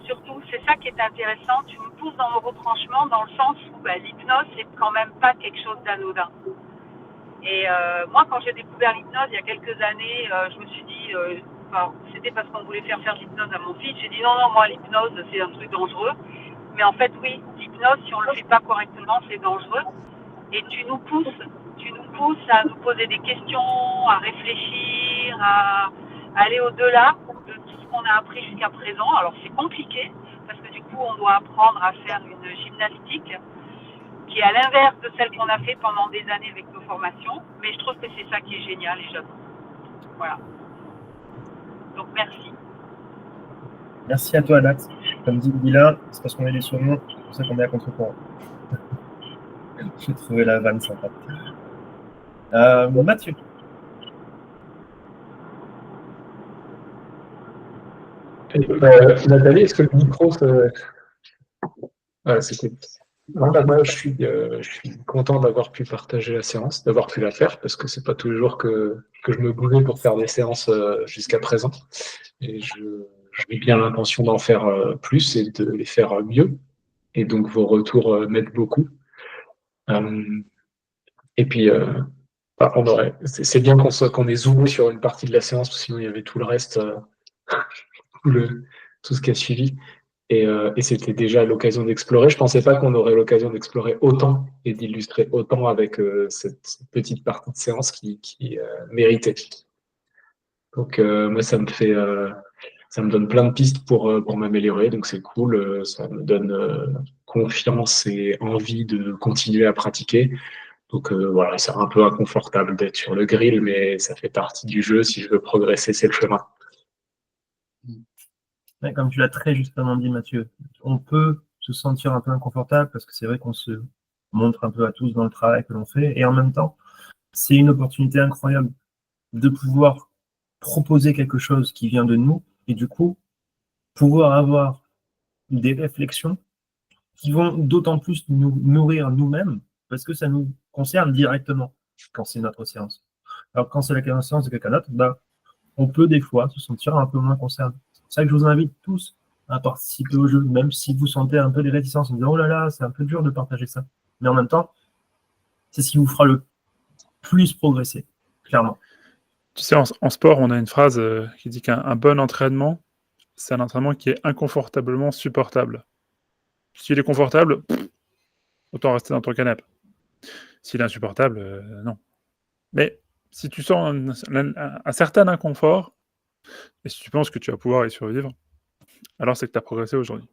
surtout, c'est ça qui est intéressant. Tu me pousses dans mon retranchement dans le sens où l'hypnose, c'est quand même pas quelque chose d'anodin. Et moi, quand j'ai découvert l'hypnose il y a quelques années, je me suis dit, c'était parce qu'on voulait faire de l'hypnose à mon fils. J'ai dit non, moi, l'hypnose, c'est un truc dangereux. Mais en fait, oui, l'hypnose, si on le fait pas correctement, c'est dangereux. Et tu nous pousses à nous poser des questions, à réfléchir, à aller au-delà de tout ce qu'on a appris jusqu'à présent. Alors, c'est compliqué, parce que du coup, on doit apprendre à faire une gymnastique qui est à l'inverse de celle qu'on a fait pendant des années avec nos formations. Mais je trouve que c'est ça qui est génial et j'adore. Voilà. Donc, merci. Merci à toi, Alex. Comme dit Lila, c'est parce qu'on est des surnoms, c'est pour ça qu'on est à contre-courant. J'ai trouvé la vanne sympa. Mathieu. Nathalie, est-ce que le micro c'est cool. Non, moi, je suis content d'avoir pu partager la séance, d'avoir pu la faire, parce que c'est pas tous les jours que je me bougeais pour faire des séances jusqu'à présent. Et j'ai bien l'intention d'en faire plus et de les faire mieux. Et donc, vos retours m'aident beaucoup. Et puis, c'est bien qu'on ait zoomé sur une partie de la séance, parce que sinon, il y avait tout le reste, tout ce qui a suivi. Et c'était déjà l'occasion d'explorer. Je ne pensais pas qu'on aurait l'occasion d'explorer autant et d'illustrer autant avec cette petite partie de séance qui méritait. Donc, moi, ça me donne plein de pistes pour m'améliorer. Donc, c'est cool. Ça me donne confiance et envie de continuer à pratiquer. Donc, voilà, c'est un peu inconfortable d'être sur le grill, mais ça fait partie du jeu. Si je veux progresser, c'est le chemin. Comme tu l'as très justement dit, Mathieu, on peut se sentir un peu inconfortable parce que c'est vrai qu'on se montre un peu à tous dans le travail que l'on fait. Et en même temps, c'est une opportunité incroyable de pouvoir proposer quelque chose qui vient de nous et du coup, pouvoir avoir des réflexions qui vont d'autant plus nous nourrir nous-mêmes parce que ça nous concerne directement quand c'est notre séance. Alors quand c'est la séance de quelqu'un d'autre, on peut des fois se sentir un peu moins concerné. C'est pour ça que je vous invite tous à participer au jeu, même si vous sentez un peu des réticences en disant « Oh là là, c'est un peu dur de partager ça ». Mais en même temps, c'est ce qui vous fera le plus progresser, clairement. Tu sais, en sport, on a une phrase qui dit qu'un bon entraînement, c'est un entraînement qui est inconfortablement supportable. S'il est confortable, autant rester dans ton canapé. S'il est insupportable, non. Mais si tu sens un certain inconfort, et si tu penses que tu vas pouvoir y survivre, alors c'est que tu as progressé aujourd'hui.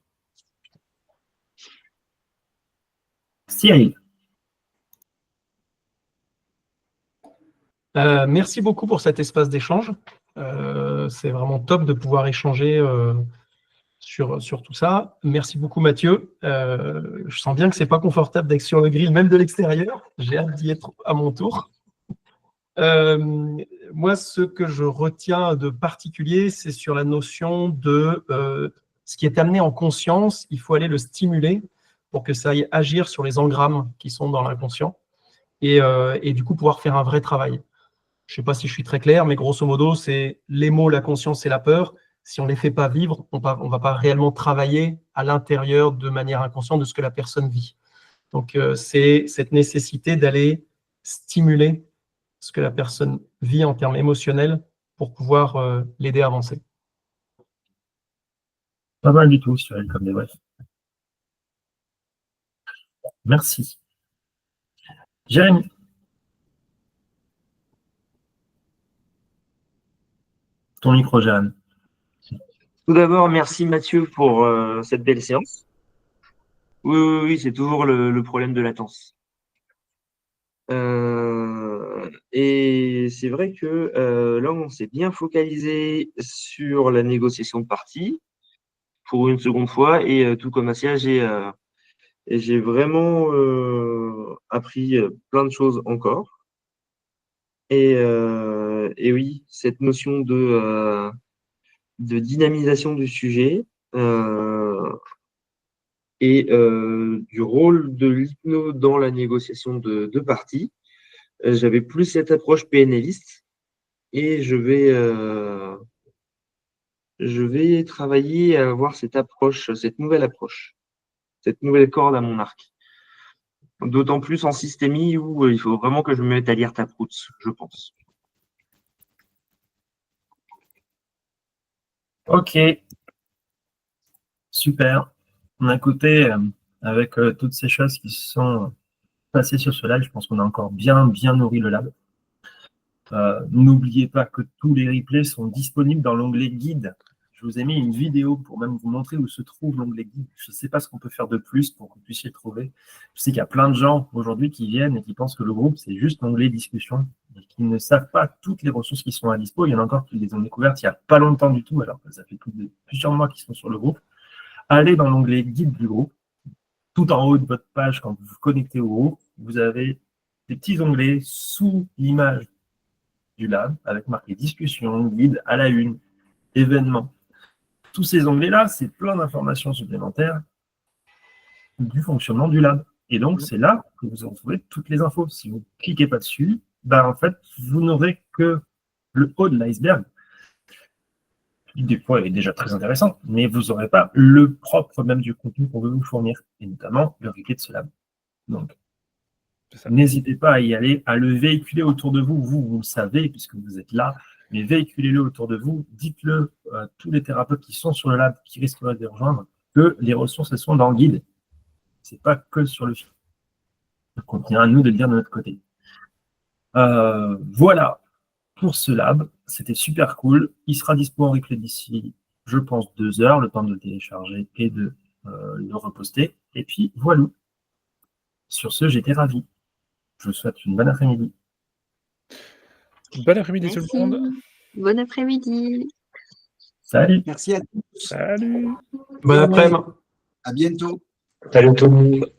Cyril. Merci beaucoup pour cet espace d'échange. C'est vraiment top de pouvoir échanger sur tout ça. Merci beaucoup, Mathieu. Je sens bien que c'est pas confortable d'être sur le grill, même de l'extérieur. J'ai hâte d'y être à mon tour. Moi, ce que je retiens de particulier, c'est sur la notion de ce qui est amené en conscience, il faut aller le stimuler pour que ça aille agir sur les engrammes qui sont dans l'inconscient et du coup pouvoir faire un vrai travail. Je ne sais pas si je suis très clair, mais grosso modo, c'est les mots, la conscience et la peur. Si on ne les fait pas vivre, on ne va pas réellement travailler à l'intérieur de manière inconsciente de ce que la personne vit. Donc, c'est cette nécessité d'aller stimuler ce que la personne vit en termes émotionnels pour pouvoir l'aider à avancer. Pas mal du tout, Cyril, comme des brefs. Merci. Jérémy. Ton micro, Jérémy. Tout d'abord, merci Mathieu pour cette belle séance. Oui, c'est toujours le problème de latence. Et c'est vrai que là, on s'est bien focalisé sur la négociation de parties pour une seconde fois. Et tout comme Assia, j'ai vraiment appris plein de choses encore. Et oui, cette notion de dynamisation du sujet et du rôle de l'hypnose dans la négociation de parties. J'avais plus cette approche PNListe et je vais je vais travailler à avoir cette approche, cette nouvelle corde à mon arc. D'autant plus en systémie où il faut vraiment que je me mette à lire Taproot, je pense. Ok, super. D'un côté, avec toutes ces choses qui se sont passées sur ce live, je pense qu'on a encore bien nourri le lab. N'oubliez pas que tous les replays sont disponibles dans l'onglet guide. Je vous ai mis une vidéo pour même vous montrer où se trouve l'onglet guide. Je ne sais pas ce qu'on peut faire de plus pour que vous puissiez le trouver. Je sais qu'il y a plein de gens aujourd'hui qui viennent et qui pensent que le groupe, c'est juste l'onglet discussion et qui ne savent pas toutes les ressources qui sont à dispo. Il y en a encore qui les ont découvertes il n'y a pas longtemps du tout, alors que ça fait plusieurs mois qu'ils sont sur le groupe. Allez dans l'onglet guide du groupe. Tout en haut de votre page, quand vous vous connectez au groupe, vous avez des petits onglets sous l'image du lab avec marqué discussion, guide à la une, événements. Tous ces onglets-là, c'est plein d'informations supplémentaires du fonctionnement du lab. Et donc, c'est là que vous retrouvez toutes les infos. Si vous ne cliquez pas dessus, en fait, vous n'aurez que le haut de l'iceberg. Des fois, il est déjà très intéressant, mais vous n'aurez pas le propre même du contenu qu'on veut vous fournir, et notamment le replay de ce lab. Donc, n'hésitez pas à y aller, à le véhiculer autour de vous. Vous le savez, puisque vous êtes là, mais véhiculez-le autour de vous. Dites-le à tous les thérapeutes qui sont sur le lab, qui risqueraient de les rejoindre, que les ressources, elles sont dans le guide. Ce n'est pas que sur le fil. Donc, on tient à nous de le dire de notre côté. Voilà pour ce lab. C'était super cool. Il sera dispo en replay d'ici, je pense, 2 heures, le temps de le télécharger et de le reposter. Et puis, voilà. Sur ce, j'étais ravi. Je vous souhaite une bonne après-midi. Bon après-midi tout Merci. le monde. Bon après-midi. Salut. Merci à tous. Salut. Bon après-midi. À bientôt. Salut tout le monde.